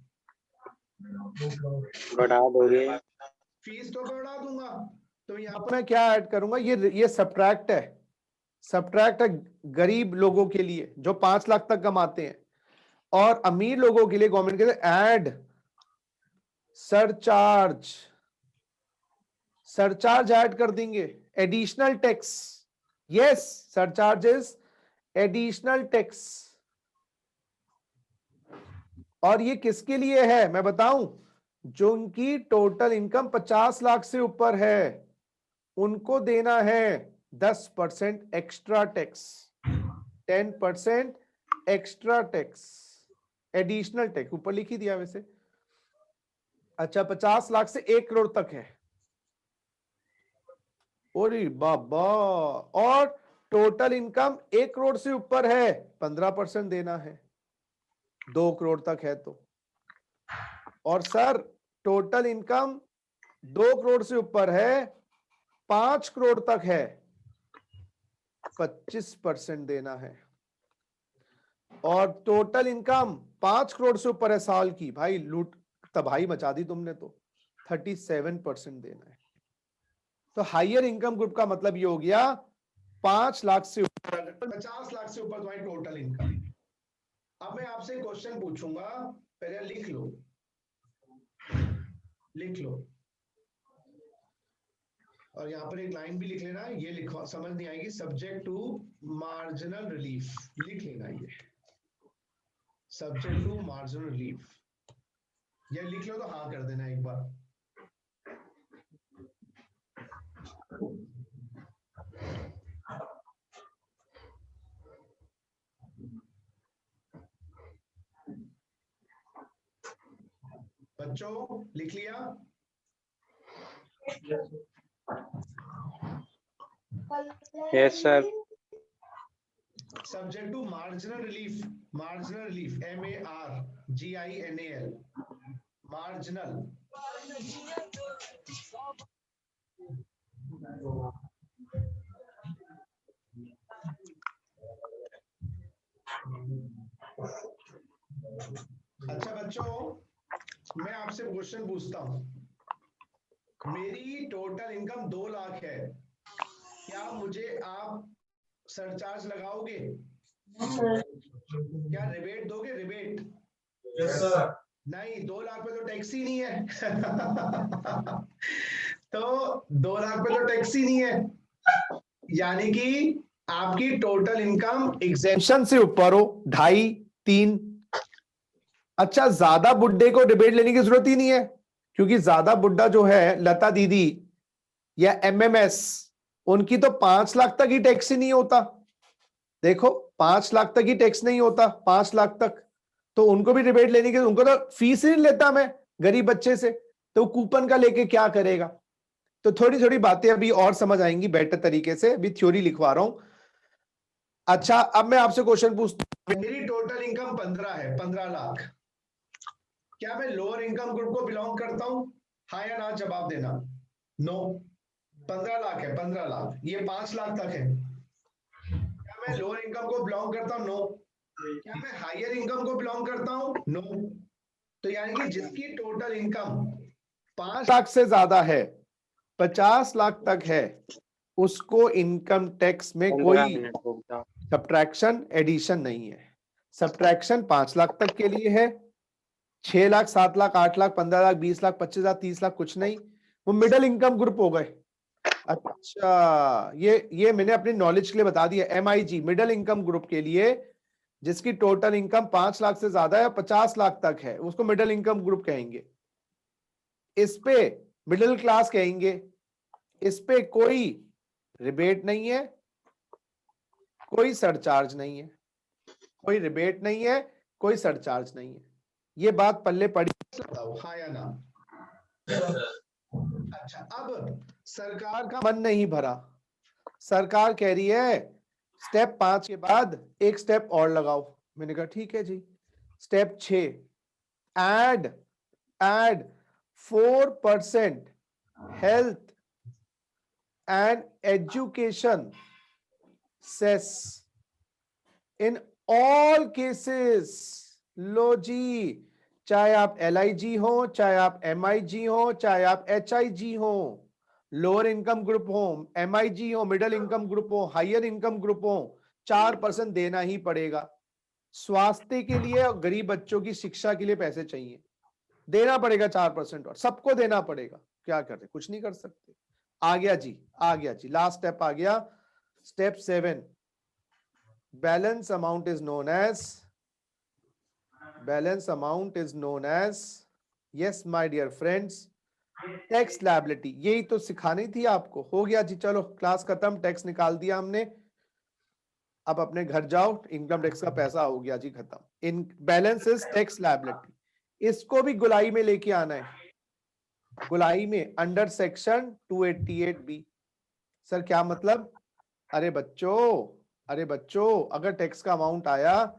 Speaker 2: बढ़ा दोगे?
Speaker 4: फीस तो बढ़ा दूंगा। तो यहाँ
Speaker 1: पर मैं क्या ऐड करूंगा, ये सब्ट्रैक्ट है, सब्ट्रैक्ट है गरीब लोगों के लिए जो 5 लाख तक कमाते हैं, और अमीर लोगों के लिए गवर्नमेंट कहते हैं ऐड सरचार्ज, सरचार्ज ऐड कर देंगे, additional tax. Yes, surcharges, additional tax. और ये किसके लिए है मैं बताऊं? जो उनकी टोटल इनकम 50 लाख से ऊपर है उनको देना है 10% extra tax, 10% extra tax, additional tax, ऊपर लिख ही दिया वैसे। अच्छा, 50 लाख से 1 करोड़ तक है, ओरे बाबा, और टोटल इनकम 1 करोड़ से ऊपर है 15% देना है, 2 करोड़ तक है तो। और सर टोटल इनकम 2 करोड़ से ऊपर है, 5 करोड़ तक है, 25% देना है। और टोटल इनकम 5 करोड़ से ऊपर है साल की, भाई लूट तबाही मचा दी तुमने तो, 37% देना है। तो हायर इनकम ग्रुप का मतलब ये हो गया 5 लाख से ऊपर,
Speaker 4: 50 लाख से ऊपर तुम्हारी टोटल इनकम, अब मैं आपसे क्वेश्चन पूछूंगा, पहले लिख लो, लिख लो, और यहाँ पर एक लाइन भी लिख लेना, ये लिखवा समझ नहीं आएगी, सब्जेक्ट टू मार्जिनल रिलीफ, लिख लेना ये सब्जेक्ट टू मार्जिनल रिलीफ, ये लिख लो तो हाँ कर देना एक बार। बच्चों लिख लिया?
Speaker 6: Yes sir.
Speaker 4: Subject to marginal relief, marginal relief MARGINAL, marginal. अच्छा बच्चों, मैं आपसे क्वेश्चन पूछता हूं, मेरी टोटल इनकम 2 लाख है, क्या मुझे आप सरचार्ज लगाओगे? क्या रिबेट दोगे? रिबेट?
Speaker 5: Yes sir.
Speaker 4: नहीं, 2 लाख पे तो टैक्स ही नहीं है। तो 2 लाख पे तो टैक्स ही नहीं है, यानी कि आपकी टोटल इनकम
Speaker 1: एग्जेम्पशन से ऊपर हो 2.5, 3। अच्छा, ज्यादा बुड्ढे को डिबेट लेने की जरूरत ही नहीं है, क्योंकि ज्यादा बुड्ढा जो है लता दीदी या MMS, उनकी तो 5 लाख तक ही टैक्स ही नहीं होता। देखो 5 लाख तक ही टैक्स नहीं होता, 5 लाख तक, तो उनको भी डिबेट लेने की, उनको तो फीस ही नहीं लेता मैं गरीब बच्चे से, तो कूपन का लेके क्या करेगा? तो थोड़ी थोड़ी बातें अभी और समझ आएंगी बेटर तरीके से, अभी थ्योरी लिखवा रहा हूं। अच्छा, अब मैं आपसे क्वेश्चन पूछता हूं,
Speaker 4: मेरी टोटल इनकम 15 है, 15 लाख, क्या मैं लोअर इनकम ग्रुप को बिलोंग करता हूं? हाँ या ना जवाब देना। नो, 15 लाख है, 15 लाख, ये 5 लाख तक है, क्या मैं लोअर इनकम को बिलोंग करता हूं? नो। क्या मैं हायर इनकम को बिलोंग करता हूं? नो। तो यानी कि जिसकी टोटल इनकम 5
Speaker 1: लाख से ज्यादा है, 50 लाख तक है, उसको इनकम टैक्स में
Speaker 6: 15
Speaker 1: कोई
Speaker 6: मिनट रुक जाओ।
Speaker 1: सब्ट्रैक्शन एडिशन नहीं है। सब्ट्रैक्शन 5 लाख तक के लिए है, 6 लाख, 7 लाख, 8 लाख, 15 लाख, 20 लाख, 25 लाख, 30 लाख कुछ नहीं, वो मिडिल इनकम ग्रुप हो गए। अच्छा, ये मैंने अपनी नॉलेज के लिए बता दिया, MIG मिडिल इनकम ग्रुप के लिए, जिसकी टोटल इनकम 5 लाख से ज्यादा है, 50 लाख तक है, उसको मिडिल इनकम ग्रुप कहेंगे। इस पे मिडिल क्लास कहेंगे, इस पे कोई रिबेट नहीं है, कोई सरचार्ज नहीं है, कोई रिबेट नहीं है, कोई सरचार्ज नहीं है। ये बात पल्ले पड़ी?
Speaker 4: बताओ हाँ या ना। अच्छा, अब
Speaker 1: सरकार का मन नहीं भरा, सरकार कह रही है स्टेप 5 के बाद एक स्टेप और लगाओ। मैंने कहा ठीक है जी। Step 6, add 4% health and education cess in all cases. लो जी, चाहे आप LIG हो, चाहे आप MIG हो, चाहे आप HIG हो, लोअर इनकम ग्रुप हो, MIG हो, मिडिल इनकम ग्रुप हो, हायर इनकम ग्रुप हो, 4% देना ही पड़ेगा। स्वास्थ्य के लिए और गरीब बच्चों की शिक्षा के लिए पैसे चाहिए, देना पड़ेगा 4%, और सबको देना पड़ेगा। क्या कर रहे, कुछ नहीं कर सकते। आ गया जी, आ गया जी, लास्ट स्टेप आ गया, step 7। Balance amount is known as, balance amount is known as, yes my dear friends, tax liability. यही तो सिखानी थी आपको। हो गया जी, चलो क्लास खत्म, टैक्स निकाल दिया हमने, अब अपने घर जाओ, इनकम टैक्स का पैसा हो गया जी खत्म। In balance is tax liability, इसको भी गुलाई में लेके आना है, गुलाई में अंडर सेक्शन 288B। सर क्या मतलब? अरे बच्चों, अगर टैक्स का अमाउंट आया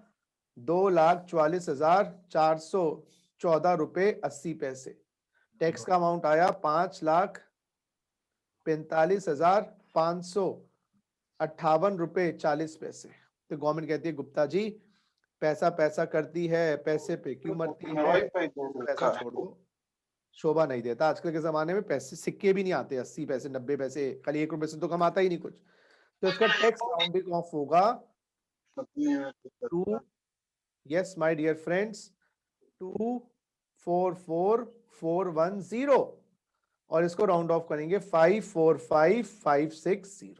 Speaker 1: 2,44,414 रुपए 80 पैसे, टैक्स का अमाउंट आया 5,45,558 रुपए 40 पैसे, तो गवर्नमेंट कहती है गुप्ता जी पैसा पैसा करती है, पैसे पे क्यों मरती है, पैसा छोड़ दो। शोभा नहीं देता, आजकल के जमाने में पैसे सिक्के भी नहीं आते, 80 पैसे 90 पैसे, खाली 1 रुपए से तो कमाता ही नहीं कुछ, तो इसका टैक्स राउंडिंग ऑफ होगा Yes, my dear friends, 244410 और इसको राउंड ऑफ करेंगे 545560।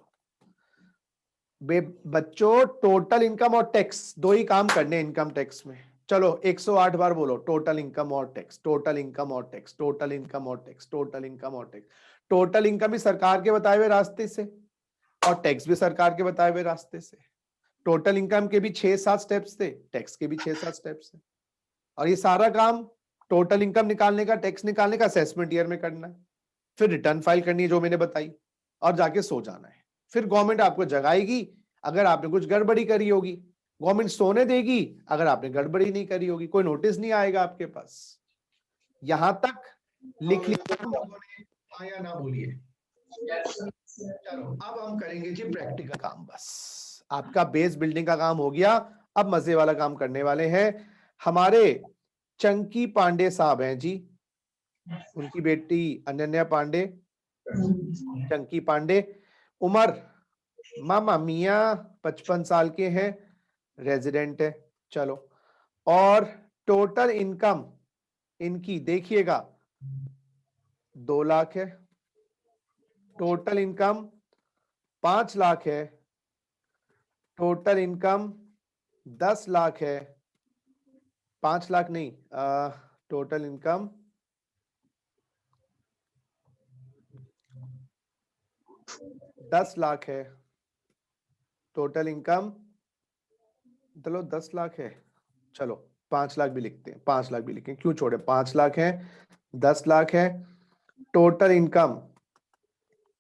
Speaker 1: बच्चों टोटल इनकम और टैक्स दो ही काम करने इनकम टैक्स में। चलो 108 बार बोलो, टोटल इनकम और टैक्स, टोटल इनकम और टैक्स, टोटल इनकम और टैक्स, टोटल इनकम और टैक्स। टोटल इनकम भी सरकार के बताए हुए रास्ते से और टैक्स भी सरकार के बताए हुए रास्ते से। टोटल इनकम के भी 6-7 स्टेप्स थे, टैक्स के भी 6-7 स्टेप्स थे। और ये सारा काम टोटल इनकम निकालने का, टैक्स निकालने का असेसमेंट ईयर में करना है, फिर रिटर्न फाइल करनी है जो मैंने बताई, और जाके सो जाना है। फिर गवर्नमेंट आपको जगाएगी अगर आपने कुछ गड़बड़ी करी होगी, गवर्नमेंट सोने देगी अगर आपने गड़बड़ी नहीं करी होगी, कोई नोटिस नहीं आएगा आपके पास। यहां तक लिख लिया
Speaker 4: हाँ या ना बोलिए। चलो अब हम करेंगे जी प्रैक्टिकल
Speaker 1: काम। बस आपका बेस बिल्डिंग का काम हो गया। अब मजे वाला काम करने वाले हैं। हमारे चंकी पांडे साहब हैं जी, उनकी बेटी अनन्या पांडे, चंकी पांडे, उम्र मामा मिया 55 साल के हैं, रेजिडेंट है। चलो, और टोटल इनकम इनकी देखिएगा 2 लाख है, टोटल इनकम 5 लाख है, टोटल इनकम 10 लाख है, 5 लाख नहीं, टोटल इनकम 10 लाख है, टोटल इनकम चलो 10 लाख है, चलो 5 लाख भी लिखते हैं, 5 लाख भी लिखें, क्यों छोड़े, 5 लाख है, 10 लाख है, टोटल इनकम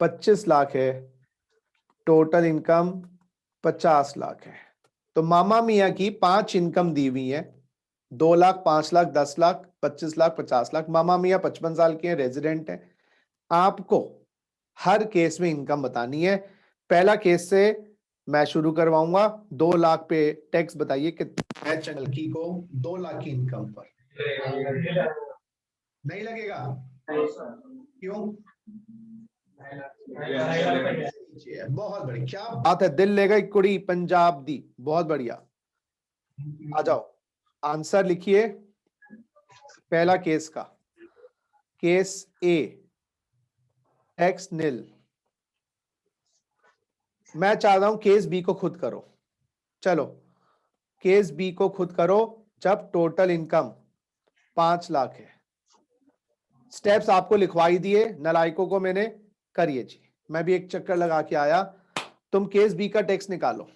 Speaker 1: 25 लाख है, टोटल इनकम 50 लाख है। तो मामा मियाँ की 5 इनकम दी हुई है, 2 लाख, 5 लाख, 10 लाख, 25 लाख, 50 लाख। मामा मियाँ 55 साल के हैं, रेजिडेंट है। आपको हर केस में इनकम बतानी है। पहला केस से मैं शुरू करवाऊंगा। 2 लाख पे टैक्स बताइए कि
Speaker 4: मैं चंकी को 2 लाख की इनकम पर नहीं लगेगा, क्यों? बहुत बढ़िया, क्या
Speaker 1: बात है, दिल ले गई कुड़ी पंजाब दी, बहुत बढ़िया। आ जाओ, आंसर लिखिए पहला केस का। केस ए, टैक्स निल। मैं चाहता हूं केस बी को खुद करो। चलो केस बी को खुद करो जब टोटल इनकम 5 लाख है। स्टेप्स आपको लिखवाई दिए, नलायकों को मैंने, करिए जी। मैं भी एक चक्कर लगा के आया। तुम केस बी का टैक्स निकालो।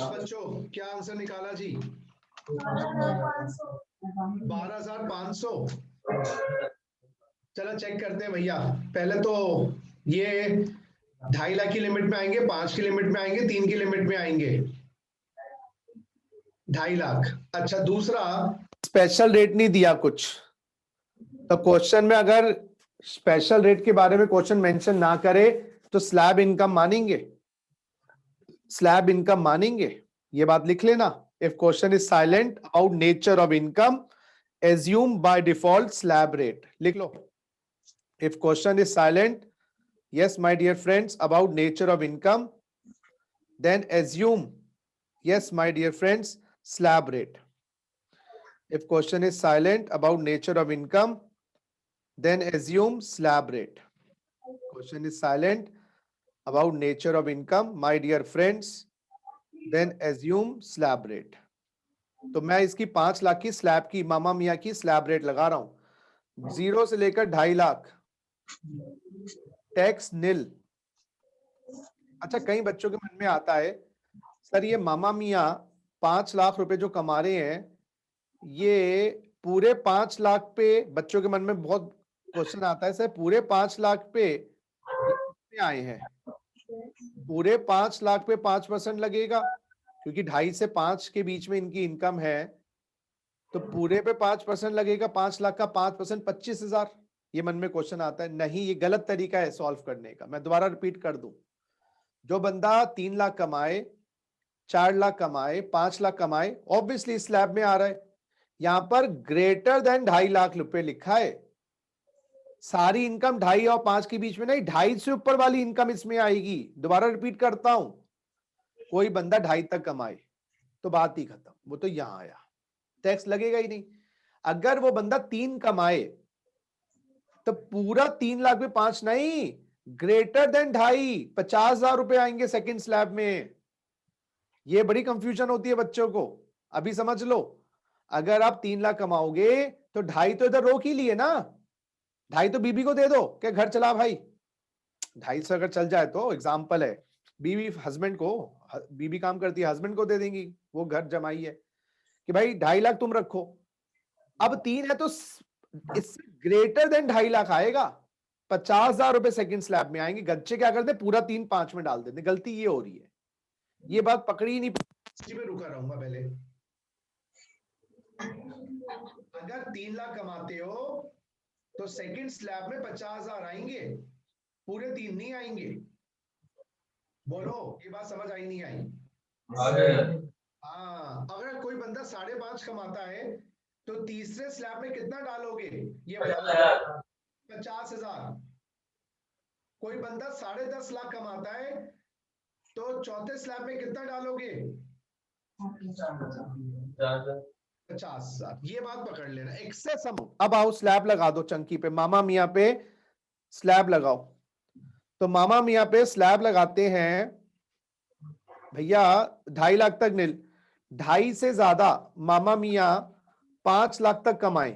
Speaker 4: बच्चों क्या आंसर निकाला जी? 12,500। चलो चेक करते हैं भैया। पहले तो ये 2.5 लाख की लिमिट में आएंगे, 5 की लिमिट में आएंगे, 3 की लिमिट में आएंगे, 2.5 लाख। अच्छा, दूसरा
Speaker 1: स्पेशल रेट नहीं दिया कुछ, तो क्वेश्चन में अगर स्पेशल रेट के बारे में क्वेश्चन मेंशन ना करे तो स्लैब इनकम मानेंगे, स्लैब इनकम मानेंगे। ये बात लिख लेना। If question is silent about nature of income, assume by default slab rate, लिख लो। If question is silent, yes my dear friends, about nature of income, then assume, yes my dear friends, slab rate. If question is silent about nature of income, then assume slab rate. question is silent about nature of income, my dear friends, then assume slab rate. तो मैं इसकी 5 लाख की slab की मामा मियाँ की slab rate लगा रहा हूं, 0 से लेकर 2.5 लाख, टैक्स निल। अच्छा, कई बच्चों के मन में आता है सर ये मामा मियाँ 5 लाख रुपए जो कमा रहे हैं, ये पूरे 5 लाख पे, बच्चों के मन में बहुत क्वेश्चन आता है सर पूरे 5 लाख पे कितने आए हैं? पूरे 5 लाख पे 5% लगेगा, क्योंकि 2.5 से 5 के बीच में इनकी इनकम है, तो पूरे पे 5% लगेगा। 5 लाख का 5% 25,000। ये मन में क्वेश्चन आता है। नहीं, ये गलत तरीका है सॉल्व करने का। मैं दोबारा रिपीट कर दूं, जो बंदा 3 लाख कमाए, 4 लाख कमाए, 5 लाख कमाए, ऑब्वियसली स्लैब में आ रहा है। यहां पर ग्रेटर देन 2.5 लाख रुपए लिखा है। सारी इनकम 2.5 और 5 के बीच में नहीं, 2.5 से ऊपर वाली इनकम इसमें आएगी। दोबारा रिपीट करता हूं, कोई बंदा 2.5 तक कमाए तो बात ही खत्म, वो तो यहां आया, टैक्स लगेगा ही नहीं। अगर वो बंदा 3 कमाए तो पूरा 3 लाख में 5 नहीं, ग्रेटर देन 2.5, 50,000 रुपए आएंगे सेकंड स्लैब में। ये बड़ी कंफ्यूजन होती है बच्चों को, अभी समझ लो। अगर आप 3 लाख कमाओगे तो 2.5 तो इधर रोक ही लिए ना, 2.5 तो बीबी को दे दो कि घर चला भाई। 2.5 से अगर चल जाए तो एग्जाम्पल है, बीवी हस्बैंड को, बीबी काम करती है, हस्बैंड को दे देंगी, वो घर जमाई है कि भाई 2.5 लाख तुम रखो। अब 3 है तो इससे ग्रेटर देन 2.5 लाख आएगा, 50,000 रुपए सेकंड स्लैब में आएंगे। गच्चे क्या करते, पूरा 3 5 में डाल देते। गलती ये हो रही है, ये बात पकड़ी नहीं।
Speaker 4: इसी पे रुका रहूंगा पहले। अगर 3 लाख कमाते हो तो सेकंड स्लैब में 50,000 आएंगे, पूरे 3 नहीं आएंगे। बोलो, ये बात समझ आई नहीं आई? हाँ, अगर कोई बंदा 5.5 कमाता है तो तीसरे स्लैब में कितना डालोगे ये 50,000। कोई बंदा 10.5 लाख कमाता है तो चौथे स्लैब में कितना डालोगे? 50,000। ये बात पकड़ लेना।
Speaker 1: Excess amount. अब आओ स्लैब लगा दो चंकी पे, मामा मियाँ पे स्लैब लगाओ। तो मामा मियाँ पे स्लैब लगाते हैं भैया 2.5 लाख तक निल, 2.5 से ज्यादा मामा मियाँ 5 लाख तक कमाए।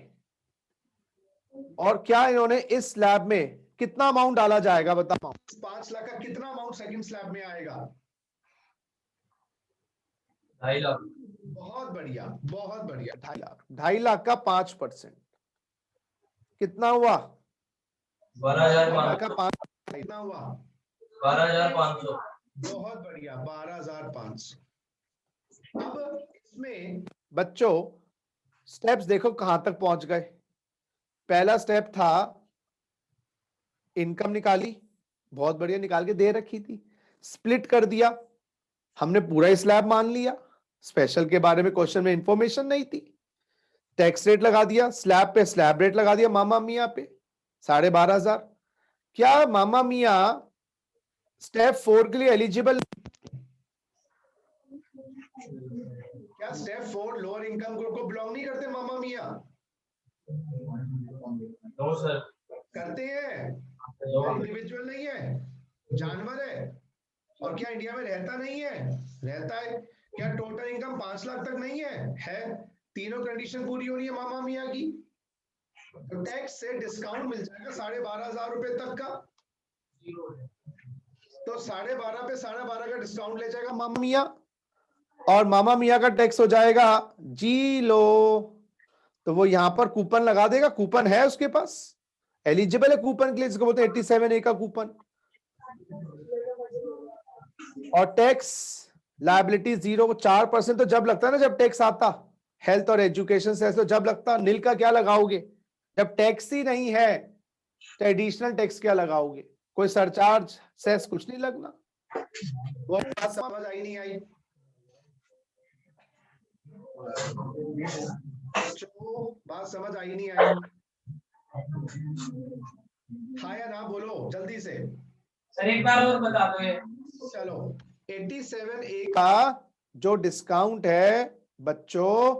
Speaker 1: और क्या इन्होंने इस स्लैब में कितना अमाउंट डाला जाएगा बताओ?
Speaker 4: 5 लाख का कितना अमाउंट सेकंड स्लैब में आएगा?
Speaker 5: 2.5 लाख।
Speaker 4: बहुत बढ़िया, बहुत बढ़िया।
Speaker 1: 2.5 लाख। 2.5 लाख का 5% कितना हुआ?
Speaker 5: 12,500।
Speaker 4: कितना हुआ?
Speaker 5: 12,500।
Speaker 4: बहुत बढ़िया, 12,500। अब इसमें
Speaker 1: बच्चों स्टेप्स देखो कहां तक पहुंच गए। पहला स्टेप था इनकम निकाली, बहुत बढ़िया निकाल के दे रखी थी, स्प्लिट कर दिया, हमने पूरा स्लैब मान लिया, स्पेशल के बारे में क्वेश्चन में इंफॉर्मेशन नहीं थी, टैक्स रेट लगा दिया, स्लैब पे स्लैब रेट लगा दिया मामा मियाँ पे 12,500। क्या मामा मियाँ स्टेप 4 के लिए एलिजिबल?
Speaker 4: क्या स्टेप 4 लोअर इनकम ग्रुप को बिलोंग नहीं करते मामा मियाँ?
Speaker 5: No sir.
Speaker 4: करते हैं। इंडिविजुअल नहीं है, जानवर है। और क्या इंडिया में रहता नहीं है? रहता है। क्या टोटल इनकम 5 लाख तक नहीं है? तीनों कंडीशन पूरी हो रही है मामा मियाँ की। तो टैक्स से डिस्काउंट मिल जाएगा 12,500 रुपए तक का। तो 12.5 पे 12.5 का डिस्काउंट ले जाएगा
Speaker 1: मामा मियाँ, और मामा मियाँ का टैक्स हो जाएगा जी लो। तो वो यहां पर कूपन लगा देगा, कूपन है उसके पास, एलिजिबल है कूपन के लिए, जिसको बोलते हैं 87A का कूपन। और टैक्स लायबिलिटी 0, 4% तो जब लगता है ना, जब टैक्स आता हेल्थ और एजुकेशन से, तो जब लगता। निल का क्या लगाओगे? जब टैक्स ही नहीं है तो एडिशनल टैक्स क्या लगाओगे? कोई सरचार्ज सेस कुछ नहीं लगना। वो बात
Speaker 4: समझ आई नहीं आई? बात समझ आई नहीं आई? हाँ या ना बोलो जल्दी से।
Speaker 5: सर एक बार और बता दो ये।
Speaker 4: चलो 87A
Speaker 1: का जो डिस्काउंट है बच्चों,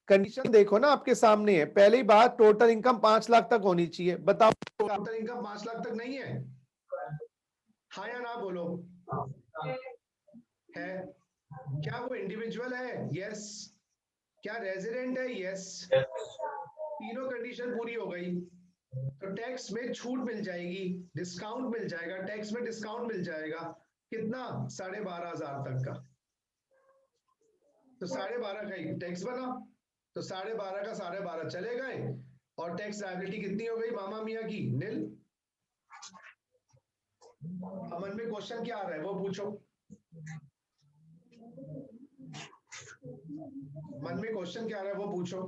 Speaker 1: कंडीशन देखो ना आपके सामने है। पहली बात, टोटल इनकम 5 लाख तक होनी चाहिए। बताओ
Speaker 4: टोटल इनकम 5 लाख तक नहीं है। हाँ या ना बोलो। है क्या वो इंडिविजुअल है? यस। क्या रेजिडेंट है? यस। तीनों कंडीशन पूरी हो गई तो टैक्स में छूट मिल जाएगी, डिस्काउंट मिल जाएगा, टैक्स में डिस्काउंट मिल जाएगा। कितना? 12,500 तक का। तो 12.5 का ही टैक्स बना, तो 12.5 का 12.5 चले गए और टैक्स लायबिलिटी कितनी हो गई मामा मियाँ की? नील। अब मन में क्वेश्चन क्या आ रहा है वो पूछो। मन में क्वेश्चन क्या आ रहा है वो पूछो।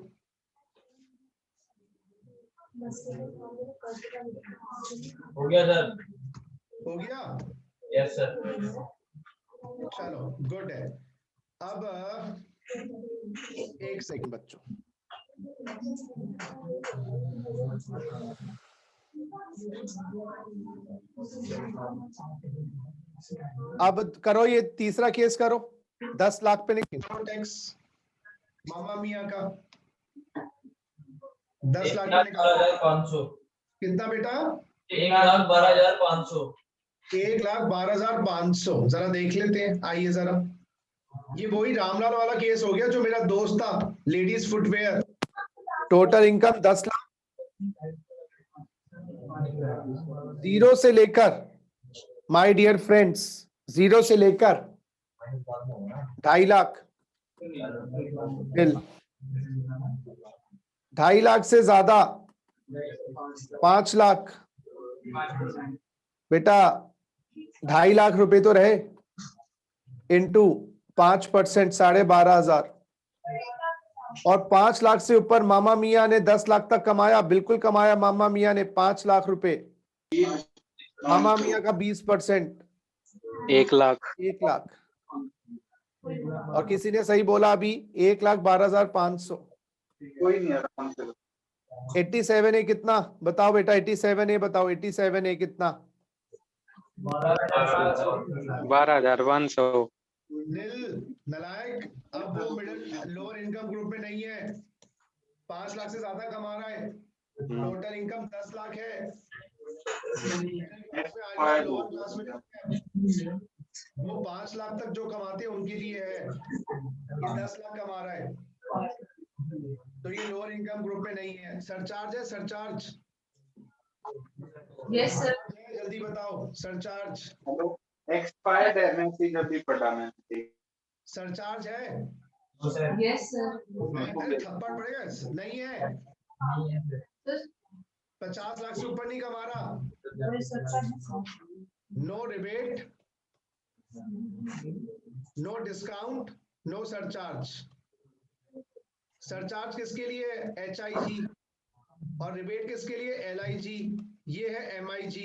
Speaker 5: हो गया सर।
Speaker 4: हो गया?
Speaker 5: Yes sir.
Speaker 4: चलो गुड है। अब
Speaker 1: एक सेकंड बच्चों, अब करो ये तीसरा केस करो। 10 लाख पे नहीं,
Speaker 4: टैक्स मामा मियाँ का 10 लाख
Speaker 5: 1,12,500।
Speaker 4: कितना बेटा?
Speaker 5: 1,12,500।
Speaker 4: 1,12,500। जरा देख लेते हैं, आइए जरा। ये वही रामलाल वाला केस हो गया जो मेरा दोस्त था, ladies footwear.
Speaker 1: Total income 10 lakh, 0 से लेकर, माय डियर फ्रेंड्स, 0 से लेकर 2.5 लाख बिल, 2.5 लाख से ज्यादा 5 लाख। बेटा 2.5 लाख रुपए तो रहे, इंटू 5%, 12,500। और 5 लाख से ऊपर मामा मियाँ ने 10 लाख तक कमाया, बिल्कुल कमाया मामा मियाँ ने 5 लाख रुपए। मामा मियाँ का 20%,
Speaker 6: 1 लाख।
Speaker 1: 1 लाख। और किसी ने सही बोला अभी 1,12,500।
Speaker 6: कोई नहीं, आराम से
Speaker 1: 87A कितना बताओ बेटा? 87A बताओ, 87A कितना?
Speaker 6: 12,500।
Speaker 4: नील नलायक। अब वो मिडिल लोअर इनकम ग्रुप में नहीं है, 5 लाख से ज्यादा कमा रहा है, टोटल इनकम 10 लाख है। लोअर क्लास में वो 5 लाख तक जो कमाते हैं उनके लिए है, ये 10 लाख कमा रहा है तो ये लोअर इनकम ग्रुप में नहीं है। सरचार्ज है? Surcharge
Speaker 3: yes sir.
Speaker 4: जल्दी बताओ। सरचार्ज
Speaker 6: एक्सपायर्ड है, मैसेज अभी पढ़ा मैंने।
Speaker 4: सरचार्ज है?
Speaker 3: Yes sir.
Speaker 4: अरे थप्पड़ पड़ेगा। नहीं है, 50 लाख से ऊपर नहीं कमा रहा। No rebate, no discount, no surcharge. Surcharge किसके लिए? HIG। और रिबेट किसके लिए? LIG। ये है MIG,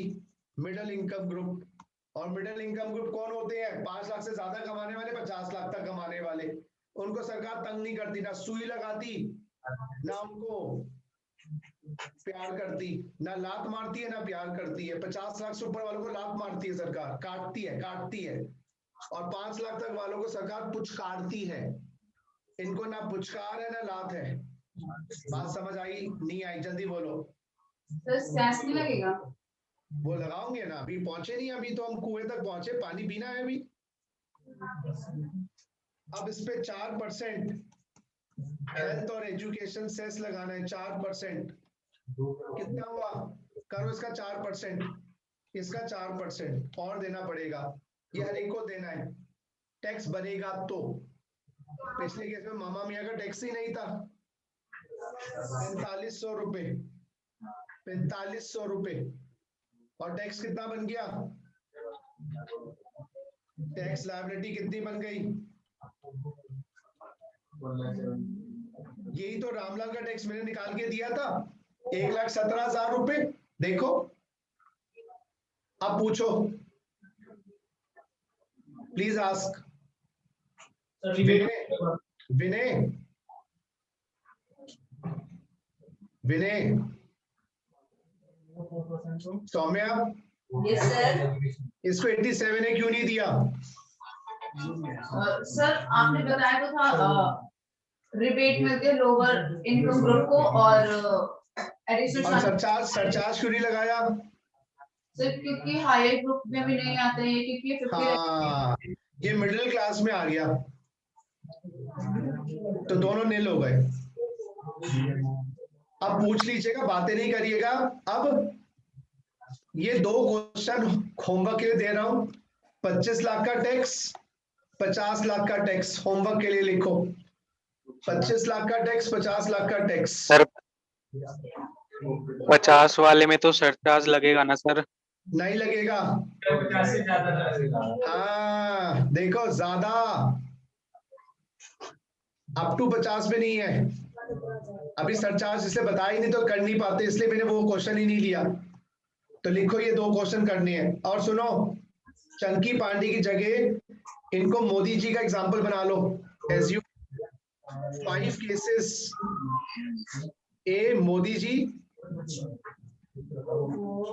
Speaker 4: मिडिल इनकम ग्रुप। और मिडिल इनकम ग्रुप कौन होते हैं? 5 लाख से ज्यादा कमाने वाले, 50 लाख तक कमाने वाले। उनको सरकार तंग नहीं करती, ना सुई लगाती, ना उनको प्यार करती, ना लात मारती है, ना प्यार करती है। 50 लाख से ऊपर वालों को लात मारती है सरकार, काटती है। और 5 लाख तक वालों को सरकार पुचकारती है। इनको ना पुचकार है ना लात है। बात समझ आई? नहीं आई? जल्दी बोलो।
Speaker 3: सर स्टैश नहीं लगेगा?
Speaker 4: वो लगाओगे ना, अभी पहुंचे नहीं, अभी तो हम कुएं तक पहुंचे, पानी पीना है अभी। अब इस पे 4% हेल्थ और एजुकेशन सेस लगाना है। 4% कितना हुआ? करो इसका 4%, इसका 4% और देना पड़ेगा। ये हर एक को देना है, टैक्स बनेगा तो। पिछले केस में मामा मियाँ का टैक्स ही नहीं था। 4500 रुपए, 4500 रुपए। और टैक्स कितना बन गया? टैक्स लायबिलिटी कितनी बन गई? यही तो रामलाल का टैक्स मैंने निकाल के दिया था, 1,17,000 रुपए। देखो अब पूछो, please ask. Vinay Saumya,
Speaker 3: yes sir.
Speaker 4: इसको 87A क्यों नहीं दिया?
Speaker 3: सर आपने बताया तो था रिबेट मिलते लोअर इनकम ग्रुप को और
Speaker 4: और सरचार्ज क्यों नहीं लगाया?
Speaker 3: सिर्फ क्योंकि हायर ग्रुप में भी नहीं आते हैं क्योंकि ये 50
Speaker 4: हाँ, ये मिडिल क्लास में आ गया तो दोनों नील हो गए। अब पूछ लीजिएगा, बातें नहीं करिएगा। अब ये 2 क्वेश्चन होमवर्क के लिए दे रहा हूं। 25 लाख का टैक्स, 50 लाख का टैक्स, होमवर्क के लिए लिखो। 25 लाख का टैक्स, 50 लाख का टैक्स।
Speaker 2: सर 50 वाले में तो सरचार्ज लगेगा ना सर?
Speaker 4: नहीं लगेगा।
Speaker 5: 50 से ज्यादा लगेगा।
Speaker 4: हाँ देखो, ज्यादा अप टू 50 में नहीं है। अभी सरचार्ज इसलिए बता ही नहीं तो कर नहीं पाते, इसलिए मैंने वो क्वेश्चन ही नहीं लिया। तो लिखो ये 2 क्वेश्चन करने हैं। और सुनो, चंकी पांडे की जगह इनको मोदी जी का एग्जाम्पल बना लो। एज यू 5 केसेस, ए मोदी जी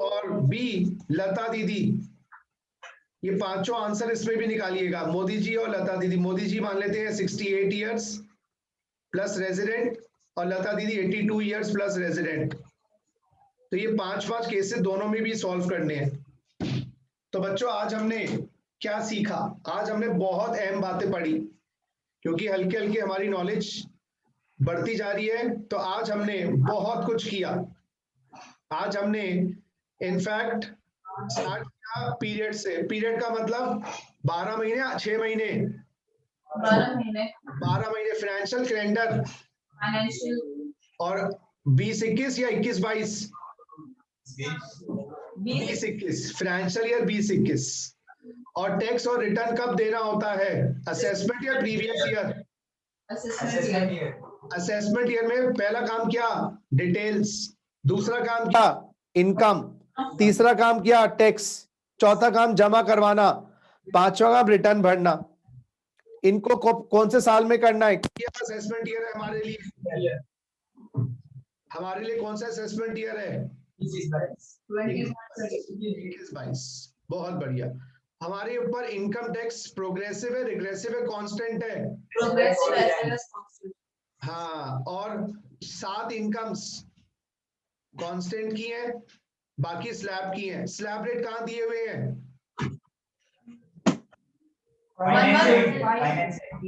Speaker 4: और बी लता दीदी। ये 5 आंसर इसमें भी निकालिएगा, मोदी जी और लता दीदी। मोदी जी मान लेते हैं 68 इयर्स प्लस रेजिडेंट और लता दीदी 82 इयर्स प्लस रेजिडेंट। तो ये 5 केसेस दोनों में भी सॉल्व करने हैं। तो बच्चों आज हमने क्या सीखा? आज हमने बहुत अहम बातें पढ़ी, क्योंकि हल्के हल्के हमारी नॉलेज बढ़ती जा रही है। तो आज हमने बहुत कुछ किया। आज हमने इनफैक्ट स्टार्ट किया पीरियड से। पीरियड का मतलब 12 महीने, 6 महीने,
Speaker 3: 12 महीने
Speaker 4: 12 महीने फाइनेंशियल कैलेंडर।
Speaker 3: फाइनेंशियल
Speaker 4: और 20-21 या 21-22, 20-21 फाइनेंशियल ईयर 20-21। और टैक्स और रिटर्न कब देना होता है? असेसमेंट या previous year?
Speaker 3: Assessment year.
Speaker 4: Assessment year में पहला काम क्या? डिटेल्स। दूसरा काम क्या?
Speaker 1: इनकम। तीसरा काम क्या? टैक्स। चौथा काम जमा करवाना। 5वां काम रिटर्न भरना। इनको कौन से साल में करना है?
Speaker 4: असेसमेंट ईयर है हमारे लिए। हमारे लिए कौन सा असेसमेंट ईयर है? 21-22। बहुत बढ़िया। हमारे ऊपर इनकम टैक्स प्रोग्रेसिव है, रिग्रेसिव है, कांस्टेंट है?
Speaker 3: Progressive as well as constant.
Speaker 4: हाँ, और 7 इनकम्स कांस्टेंट की है, बाकी स्लैब की है। स्लैब रेट कहाँ दिए हुए हैं?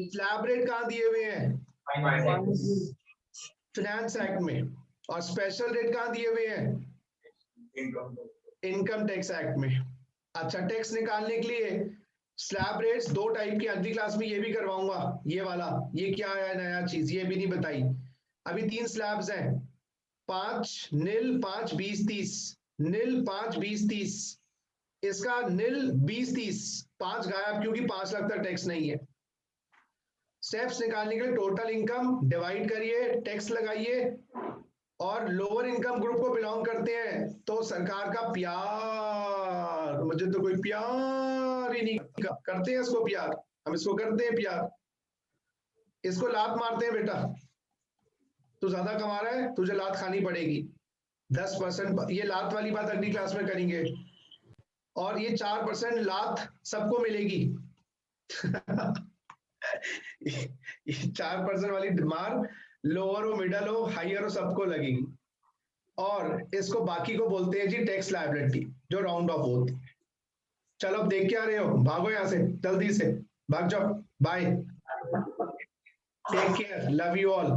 Speaker 4: स्लैब रेट कहाँ दिए हुए हैं? फाइनेंस एक्ट में। और स्पेशल रेट कहाँ दिए हुए हैं? इनकम टैक्स एक्ट में। अच्छा, टैक्स निकालने के लिए स्लैब रेट्स 2 टाइप की, अगली क्लास में ये भी करवाऊंगा। ये वाला, ये क्या है नया चीज, ये भी नहीं बताई। अभी 3 स्लैब्स हैं, 5 नील, 5 20-30। नील 5 20-30। इसका नील 20-30, 5 गायब क्योंकि 5 लाख तक टैक्स नहीं है। स्टेप्स निकालने के लिए टोटल इनकम डिवाइड करिए, टैक्स लगाइए। और लोअर इनकम ग्रुप को बिलोंग करते हैं तो सरकार का प्यार, मुझे तो कोई प्यार ही नहीं करते हैं इसको प्यार, हम इसको करते हैं प्यार। इसको लात मारते हैं, बेटा तू ज्यादा कमा रहा है, तुझे लात खानी पड़ेगी 10%। ये लात वाली बात अगली क्लास में करेंगे। और ये 4% लात सबको मिलेगी। ये 4% वाली मार लोअर हो, मिडल हो, हायर हो, सबको लगेगी। और इसको बाकी को बोलते हैं जी टैक्स लायबिलिटी, जो राउंड ऑफ होती। चलो अब देख के आ रहे हो, भागो यहां से, जल्दी से भाग जाओ। Bye, take care, love you all.